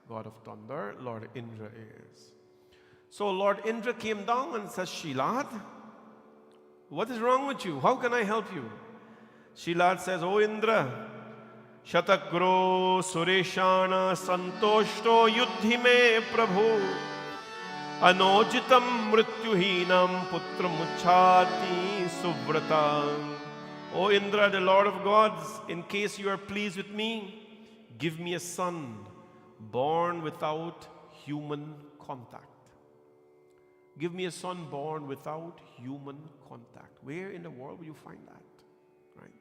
God of thunder, Lord Indra is. So Lord Indra came down and says, Shilad, what is wrong with you? How can I help you? Shilad says, O Indra, Shatakro Sureshana Santoshto Yuddhi me Prabhu Anojitam Mrityuhinam Putra Muchati Suvrata. O Indra, the Lord of gods, in case you are pleased with me, give me a son born without human contact. Give me a son born without human contact. Where in the world will you find that? Right?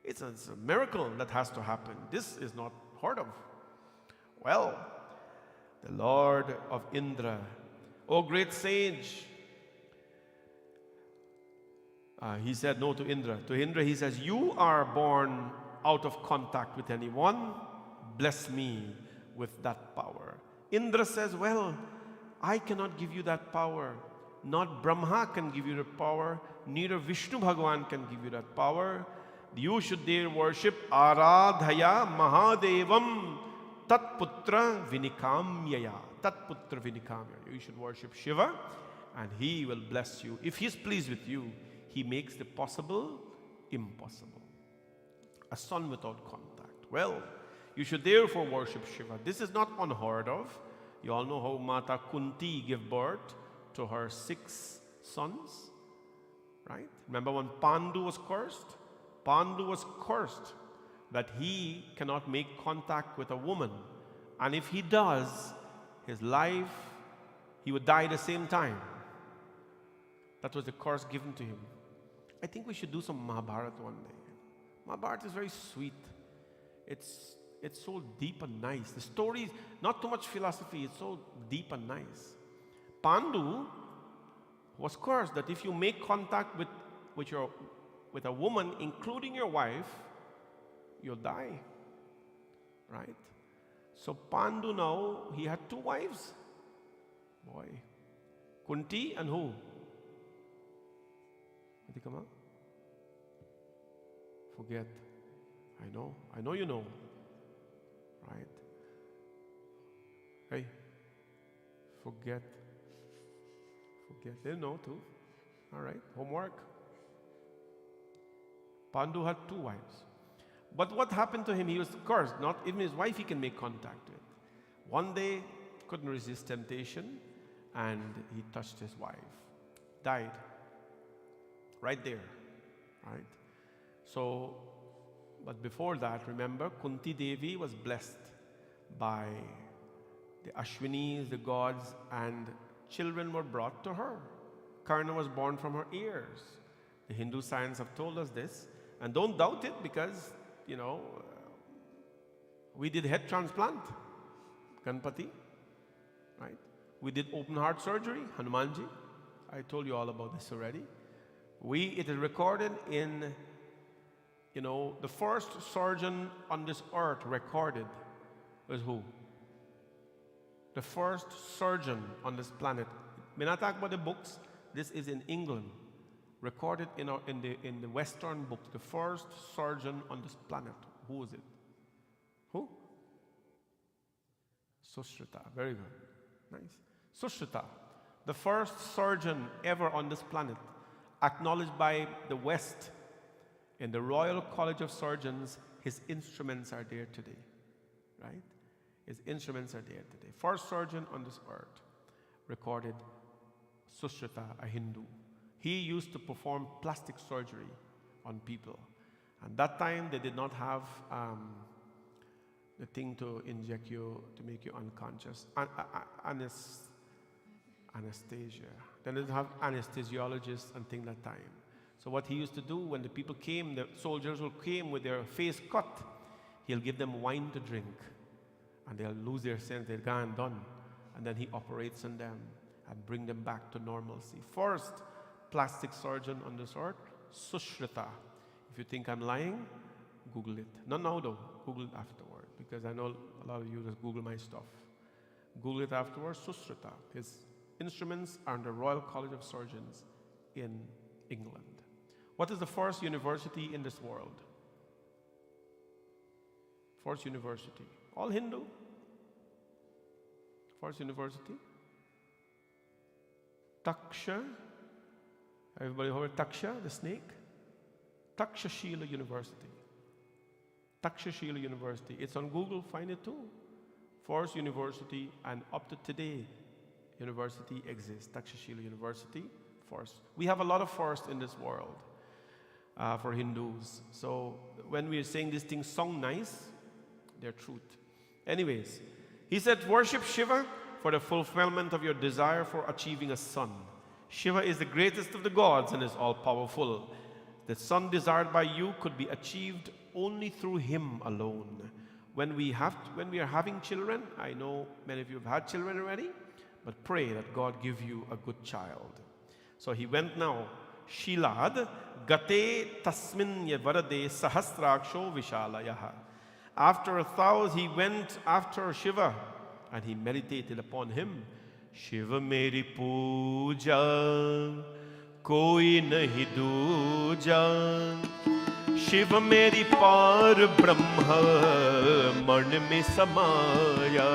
It's a miracle that has to happen. This is not heard of. Well, the Lord of Indra, O great sage, he said no to Indra. To Indra he says, you are born out of contact with anyone, bless me with that power. Indra says, well, I cannot give you that power. Not Brahma can give you the power. Neither Vishnu Bhagavan can give you that power. You should dare worship Aradhaya Mahadevam Tatputra Vinikamyaya. Tatputra Vinikamyaya. You should worship Shiva and he will bless you. If he's pleased with you, he makes the possible impossible. A son without contact. Well, you should therefore worship Shiva. This is not unheard of. You all know how Mata Kunti gave birth to her 6 sons, right? Remember when Pandu was cursed? Pandu was cursed that he cannot make contact with a woman. And if he does, his life, he would die at the same time. That was the curse given to him. I think we should do some Mahabharata one day. Mahabharata is very sweet. It's so deep and nice. The story is not too much philosophy. It's so deep and nice. Pandu was cursed that if you make contact with a woman, including your wife, you'll die. Right? So Pandu now, he had 2 wives. Boy. Kunti and who? Adhikama? Forget. I know you know. Right? Hey, forget. They know too. All right, homework. Pandu had 2 wives. But what happened to him? He was cursed. Not even his wife he can make contact with. One day, couldn't resist temptation and he touched his wife. Died. Right there. Right? So, but before that, remember, Kunti Devi was blessed by the Ashwinis, the gods, and children were brought to her. Karna was born from her ears. The Hindu science have told us this. And don't doubt it because, we did head transplant, Ganpati, right? We did open heart surgery, Hanumanji. I told you all about this already. It is recorded in, the first surgeon on this earth recorded was who? The first surgeon on this planet. May not talk about the books. This is in England, recorded in the Western books. The first surgeon on this planet. Who is it? Who? Sushrita. Very good. Nice. Sushrita, the first surgeon ever on this planet, acknowledged by the West in the Royal College of Surgeons. His instruments are there today, right? His instruments are there today. First surgeon on this earth, recorded, Sushrita, a Hindu. He used to perform plastic surgery on people. And that time they did not have the thing to inject you to make you unconscious. Anesthesia. They didn't have anesthesiologists and things that time. So what he used to do when the people came, the soldiers who came with their face cut, he'll give them wine to drink. And they'll lose their sense, they're gone, done. And then he operates on them and bring them back to normalcy. First plastic surgeon on this earth, Sushrita. If you think I'm lying, Google it. Not now though, Google it afterward. Because I know a lot of you just Google my stuff. Google it afterwards, Sushrita. His instruments are in the Royal College of Surgeons in England. What is the first university in this world? First university. All Hindu. First university. Taksha. Everybody heard Taksha, the snake? Takshashila University. Takshashila University. It's on Google, find it too. First university, and up to today, university exists. Takshashila University, first. We have a lot of firsts in this world for Hindus. So when we are saying these things sound nice, they're truth. Anyways, he said, worship Shiva for the fulfillment of your desire for achieving a son. Shiva is the greatest of the gods and is all-powerful. The son desired by you could be achieved only through him alone. When we are having children, I know many of you have had children already, but pray that God give you a good child. So he went now, Shilad, Gate Tasmin Yavarade Sahasraksho Vishalayaha. After 1,000, he went after Shiva and he meditated upon him. Shiva meri puja, koi nahi dooja. Shiva meri par brahma, man mein samaya.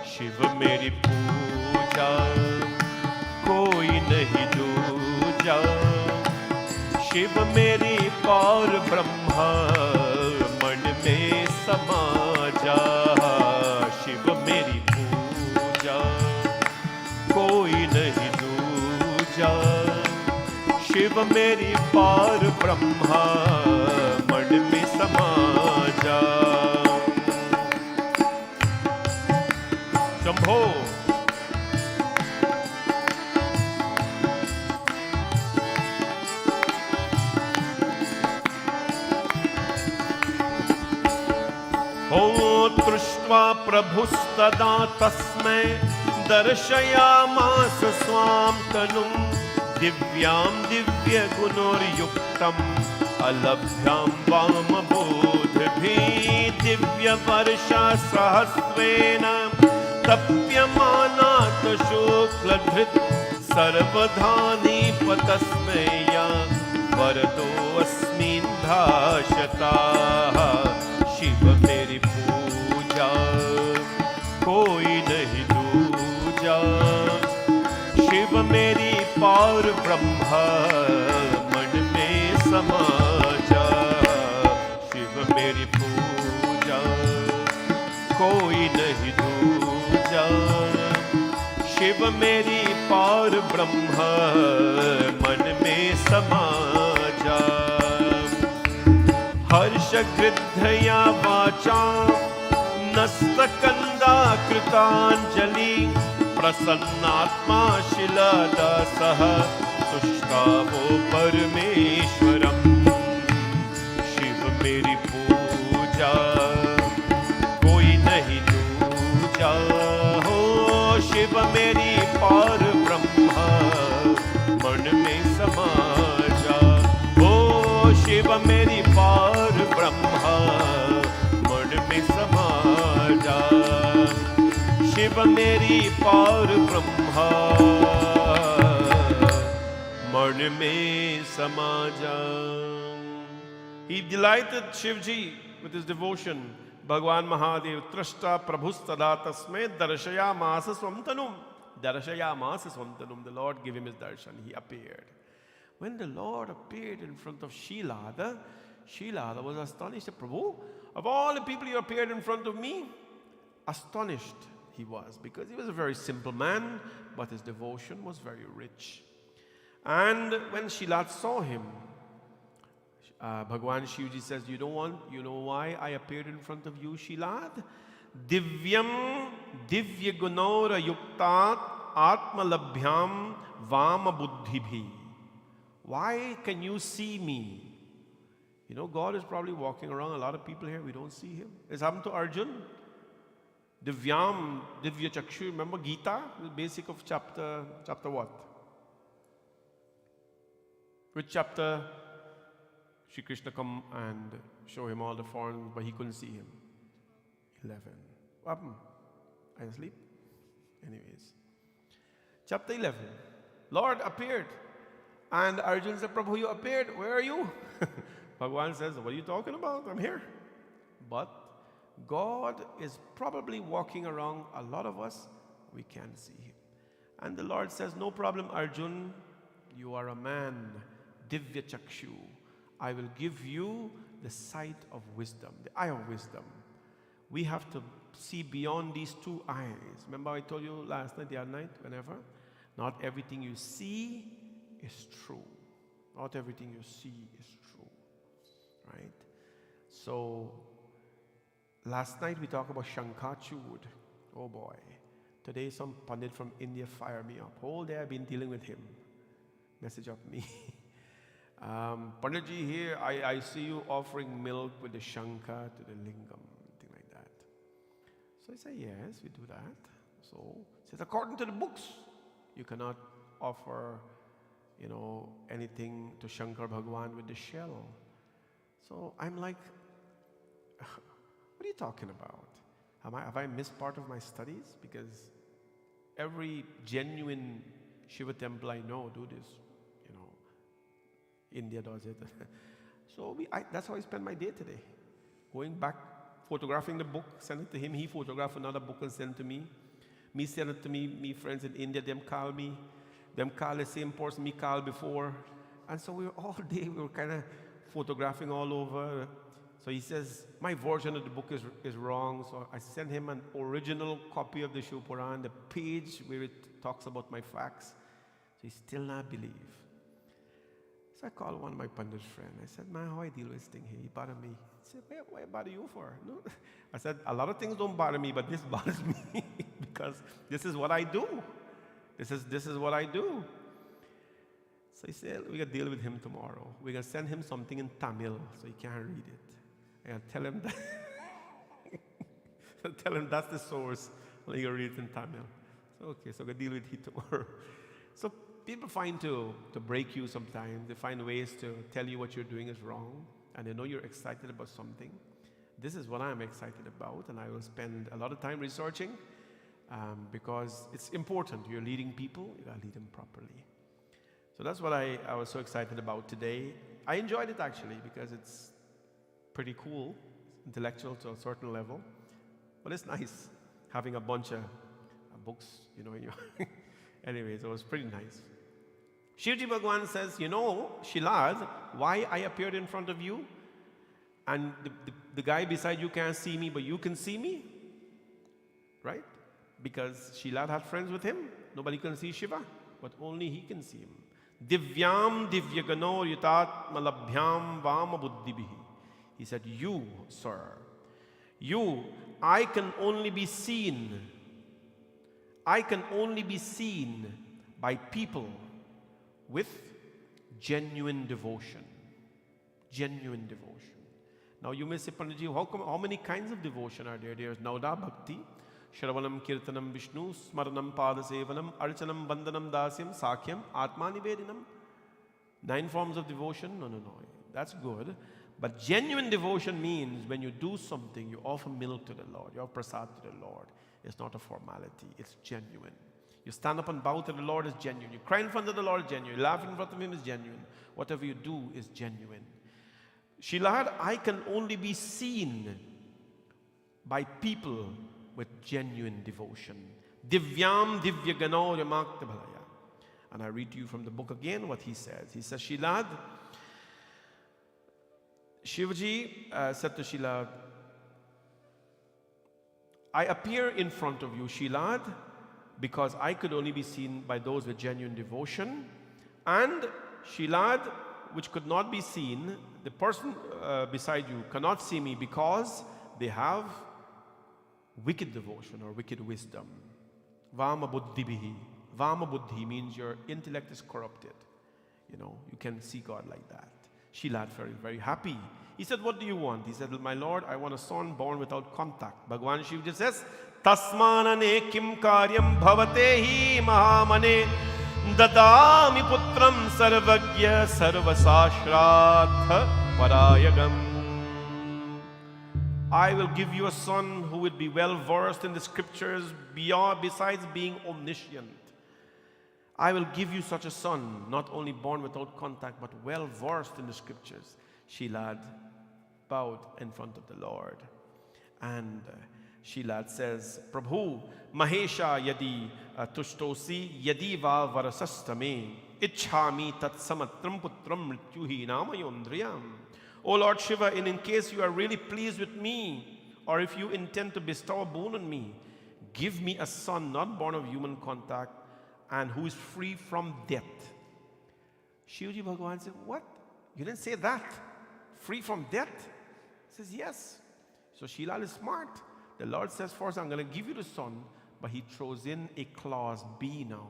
Shiva meri puja, koi nahi dooja. Shiva meri par brahma, man mein samaja. Shiva meri puja, koi nahi dooja. Shiva meri par brahma, man mein samaja. Shambho. दृष्ट्वा प्रभुस्तदा तस्मै दर्शयामास स्वां तनुं दिव्यां दिव्यगुणोर्युक्तम् अलभ्यां वामबोधभिः दिव्यवर्षा सहस्रेण तप्यमानात् शुक्लधृत् सर्वधानीपतस्मै या वरदोऽस्मिन् धाशताः शिव मेरी पूजा कोई नहीं दूजा शिव मेरी पार ब्रह्मा मन में समा जा शिव मेरी पूजा कोई नहीं दूजा शिव मेरी पार ब्रह्मा मन में समा जा हर्षगृद्धया वाचा नस्तकंदा कृतांजलि प्रसन्नात्मा शिलादासः तुष्टावो परमेश्वरम् शिव मेरी पूजा कोई नहीं दूजा हो शिव मेरी पार ब्रह्मा मन में समा जा हो शिव मेरी पार ब्रह्मा मन में समा जा शिव मेरी पार ब्रह्मा मन में समा जा. He delighted Shivji with his devotion. Bhagwan Mahadev Trashta Prabhustada Tasme Darshayamasa Swamtanum. Darshayamasa Swamtanum. The Lord gave him his darshan. He appeared. When the Lord appeared in front of Shilad, Shilad was astonished. Prabhu, of all the people you appeared in front of me, astonished he was, because he was a very simple man, but his devotion was very rich. And when Shilad saw him, Bhagwan Shivji says, you know why I appeared in front of you, Shilad? Divyam divya gunora yuktat atma labhyam vama buddhibhi. Why can you see me? You know, God is probably walking around. A lot of people here, we don't see him. It's happened to Arjun. Divyam, Divya Chakshu. Remember Gita? The basic of chapter what? Which chapter? Shri Krishna come and show him all the forms, but he couldn't see him. 11. What happened? Are you asleep? Anyways. Chapter 11. Lord appeared. And Arjun said, Prabhu, you appeared. Where are you? Bhagwan says, what are you talking about? I'm here. But God is probably walking around. A lot of us, we can't see him. And the Lord says, no problem, Arjun. You are a man. Divya Chakshu. I will give you the sight of wisdom, the eye of wisdom. We have to see beyond these two eyes. Remember I told you last night, the other night, whenever? Not everything you see is true. Not everything you see is true. Right? So, last night we talked about Shankachud. Oh boy. Today some Pandit from India fired me up. Whole day I've been dealing with him. Message of me. Panditji, here I see you offering milk with the Shanka to the Lingam, thing like that. So I say, yes, we do that. So he says, according to the books, you cannot offer, anything to Shankar Bhagwan with the shell. So I'm like, what are you talking about? Have I missed part of my studies? Because every genuine Shiva temple I know do this. You know, India does it. So that's how I spend my day today. Going back, photographing the book, send it to him. He photograph another book and send it to me. Me send it to me friends in India, them call me. Them call the same person me called before. And so all day we were kind of photographing all over. So he says, my version of the book is wrong. So I sent him an original copy of the Shiv Puran, the page where it talks about my facts. So he still not believe. So I called one of my Pandit friends. I said, man, how I deal with this thing here? He bothered me. He said, why bother you for? No. I said, a lot of things don't bother me, but this bothers me because this is what I do. This is what I do. So he said, we're going to deal with him tomorrow. We're going to send him something in Tamil so he can't read it. And tell him that tell him that's the source. Well, he'll read it in Tamil. So okay, so we're going to deal with it tomorrow. So people find to break you sometimes. They find ways to tell you what you're doing is wrong. And they know you're excited about something. This is what I'm excited about. And I will spend a lot of time researching because it's important. You're leading people. You got to lead them properly. So that's what I was so excited about today. I enjoyed it actually because it's pretty cool, intellectual to a certain level. But it's nice having a bunch of books, you know. Anyways, it was pretty nice. Shivji Bhagwan says, you know, Shilad, why I appeared in front of you and the guy beside you can't see me, but you can see me? Right? Because Shilad had friends with him. Nobody can see Shiva, but only he can see him. Divyam divyagano yutat malabhyam vama buddhibhi. He said, you, sir, you, I can only be seen. I can only be seen by people with genuine devotion. Genuine devotion. Now you may say, Panditji, how many kinds of devotion are there? There is Nauda Bhakti, Shravanam Kirtanam Vishnu, Smaranam Padasevanam, Archanam Vandanam Dasyam, Sakhyam, Atma Nivedinam. 9 forms of devotion? No. That's good. But genuine devotion means when you do something, you offer milk to the Lord, you offer prasad to the Lord. It's not a formality, it's genuine. You stand up and bow to the Lord is genuine. You cry in front of the Lord is genuine. You laugh in front of Him is genuine. Whatever you do is genuine. Shilad, I can only be seen by people with genuine devotion. Divyam divyagano yamakta bhalaya. And I read to you from the book again what he says. He says, Shilad, Shivaji said to Shilad, I appear in front of you, Shilad, because I could only be seen by those with genuine devotion. And Shilad, which could not be seen, the person beside you cannot see me because they have wicked devotion or wicked wisdom. Vama buddhibihi. Vama buddhi means your intellect is corrupted. You know, you can see God like that. Shilad very, very happy. He said, what do you want? He said, my Lord, I want a son born without contact. Bhagwan Shiv just says, Tasmanane kim karyam bhavatehi mahamane dadami putram sarvagya sarvasashratha parayagam. I will give you a son who will be well versed in the scriptures besides being omniscient. I will give you such a son, not only born without contact, but well versed in the scriptures. Shilad bowed in front of the Lord. And Shilad says, Prabhu, Mahesha yadi tushtosi yadi va varasastame ichhami tat samatram putram mrityuhi namayondriyam. O Lord Shiva, in case you are really pleased with me, or if you intend to bestow a boon on me, give me a son not born of human contact and who is free from death. Shivji Bhagavan said, what? You didn't say that. Free from death? He says, yes. So Shilad is smart. The Lord says, first, I'm going to give you the son, but he throws in a clause B now,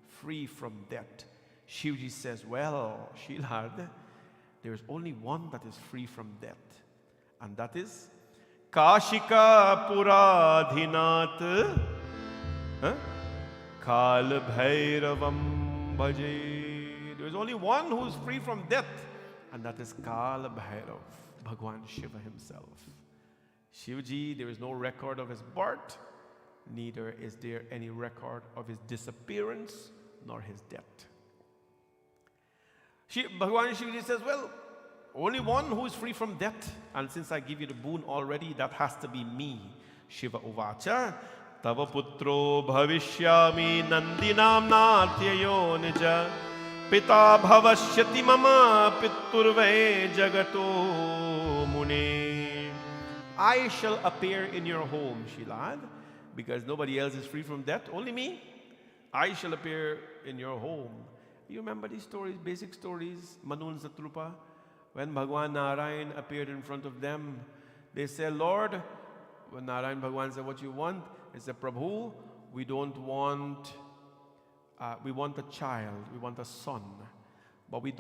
free from death. Shivji says, well, Shilad, there is only one that is free from death, and that is Kashika Puradhinat Kal Bhairavam Bhaje. There is only one who is free from death, and that is Kal Bhairav, Bhagwan Shiva himself. Shivji, there is no record of his birth, neither is there any record of his disappearance nor his death. Bhagavan Shivji says, well, only one who is free from death, and since I give you the boon already, that has to be me. Shiva Uvacha, Tava Putro Bhavishyami Nandinamnatyayo Nija Pita Bhavashyati Mama Piturve Jagato Mune. I shall appear in your home, Shilad, because nobody else is free from death, only me. I shall appear in your home. You remember these stories, basic stories, Manu and Satrupa? When Bhagwan Narayan appeared in front of them, they said, Lord, when Narayan Bhagwan said, what you want? They said, Prabhu, we don't want, we want a child, we want a son. But we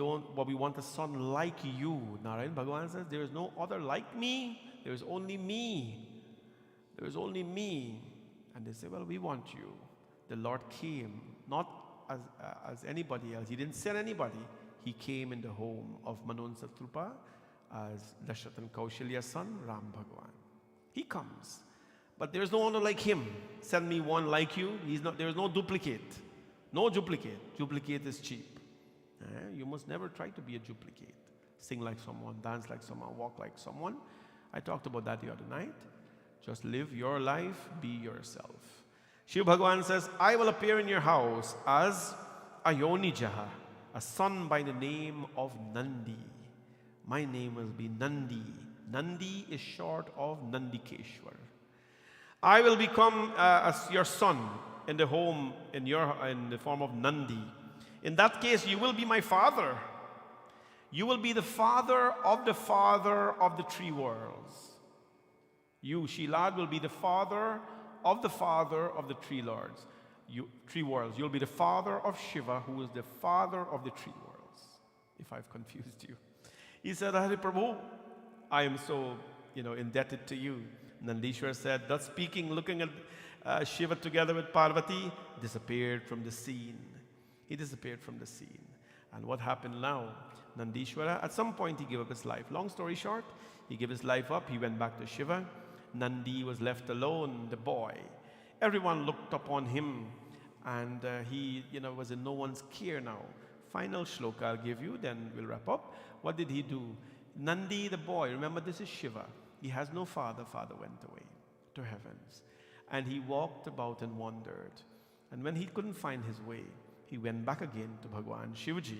want a son like you. Narayan Bhagwan says, there is no other like me. There is only me. There is only me. And they said, well, we want you. The Lord came, not as anybody else. He didn't send anybody. He came in the home of Manu and Satrupa as Dashrath and Kaushalya's son, Ram Bhagwan. He comes. But there is no one like him. Send me one like you. There is no duplicate. No duplicate. Duplicate is cheap. You must never try to be a duplicate. Sing like someone, dance like someone, walk like someone. I talked about that the other night. Just live your life, be yourself. Shiv Bhagwan says, I will appear in your house as Ayonijaha, a son by the name of Nandi. My name will be Nandi. Nandi is short of Nandikeshwar. I will become as your son in the home, in the form of Nandi. In that case, you will be my father. You will be the father of the three worlds. You, Shilad, will be the father of the three lords. Three worlds. You'll be the father of Shiva, who is the father of the three worlds. If I've confused you. He said, Hari Prabhu, I am so, indebted to you. Nandishwar said, thus speaking, looking at Shiva together with Parvati, disappeared from the scene. He disappeared from the scene. And what happened now? Nandishwara, at some point he gave up his life. Long story short, he gave his life up. He went back to Shiva. Nandi was left alone, the boy. Everyone looked upon him, and he, was in no one's care now. Final shloka I'll give you, then we'll wrap up. What did he do? Nandi, the boy, remember this is Shiva. He has no father. Father went away to heavens. And he walked about and wandered. And when he couldn't find his way, he went back again to Bhagwan Shivji.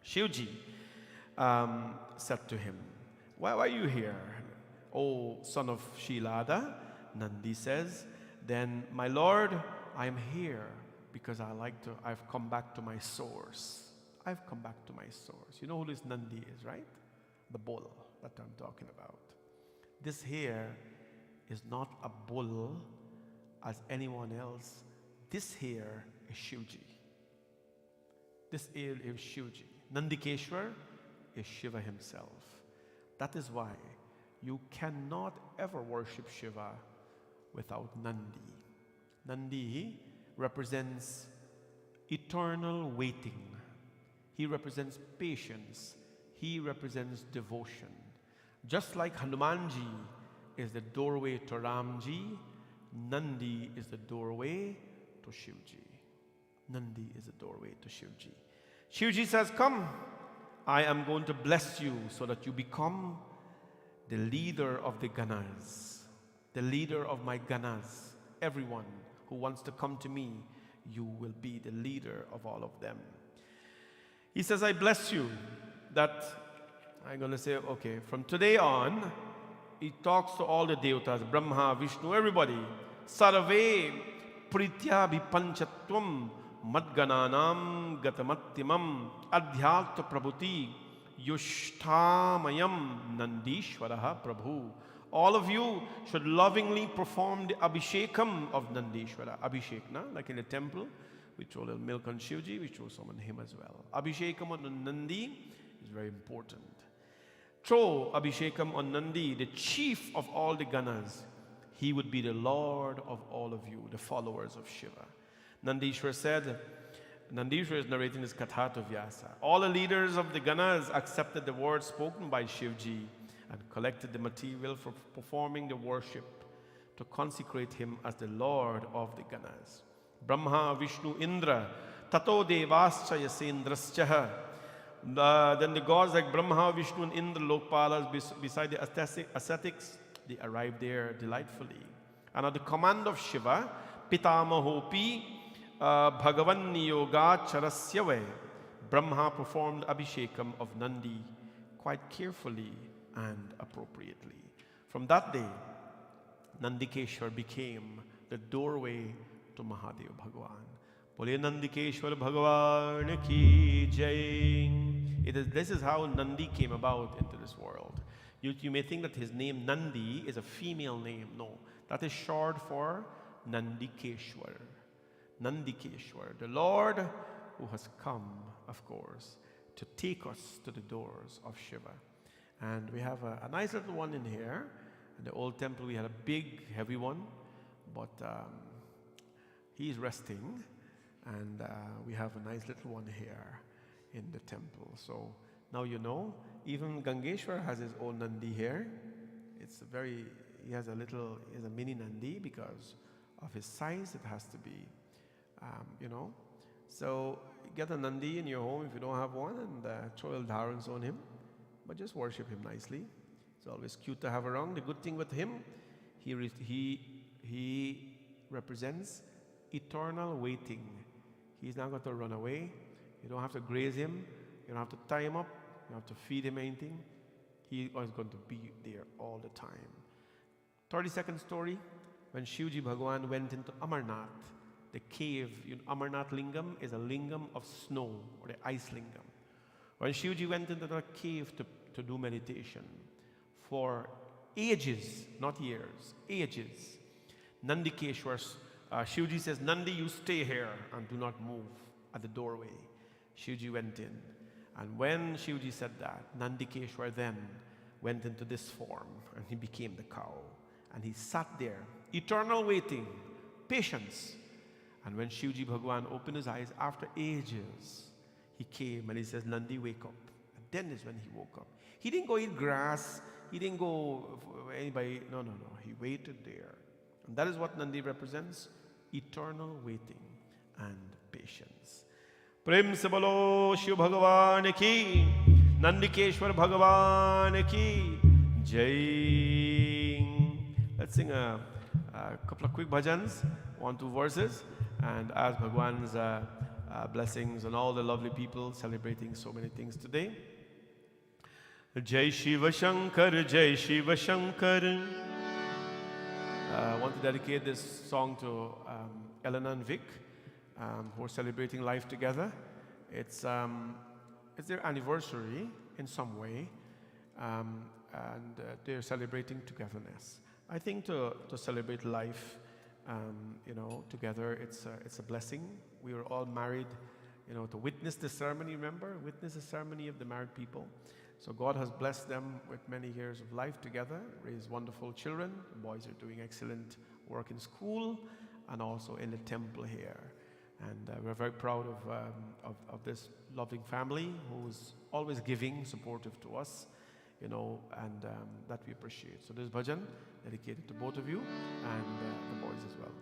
Shivji said to him, why are you here, O son of Shilada? Nandi says, then my lord, I am here because I've come back to my source. I've come back to my source. You know who this Nandi is, right? The bull that I'm talking about. This here is not a bull as anyone else. This here is Shivji. This here is Shivji. Nandikeshwar is Shiva himself. That is why you cannot ever worship Shiva without Nandi. Nandi represents eternal waiting. He represents patience. He represents devotion. Just like Hanumanji is the doorway to Ramji, Nandi is the doorway to Shivji. Nandi is the doorway to Shivji. Shivji says, come, I am going to bless you so that you become the leader of the Ganas, the leader of my Ganas. Everyone who wants to come to me, you will be the leader of all of them. He says, I bless you. That I'm going to say, okay, from today on, he talks to all the devatas, Brahma, Vishnu, everybody. Sarve pritya vipanchatvam madgananam gatamattimam adhyatma prabhuti yushtamayam nandishvaraha prabhu. All of you should lovingly perform the abhishekam of Nandishvara. Abhishekna, like in a temple, we throw a little milk on Shivji, we throw some on him as well. Abhishekam on Nandi is very important. Throw Abhishekam on Nandi, the chief of all the Ganas. He would be the Lord of all of you, the followers of Shiva. Nandishwar said, Nandishwar is narrating this Katha to Vyasa. All the leaders of the Ganas accepted the words spoken by Shivji. and collected the material for performing the worship to consecrate him as the Lord of the Ganas. Brahma, Vishnu, Indra, Tato Devascha Yasendrascha. Then the gods like Brahma, Vishnu, and Indra, Lokpalas, beside the ascetics, they arrived there delightfully. And at the command of Shiva, Pitamahopi Bhagavan Niyoga Charasya, Brahma performed Abhishekam of Nandi quite carefully and appropriately. From that day, Nandikeshwar became the doorway to Mahadev Bhagavan. Bole Nandikeshwar Bhagavan ki jai. This is how Nandi came about into this world. You may think that his name Nandi is a female name. No, that is short for Nandikeshwar. Nandikeshwar, the Lord who has come, of course, to take us to the doors of Shiva. And we have a nice little one in here. In the old temple we had a big, heavy one, but he's resting. And we have a nice little one here in the temple. So now you know, even Gangeshwar has his own Nandi here. He has a mini Nandi because of his size. It has to be, So get a Nandi in your home if you don't have one, and throw dharans on him. But just worship him nicely. It's always cute to have around. The good thing with him, he represents eternal waiting. He's not going to run away. You don't have to graze him. You don't have to tie him up. You don't have to feed him anything. He is going to be there all the time. 32nd story, when Shivji Bhagavan went into Amarnath, the cave. Amarnath Lingam is a lingam of snow, or the ice lingam. When Shivji went into the cave to do meditation for ages, not years, ages, Nandikeshwar, Shivji says, Nandi, you stay here and do not move at the doorway. Shivji went in. And when Shivji said that, Nandikeshwar then went into this form and he became the cow. And he sat there, eternal waiting, patience. And when Shivji Bhagavan opened his eyes after ages, he came and he says, Nandi, wake up. And then is when he woke up. He didn't go eat grass. He didn't go for anybody. No. He waited there. And that is what Nandi represents, eternal waiting and patience. Prem se bolo Shiv Bhagavan ki, Nandikeshwar Bhagavan ki jai. Let's sing a couple of quick bhajans, 1-2 verses, and ask Bhagwan's blessings on all the lovely people celebrating so many things today. Jai Shiva Shankar, Jai Shiva Shankar. I want to dedicate this song to Elena and Vic, who are celebrating life together. It's their anniversary in some way, and they're celebrating togetherness. I think to celebrate life, together, it's a blessing. We were all married, to witness the ceremony. Remember, witness the ceremony of the married people. So God has blessed them with many years of life together, raised wonderful children. The boys are doing excellent work in school and also in the temple here. And we're very proud of this loving family who's always giving, supportive to us, and that we appreciate. So this bhajan dedicated to both of you and the boys as well.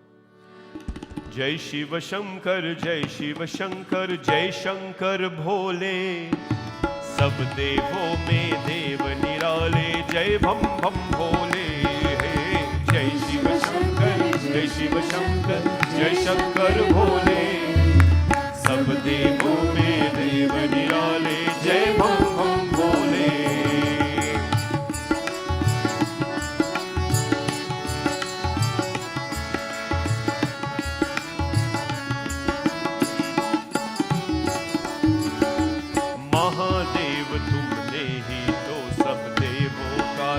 Jai Shiva Shankar, Jai Shiva Shankar, Jai Shankar Bhole. सब देवों में देव निराले जय भम भम भोले जय शिव शंकर जय शिव शंकर जय शंकर भोले सब देवों में देव निराले जय भम भम भोले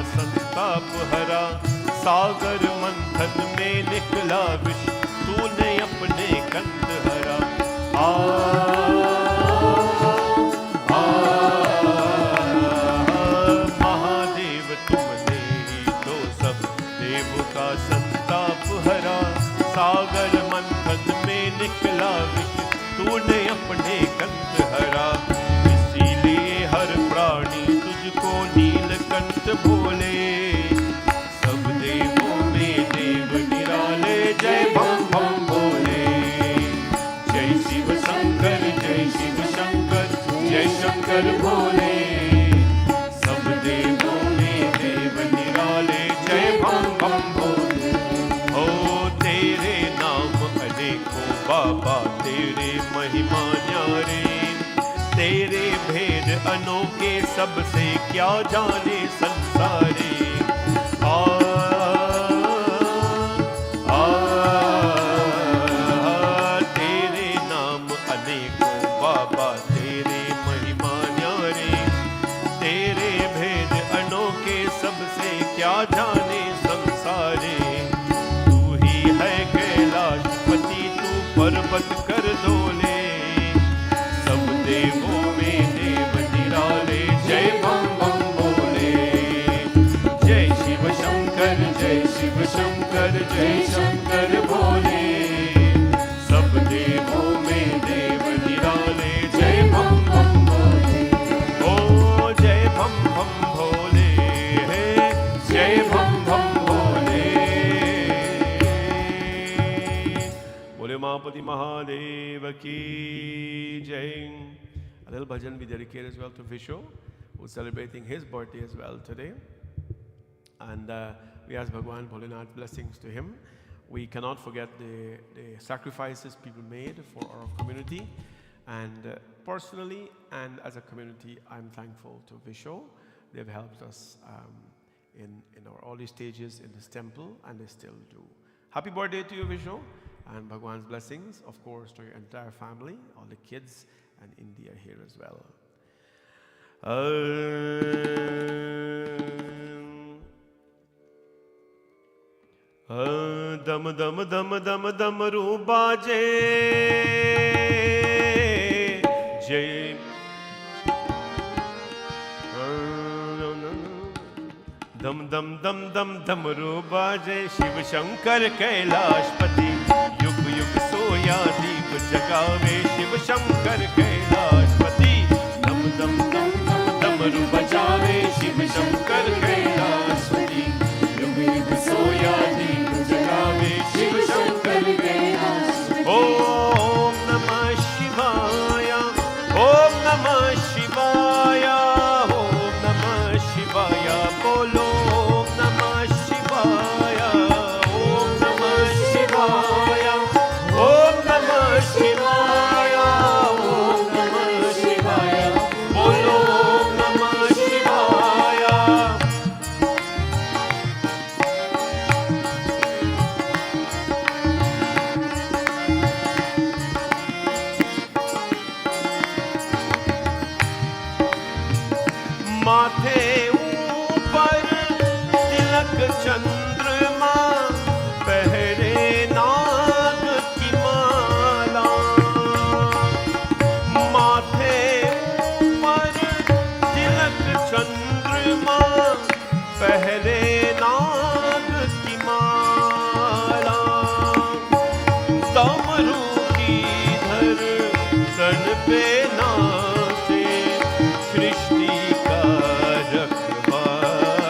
संताप हरा सागर मंथन में निकला विष तूने अपने कंठ हरा महादेव तुमने ही तो सब देव का संताप हरा सागर मंथन में निकला विष तूने अपने कंठ हरा इसीलिए हर प्राणी तुझको नीलकंठ भो शंकर भोले, सब देवों में देव निराले, जय बम बम भोले। ओ तेरे नाम अनेकों बाबा, तेरे महिमा न्यारे, तेरे भेद अनोखे सबसे क्या जाने संसारे। तेरे नाम अनेकों बाबा, तेरे महिमा न्यारे, तेरे भेद अनोखे सबसे क्या जाने संसारे। तू ही है कैलाशपति, तू पर्वत कर डोले, सब देवों में देव निराले, जय बम बम भोले। जय शिव शंकर, जय शिव शंकर, जय शंकर भोले, सब देवों में देव निराले, जय बम बम भोले। ओ जय बम बम भोले, जय बम बम भोले। बोले उमापति महादेव की जय। A little bhajan we dedicate as well to Visho, who's celebrating his birthday as well today. And we ask Bhagwan Bholenath's blessings to him. We cannot forget the sacrifices people made for our community. And personally and as a community, I'm thankful to Visho. They've helped us in our early stages in this temple, and they still do. Happy birthday to you, Visho. And Bhagwan's blessings, of course, to your entire family, all the kids, and India here as well. Dam dam dam dam dam ru baje, jay. Dam dam dam dam dam ru baje, Shiv Shankar Kailashpati, yug yug soya deep jagave, Shiv Shankar Kailashpati. Dam dam dam dam dam ru bajave, Shiv Shankar Kailashpati, yug yug soya deep jagave, Shiv Shankar Kailashpati. Om Namah Shivaya, Om Namah Shivaya, Om Namah Shivaya, bolo Om Namah Shivaya, Om Namah Shivaya, Om Namah Shivaya, Om Namah Shivaya, bolo Om Namah Shivaya. माथे ऊपर तिलक चंद्रमा, पहरे नाग की माला। माथे ऊपर तिलक चंद्रमा, पहरे नाग की माला। डमरू की धर तन पे नाचे, सृष्टि का रखवाला।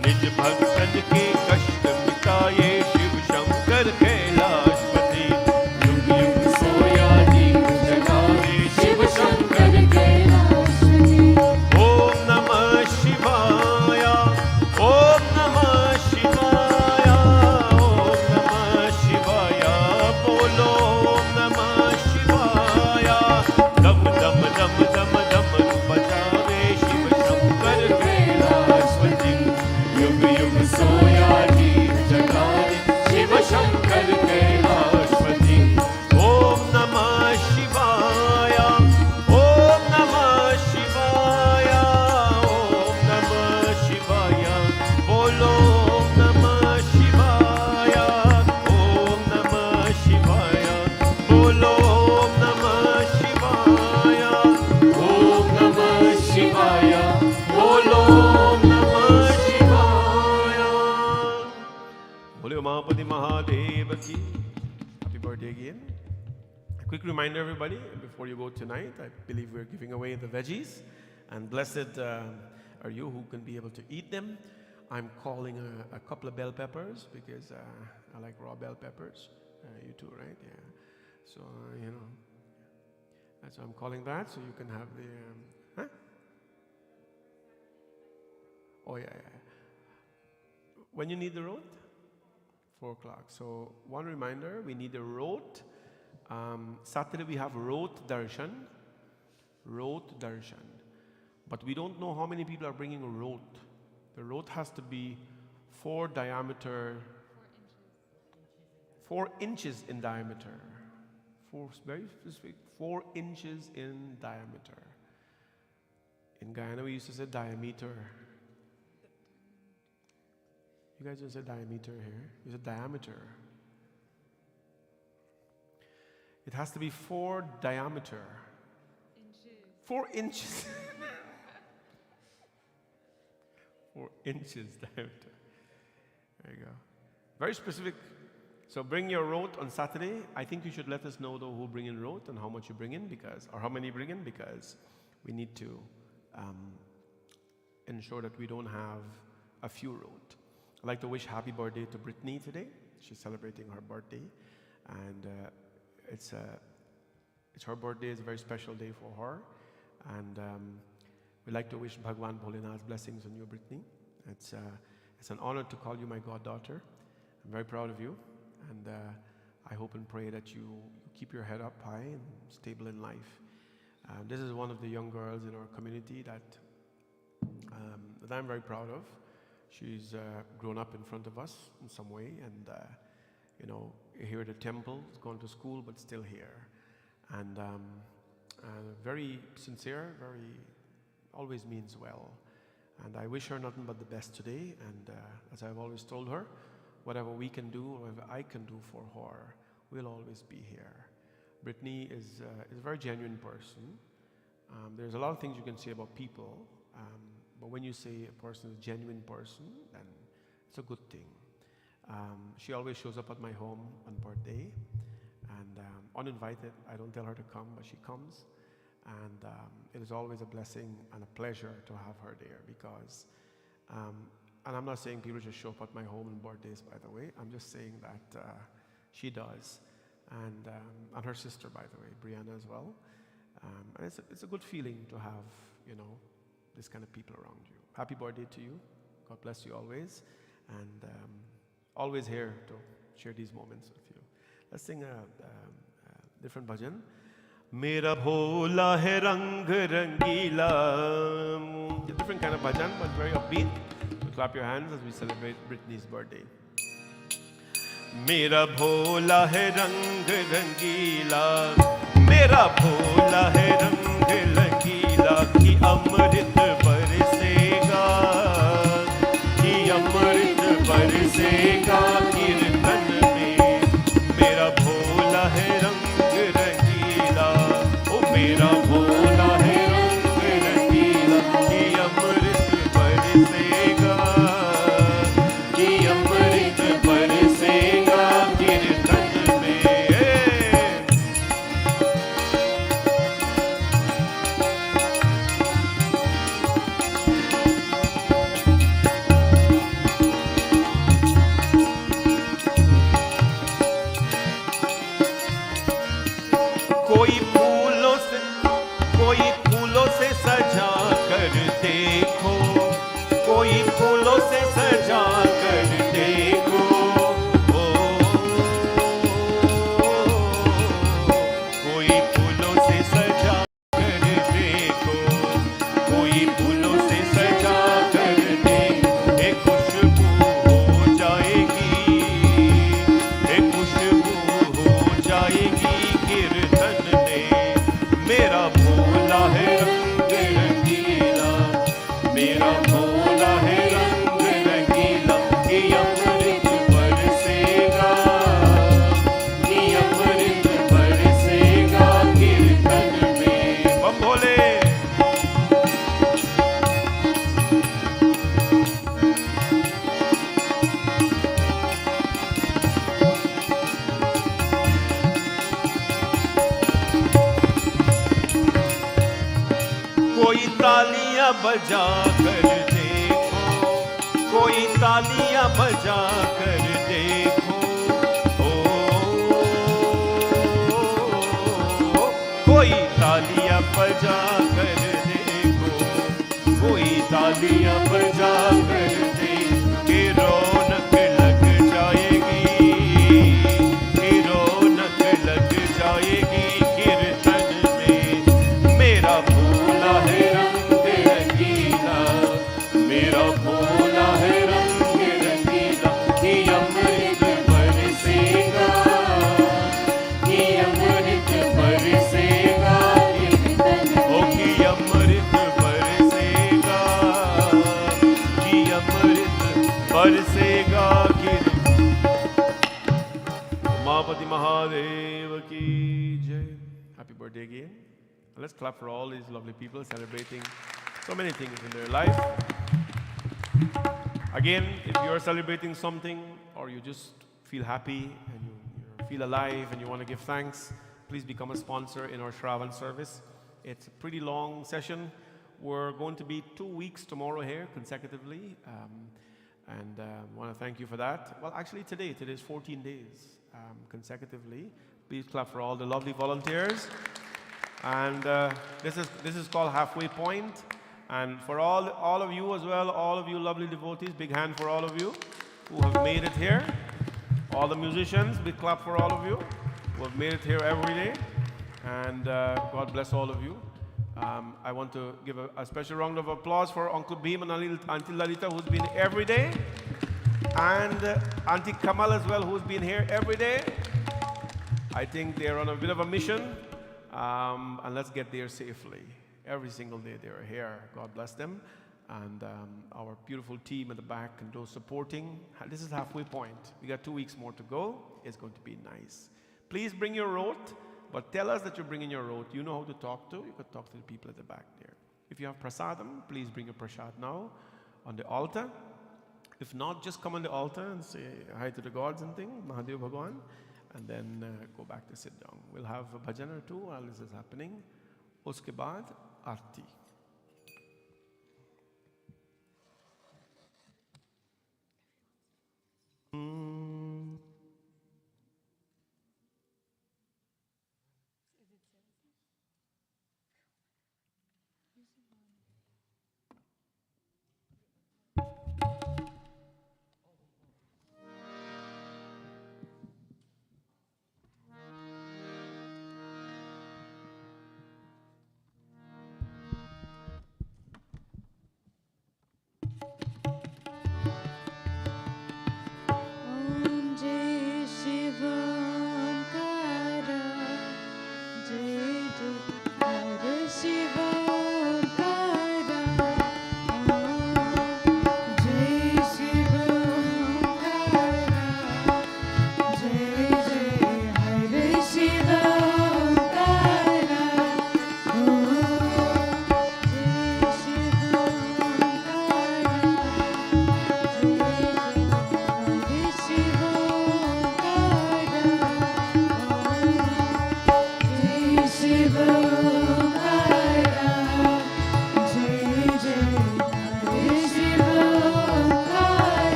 निज भक्तन के कष्ट मिटाए, शिव शंकर कैलाशपति, युग युग सोया दीप जगावे, शिव शंकर कैलाशपति। ओम नमः शिवाय, ओम नमः शिवाय, ओम नमः शिवाय, बोलो ओम नमः शिवाय। दम दम दम दम दम बजावे, शिव शंकर कैलाशपति, युग युग सोया दीप जगावे, शिव शंकर कैलाशपति। ओम नमः शिवाय, ओम नमः शिवाय, ओम नमः शिवाय, बोलो ओम नमः शिवाय, ओम नमः शिवाय, बोलो ओम नमः शिवाय, ओम नमः शिवाय, बोलो ओम नमः शिवाय। बोले उमापति महादेव की। Happy birthday again. A quick reminder, everybody, before you go tonight, I believe we're giving away the veggies, and blessed are you who can be able to eat them. I'm calling a couple of bell peppers because I like raw bell peppers. You too, right? Yeah. So, That's why I'm calling that, so you can have the... huh? Oh, yeah. When you need the road? 4 o'clock. So one reminder, we need a road. Saturday we have road darshan. But we don't know how many people are bringing a road. The road has to be 4 inches in diameter. Very specific, 4 inches in diameter. In Guyana we used to say diameter. You guys don't say diameter here. You say diameter. It has to be 4 diameter. 4 inches. 4 inches diameter. There you go. Very specific. So bring your rote on Saturday. I think you should let us know though who bring in rote and how much you bring in, because, or how many you bring in, because we need to ensure that we don't have a few rote. I'd like to wish happy birthday to Brittany today. She's celebrating her birthday, and it's her birthday. It's a very special day for her, and we'd like to wish Bhagwan Bholinath's blessings on you, Brittany. It's an honor to call you my goddaughter. I'm very proud of you, and I hope and pray that you keep your head up high and stable in life. This is one of the young girls in our community that I'm very proud of. She's grown up in front of us in some way, and here at the temple, gone to school, but still here, and very sincere, always means well, and I wish her nothing but the best today. And as I've always told her, whatever we can do, whatever I can do for her, we'll always be here. Brittany is a very genuine person. There's a lot of things you can say about people. But when you say a person is a genuine person, then it's a good thing. She always shows up at my home on birthday, and uninvited. I don't tell her to come, but she comes. And it is always a blessing and a pleasure to have her there, because, and I'm not saying people just show up at my home on birthdays, by the way. I'm just saying that she does. And her sister, by the way, Brianna as well. And it's a good feeling to have, this kind of people around you. Happy birthday to you. God bless you always. And always here to share these moments with you. Let's sing a different bhajan. Mera bhola hai rang rangila. A different kind of bhajan, but very upbeat. So clap your hands as we celebrate Brittany's birthday. Mera bhola hai rang rangila. Mera bhola hai rang rangila. Ki amrit barsega. Ki amrit barsega. Kirtan mein. Mera bhola hai rang rangila. Oh mera bhola hai rang rangila. Ki amrit barsega. Ki amrit barsega. Kirtan mein. कोई फूलों से सजा कर देखो, कोई फूलों से सजा कर देखो, कोई फूलों से सजा कर देखो, कोई फूलों से सजा कर देखो, एक खुशबू हो जाएगी, एक खुशबू हो जाएगी कीर्तन में। मेरा भोला है रंग रंगीला, मेरा भोला है रंग रंगीला, कि अमृत बरसेगा, कि अमृत बरसेगा कीर्तन में। बम भोले। कोई तालियां बजा कर देखो, कोई तालियां बजा कर देखो, कोई तालियां बजा कर देखो, कोई तालियां बजा कर देखो, कि रौनक लग जाएगी, कि रौनक लग जाएगी कीर्तन में। मेरा भोला है रंग रंगीला, मेरा भोला है रंग रंगीला, कि अमृत बरसेगा, कि अमृत बरसेगा कीर्तन में। ओ कि अमृत बरसेगा, कि अमृत बरसेगा कीर्तन। उमापति महादेव की जय। Happy birthday again. Let's clap for all these lovely people celebrating so many things in their life. Again, if you're celebrating something or you just feel happy and you feel alive and you want to give thanks, please become a sponsor in our Shravan service. It's a pretty long session. We're going to be 2 weeks tomorrow here consecutively. And I want to thank you for that. Well, actually today is 14 days consecutively. Please clap for all the lovely volunteers. And this is called Halfway Point. And for all of you as well, all of you lovely devotees, big hand for all of you who have made it here. All the musicians, big clap for all of you who have made it here every day. And God bless all of you. I want to give a special round of applause for Uncle Bhim and Auntie Lalita, who's been every day. And Auntie Kamal as well, who's been here every day. I think they're on a bit of a mission. And let's get there safely. Every single day they are here. God bless them. And our beautiful team at the back and those supporting. This is Halfway Point. We got 2 weeks more to go. It's going to be nice. Please bring your rote, but tell us that you're bringing your rote. You know who to talk to. You could talk to the people at the back there. If you have prasadam, please bring your prasad now on the altar. If not, just come on the altar and say hi to the gods and things, Mahadev Bhagwan, and then go back to sit down. We'll have a bhajan or two while this is happening. Uske baad, Arti.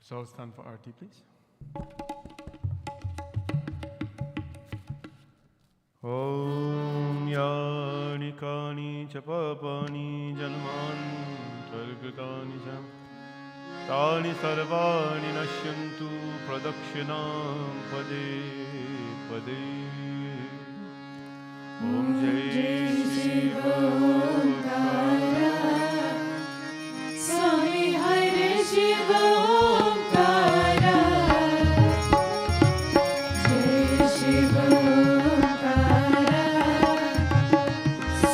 So stand for Arti, please. Om yani kani cha papani janmantargritani cha tani sarvani nashyantu pradakshinam pade pade. Om Jai Shiva Omkara
Swami Hare Shiva Omkara Jai Shiva Omkara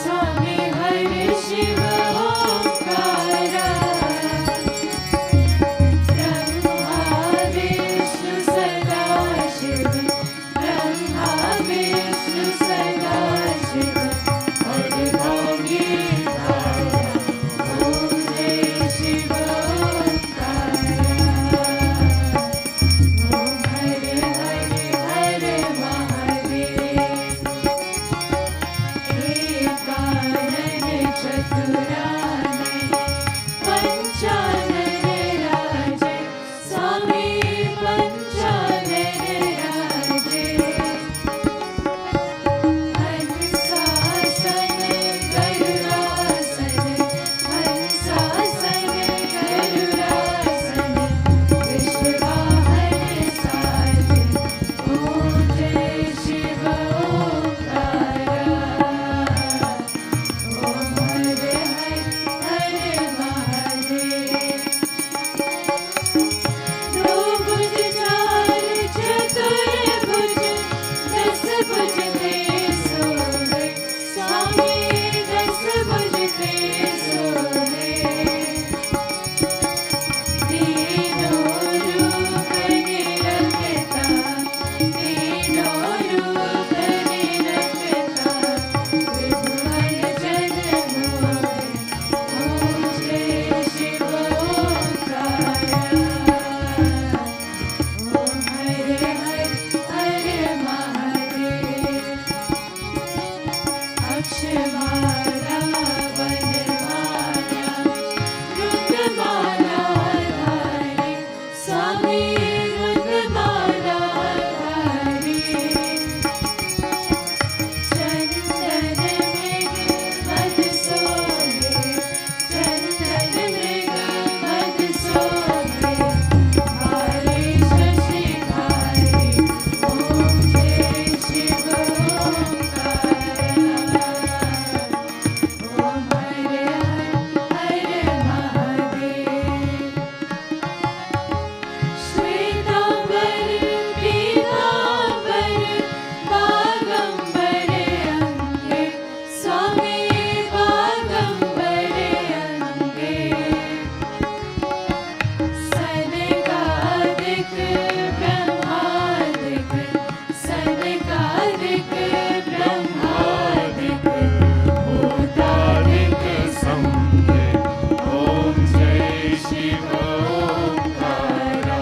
Swami Hare Shiva Omkara Brahma Vishnu Sada Shiva Brahma Vishnu Sada Shiva Hare Bhagi Dhara Om Jai Shiva Omkara Om Hare Hare Hare Mahadev Ekanane Chaturane Panchanane Raje Swami Panchanane Raje Hansasane Garurasane Hansasane Garurasane Vishwavahane Saje Om Jai Shiva Omkara Om Hare Hare Hare Mahadev दो भुज चार चतुर्भुज दस भुज ते सोहे स्वामी दस भुज ते सोहे तीनों रूप निरखता तीनों रूप निरखता त्रिभुवन जन मोहे ओम जय Shiv Omkara Om Hare Hare Hare Mahadev Akshmala Vanmala Rudmala Dhari Swami Rudmala Dhari Chandan Mrig Madhusole Chandan Mrig Madhusole Hare Shashi Hare Om Jai Shiva Omkara Om Hare Hare Mahadev Shwetambar Pitambar Bagambar Ange Swami Bagambar Ange Sanikadik Brahmadik Sanikadik Brahmadik Bhutadik
Samye Om Jai Shiva Omkara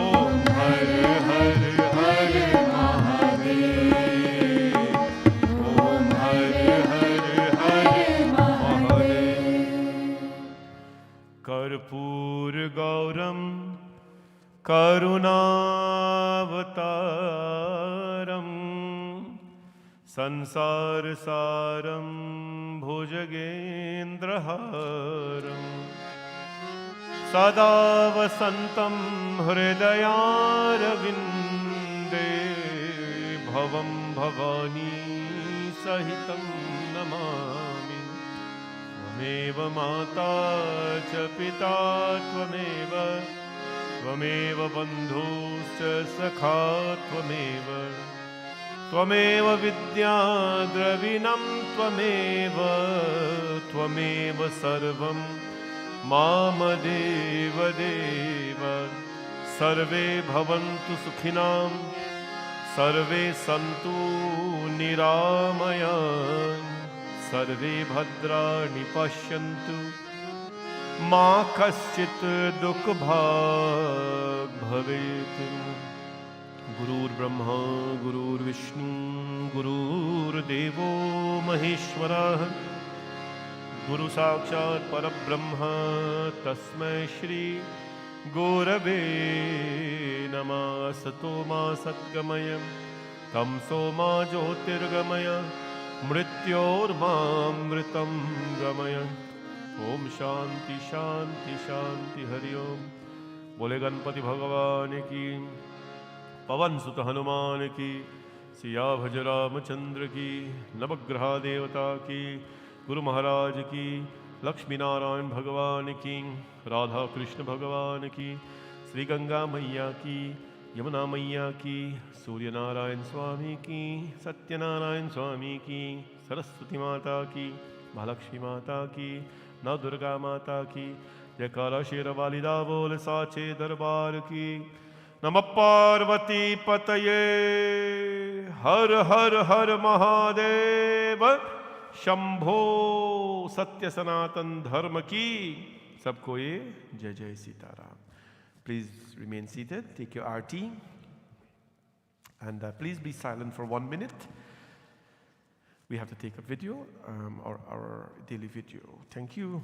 Om Hare Hare Hare Mahadev Om Hare Hare Hare Mahadev Karpur Gauram Karunavataram Sansar Saram Bhujagendraharam Sada Vasantam Hridayarvinde Bhavam Bhavani Sahitam Namami Tvameva Mata Cha Pita Tvameva Tvameva Bandhuscha Sakha Tvameva Tvameva Vidya Dravinam Tvameva Tvameva Sarvam Mama Deva Deva Sarve Bhavantu Sukhinam Sarve Santu Niramayan Sarve Bhadrani Pashyantu Ma Kaschit Dukh Bhag Bhavet Gurur Brahma Gurur Vishnu Gurur Devo Maheshwara गुरु साक्षात् परब्रह्म तस्मै श्री गुरवे नमः। असतो मा सद्गमय तमसो मा ज्योतिर्गमय मृत्योर्मामृतं गमय। ओम शांति शांति शांति हरि ओम। बोले गणपति भगवान की, पवन सुत हनुमान की, सिया भज रामचंद्र की, नवग्रह देवता की, गुरु महाराज की, लक्ष्मी नारायण भगवान की, राधा कृष्ण भगवान की, श्री गंगा मैया की, यमुना मैया की, सूर्य नारायण स्वामी की, सत्यनारायण स्वामी की, सरस्वती माता की, महालक्ष्मी माता की, नव दुर्गा माता की। जयकारा शेर वालिदा बोल साचे दरबार की। नमः पार्वती पतये हर हर हर महादेव शंभो। सत्य सनातन धर्म की सबको ये जय जय Sitaram. Please remain seated, take your Arti, and please be silent for 1 minute. We have to take a video, our daily video. Thank you.